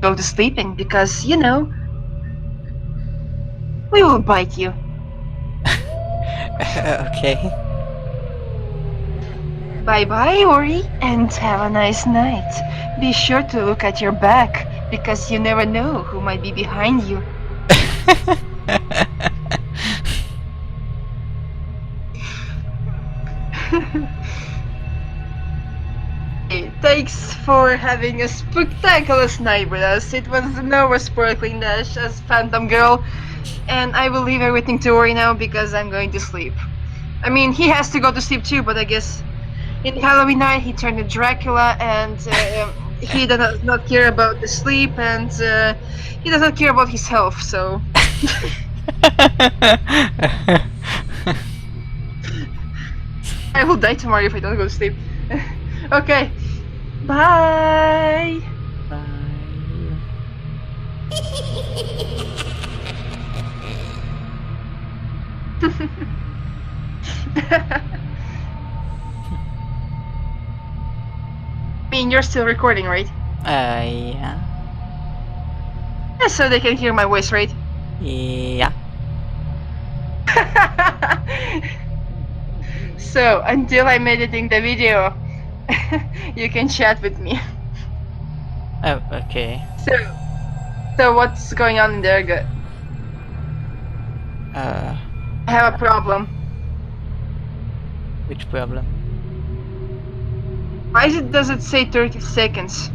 Go to sleeping because, you know, we will bite you. Okay. Bye-bye, Ori, and have a nice night. Be sure to look at your back, because you never know who might be behind you. Thanks for having a spectacular night with us. It was no more sparkling dash as Phantom Girl, and I will leave everything to Ori now because I'm going to sleep. I mean, he has to go to sleep too, but I guess in Halloween night he turned into Dracula, and he does not care about the sleep, and he does not care about his health. So I will die tomorrow if I don't go to sleep. Okay, bye. I mean, you're still recording, right? Yeah. Yeah, so they can hear my voice, right? Yeah. So, until I'm editing the video, you can chat with me. Oh, okay. So what's going on in there? Good. I have a problem. Which problem? Why does it say 30 seconds?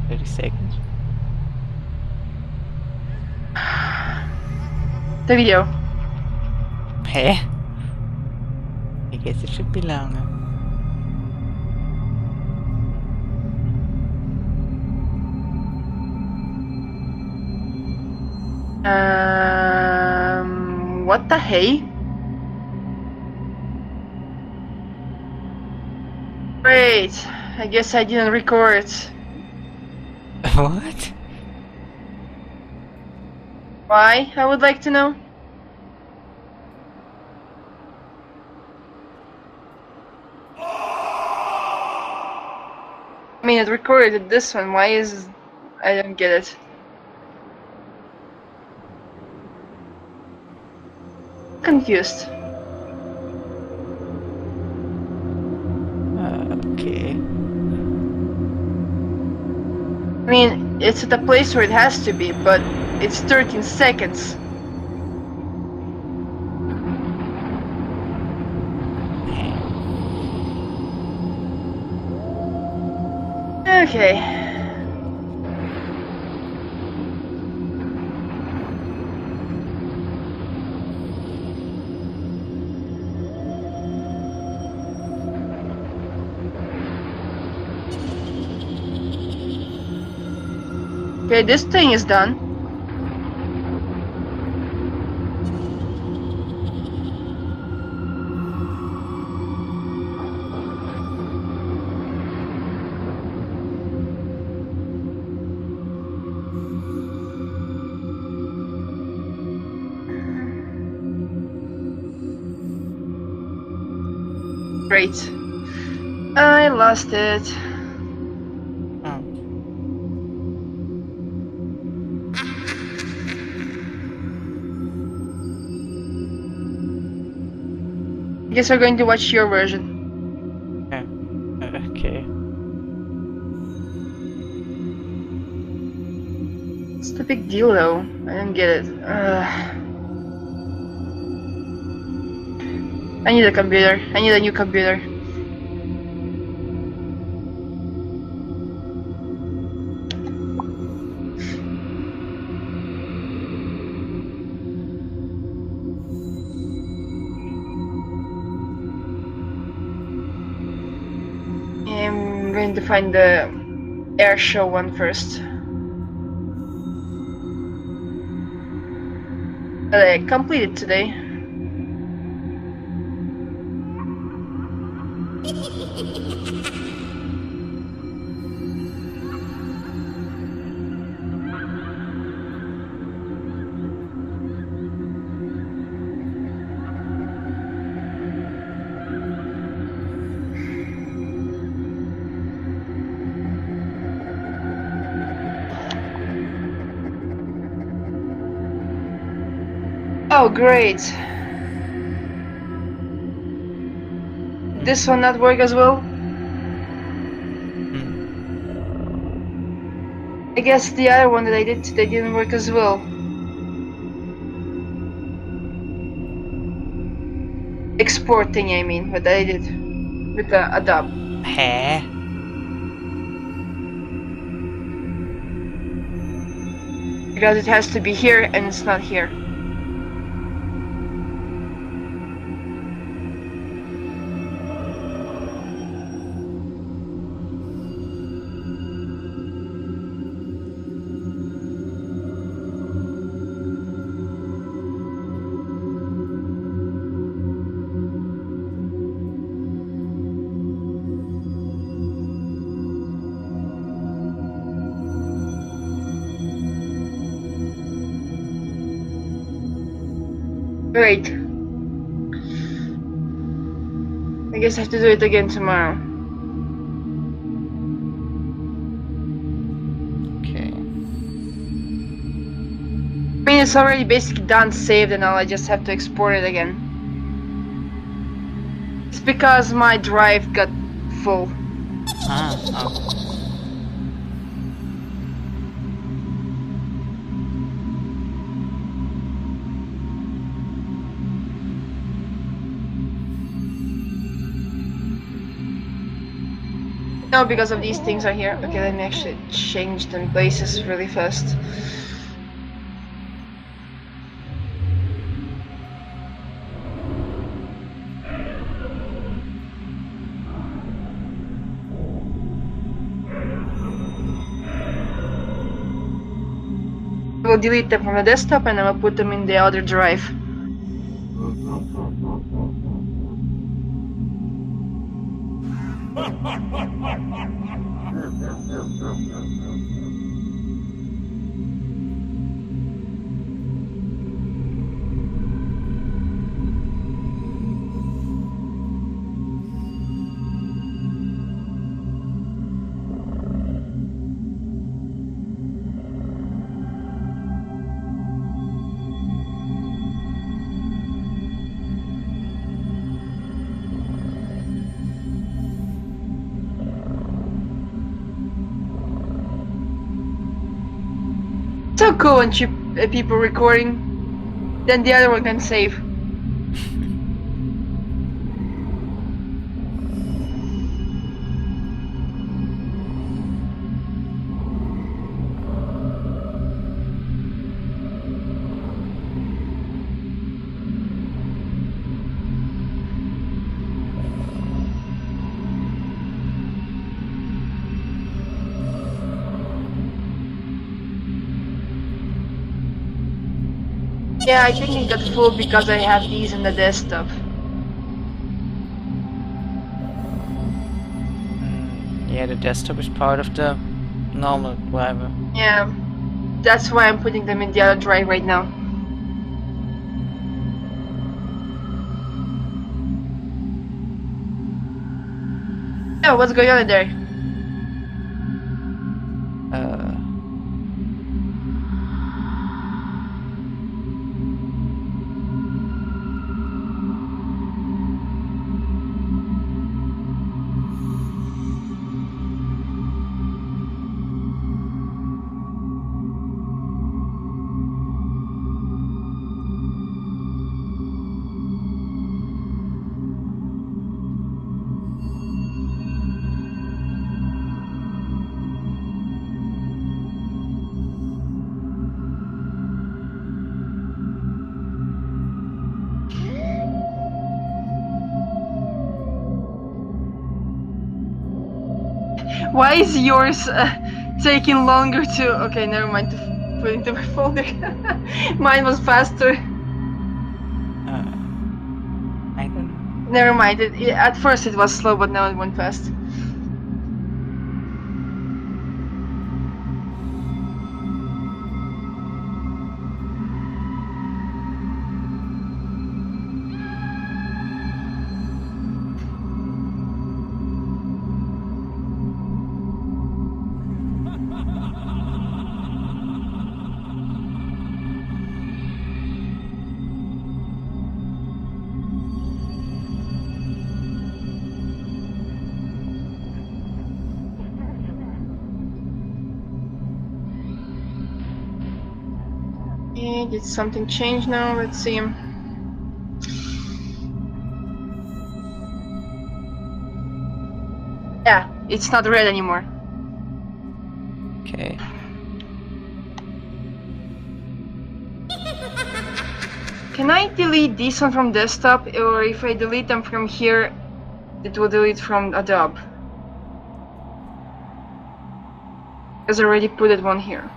30 seconds. The video. Hey? I guess it should be longer. What the hey? Great. I guess I didn't record. What? Why? I would like to know. I mean, it recorded this one. Why is... I don't get it. Confused. Okay. I mean, it's at a place where it has to be, but it's 13 seconds. Okay. Okay, this thing is done. Great. I lost it. Oh. I guess we're going to watch your version. Okay. What's the big deal though? I don't get it. I need a computer. I need a new computer. I'm going to find the air show one first. But I completed today. Oh, great. this one not work as well? I guess the other one that I did today didn't work as well. Exporting, I mean, what I did with the Adobe. Hair. Because it has to be here and it's not here. Great. I guess I have to do it again tomorrow. Okay. I mean, it's already basically done, saved, and all. I just have to export it again. It's because my drive got full. Oh. No, because of these things are here. Okay, let me actually change them places really fast. I will delete them from the desktop and I will put them in the other drive. So cool when people recording, then the other one can save. Yeah, I think it got full because I have these in the desktop. Yeah, the desktop is part of the normal driver. Yeah, that's why I'm putting them in the other drive right now. Oh, what's going on in there? Why is yours taking longer to... Okay, never mind, to put into my folder. Mine was faster. I don't know. Never mind, at first it was slow, but now it went fast. Okay, did something change now? Let's see. Yeah, it's not red anymore. Okay. Can I delete this one from desktop, or if I delete them from here, it will delete from Adobe? Because I already put it one here.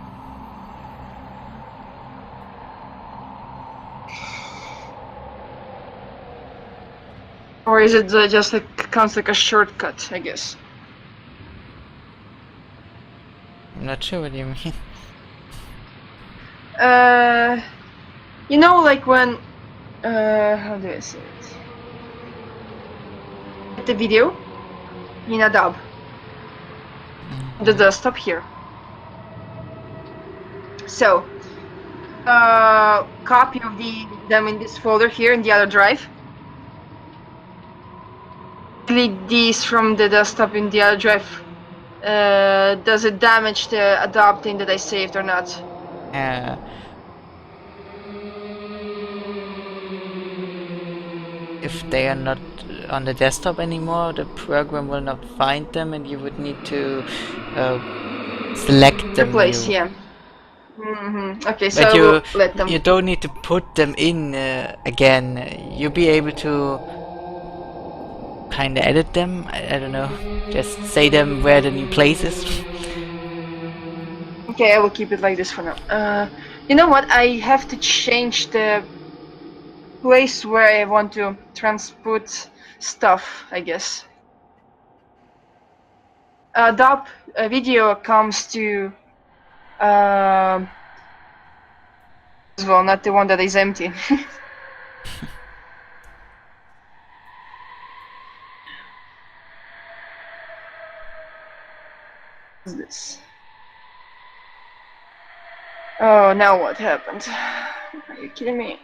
Or is it just like counts like a shortcut, I guess? I'm not sure what you mean. You know, like when, how do I say it? The video in Adobe, the desktop here. So, copy of them in this folder here in the other drive. Delete these from the desktop in the other drive. Does it damage the Adobe thing that I saved or not? If they are not on the desktop anymore, the program will not find them, and you would need to select them. Replace, new. yeah. Okay, so But I will let them. you don't need to put them in again. You'll be able to kind of edit them. I don't know. Just say them where the new place is. Okay, I will keep it like this for now. You know what? I have to change the place where I want to transport stuff, I guess. Adobe video comes to as well, not the one that is empty. What's this? Oh, now what happened? Are you kidding me?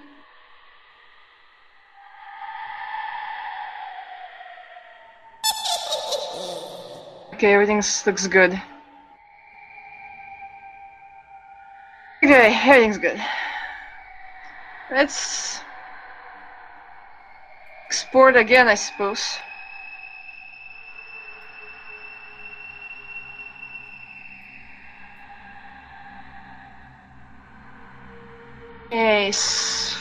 Okay, everything looks good. Okay, everything's good. Let's export again, I suppose. Yes.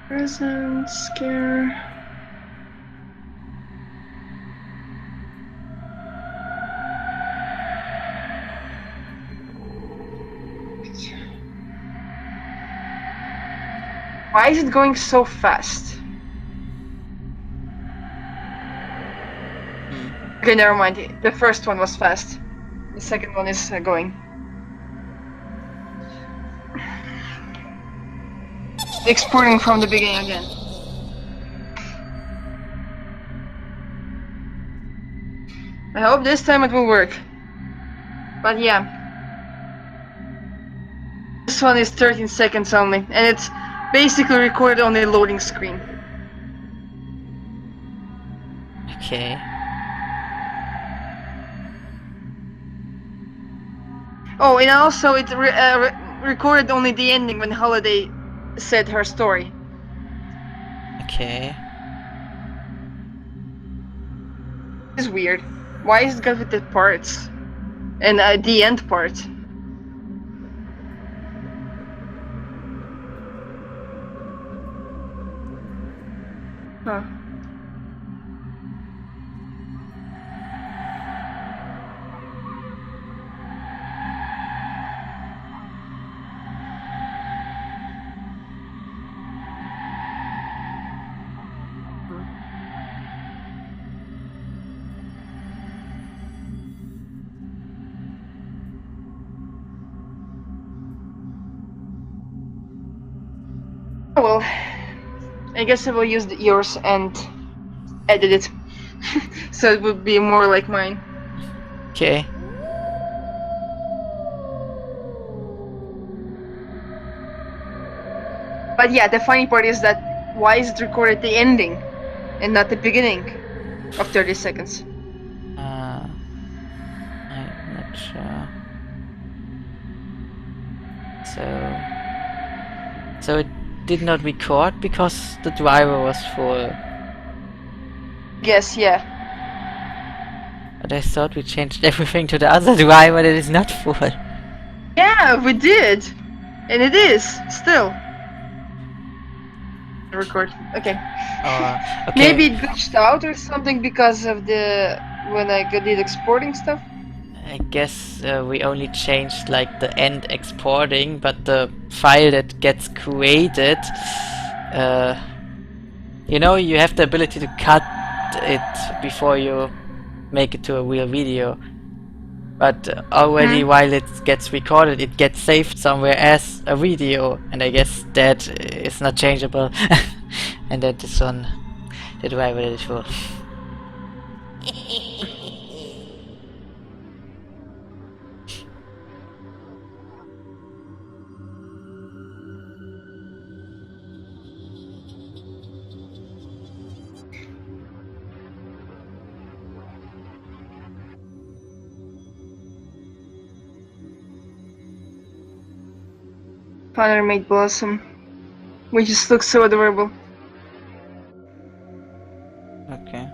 Present scare. Why is it going so fast? Okay, never mind. The first one was fast. The second one is going. Exporting from the beginning again. I hope this time it will work. But yeah. This one is 13 seconds only, and it's basically recorded on a loading screen. Okay. Oh, and also it recorded only the ending when Holiday said her story. Okay. It's weird. Why is it got with the parts? And the end part? Huh. Well, I guess I will use yours and edit it, so it would be more like mine. Okay. But yeah, the funny part is that why is it recorded the ending and not the beginning of 30 seconds? I'm not sure. So it did not record because the driver was full. Guess, yeah. But I thought we changed everything to the other driver that is not full. Yeah, we did! And it is, still. Record, okay. Okay. Maybe it glitched out or something because of when I did exporting stuff? I guess we only changed like the end exporting, but the file that gets created, you know, you have the ability to cut it before you make it to a real video. But already while it gets recorded, it gets saved somewhere as a video, and I guess that is not changeable. And that is on the driver that is full. Father made Blossom. We just look so adorable. Okay.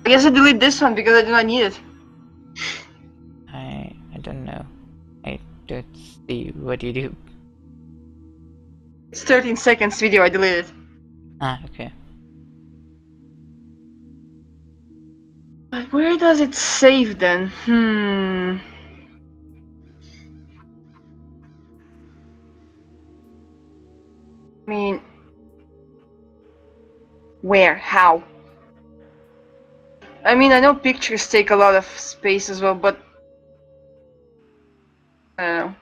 I guess I delete this one because I do not need it. I don't know. I don't see what you do. It's 13 seconds video, I deleted it. Ah, okay. But where does it save then? I mean... Where? How? I mean, I know pictures take a lot of space as well, but... I don't know.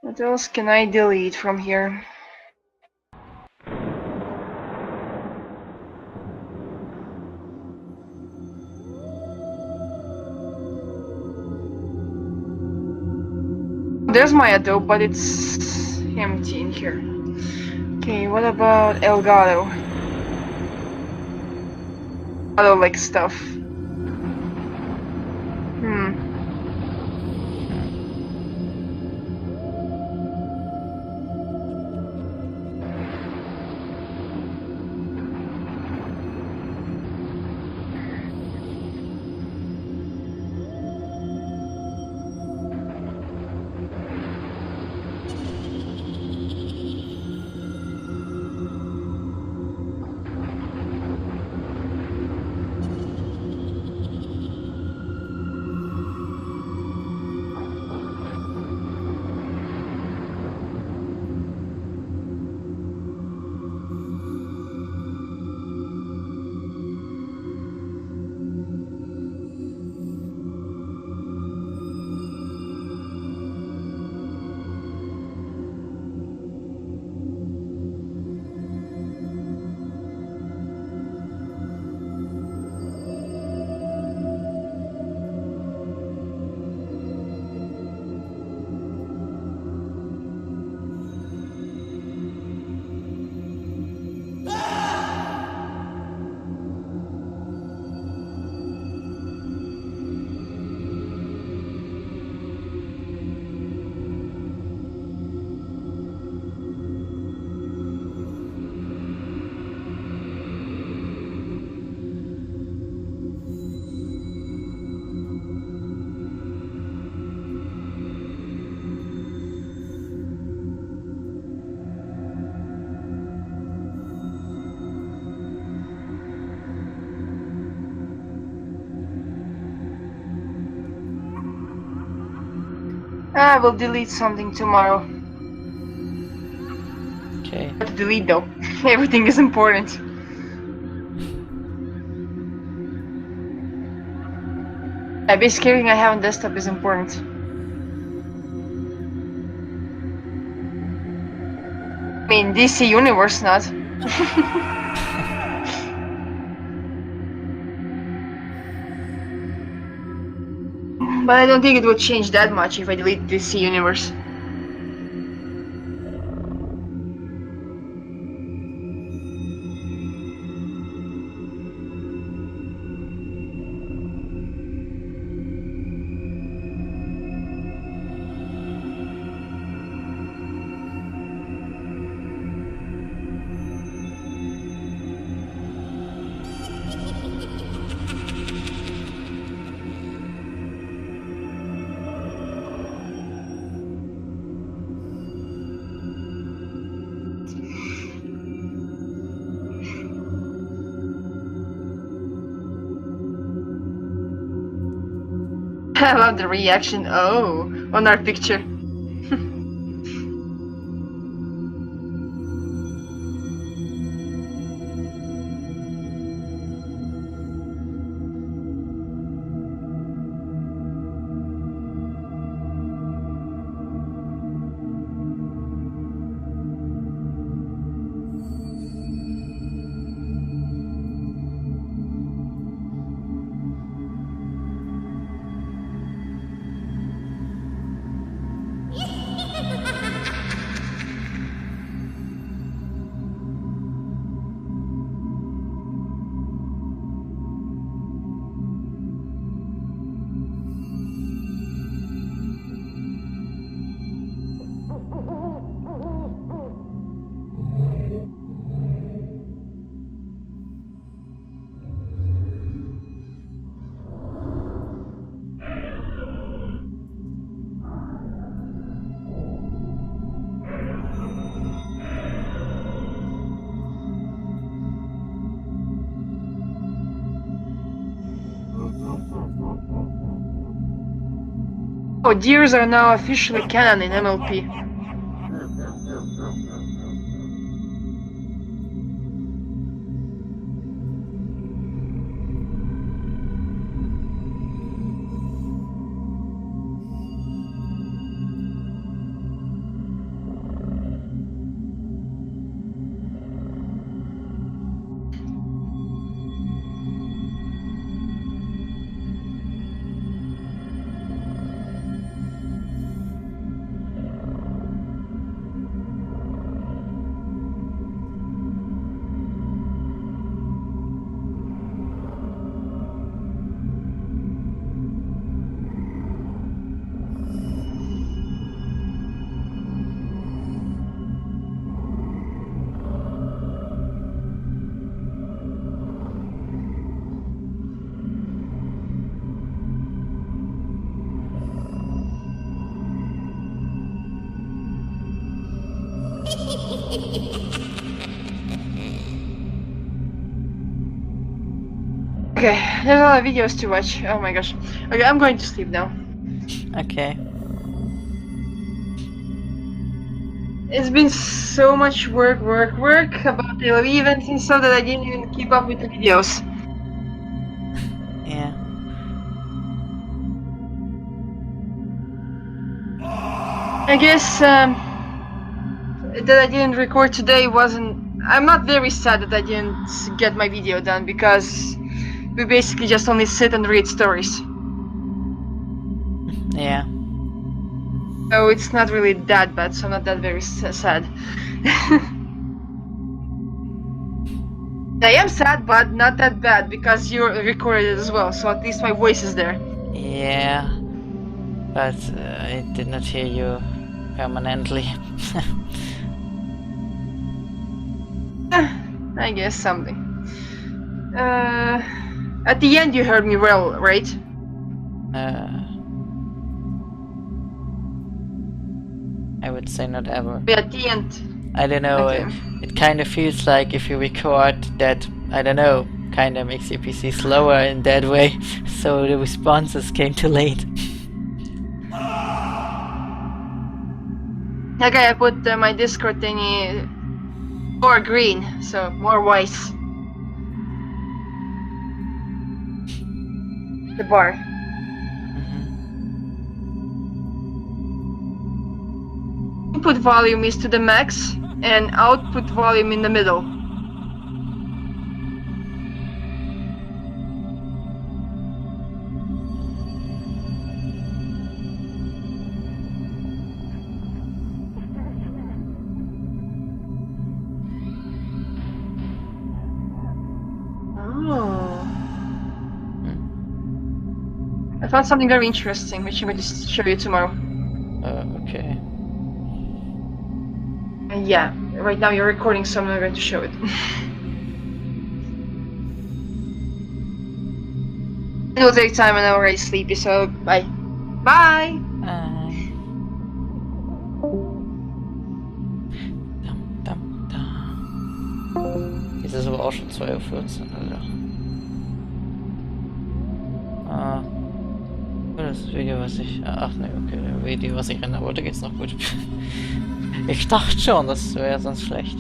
What else can I delete from here? There's my Adobe, but it's empty in here. Okay, what about Elgato? Elgato like stuff. I will delete something tomorrow. Okay. What to delete though? Everything is important. Basically everything I have on desktop is important. I mean, DC Universe not. But I don't think it would change that much if I delete DC Universe. I love the reaction. Oh, on our picture. Oh, deers are now officially canon in MLP. Okay, there's a lot of videos to watch. Oh my gosh. Okay, I'm going to sleep now. Okay. It's been so much work about the events and stuff that I didn't even keep up with the videos. Yeah. I guess that I didn't record today wasn't... I'm not very sad that I didn't get my video done because we basically just only sit and read stories. Yeah. So it's not really that bad, so I'm not that very sad. I am sad, but not that bad because you recorded it as well, so at least my voice is there. Yeah. But I did not hear you permanently. I guess something. At the end you heard me well, right? I would say not ever. Yeah, at the end. I don't know, Okay. it kind of feels like if you record that, I don't know, kind of makes your PC slower in that way, so the responses came too late. Okay, I put my Discord thingy more green, so more wise. The bar. Input volume is to the max, and output volume in the middle. I found something very interesting, which I'm going to show you tomorrow. Okay. And yeah, right now you're recording, so I'm not going to show it. It will take time and I'm already sleepy, so bye. Bye! Jetzt ist aber auch schon 2:14 Uhr, Alter. Das Video, was ich... Ach ne, okay, das Video, was ich ändern wollte, geht's noch gut. Ich dachte schon, das wäre sonst schlecht.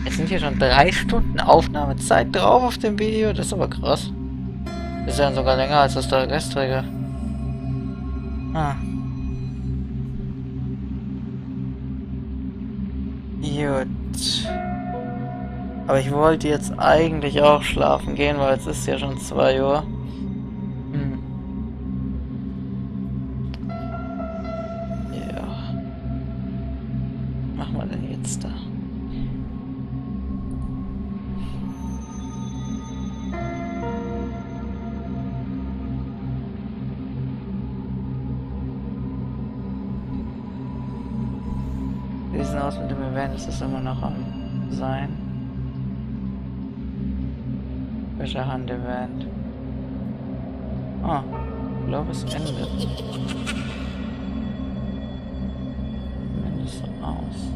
Jetzt sind hier schon 3 Stunden Aufnahmezeit drauf auf dem Video, das ist aber krass. Das ist ja sogar länger als das der gestrige. Gut. Aber ich wollte jetzt eigentlich auch schlafen gehen, weil es ist ja schon 2 Uhr. Ja. Was machen wir denn jetzt da? Wie sieht es aus mit dem Event? Ist das immer noch am sein? Welcher Hand-Event? Ah, ich glaube es endet. Zumindest so aus.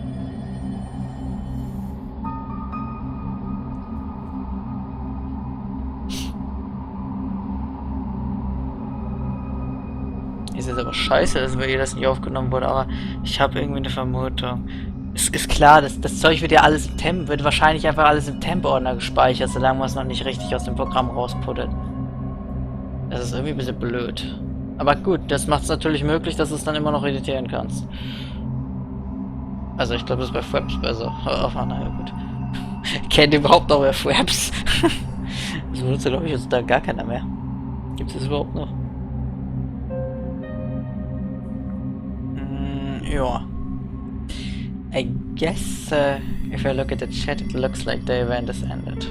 Ist jetzt aber scheiße, dass bei ihr das nicht aufgenommen wurde, aber ich habe irgendwie eine Vermutung. Es ist klar, das Zeug wird ja alles im Temp, wird wahrscheinlich einfach alles im Temp-Ordner gespeichert, solange man es noch nicht richtig aus dem Programm rausputtert. Das ist irgendwie ein bisschen blöd. Aber gut, das macht es natürlich möglich, dass du es dann immer noch editieren kannst. Also ich glaube, das ist bei Fraps besser. Aber naja, gut. Kennt ihr überhaupt noch wer Fraps? Das benutzt glaube ich jetzt da gar keiner mehr. Gibt es das überhaupt noch? Ja. I guess if I look at the chat, it looks like the event has ended.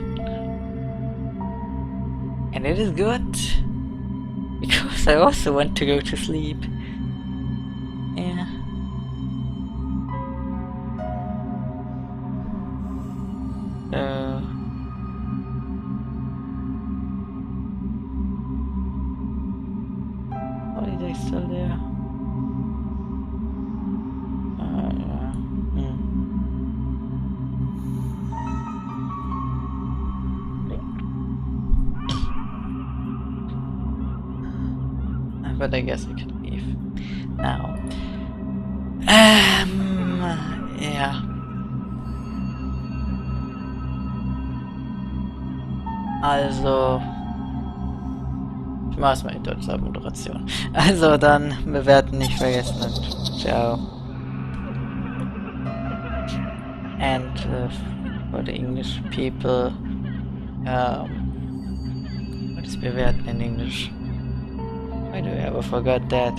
And it is good, because I also want to go to sleep. Yeah. Holiday still there? But I guess I can leave now. Ja. Also, ich mach's mal in deutscher Moderation. Also dann bewerten nicht vergessen und ciao. And for the English people, what is bewerten in English? Why do I ever forgot that?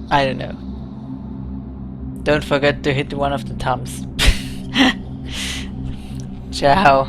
I don't know. Don't forget to hit one of the thumbs. Ciao.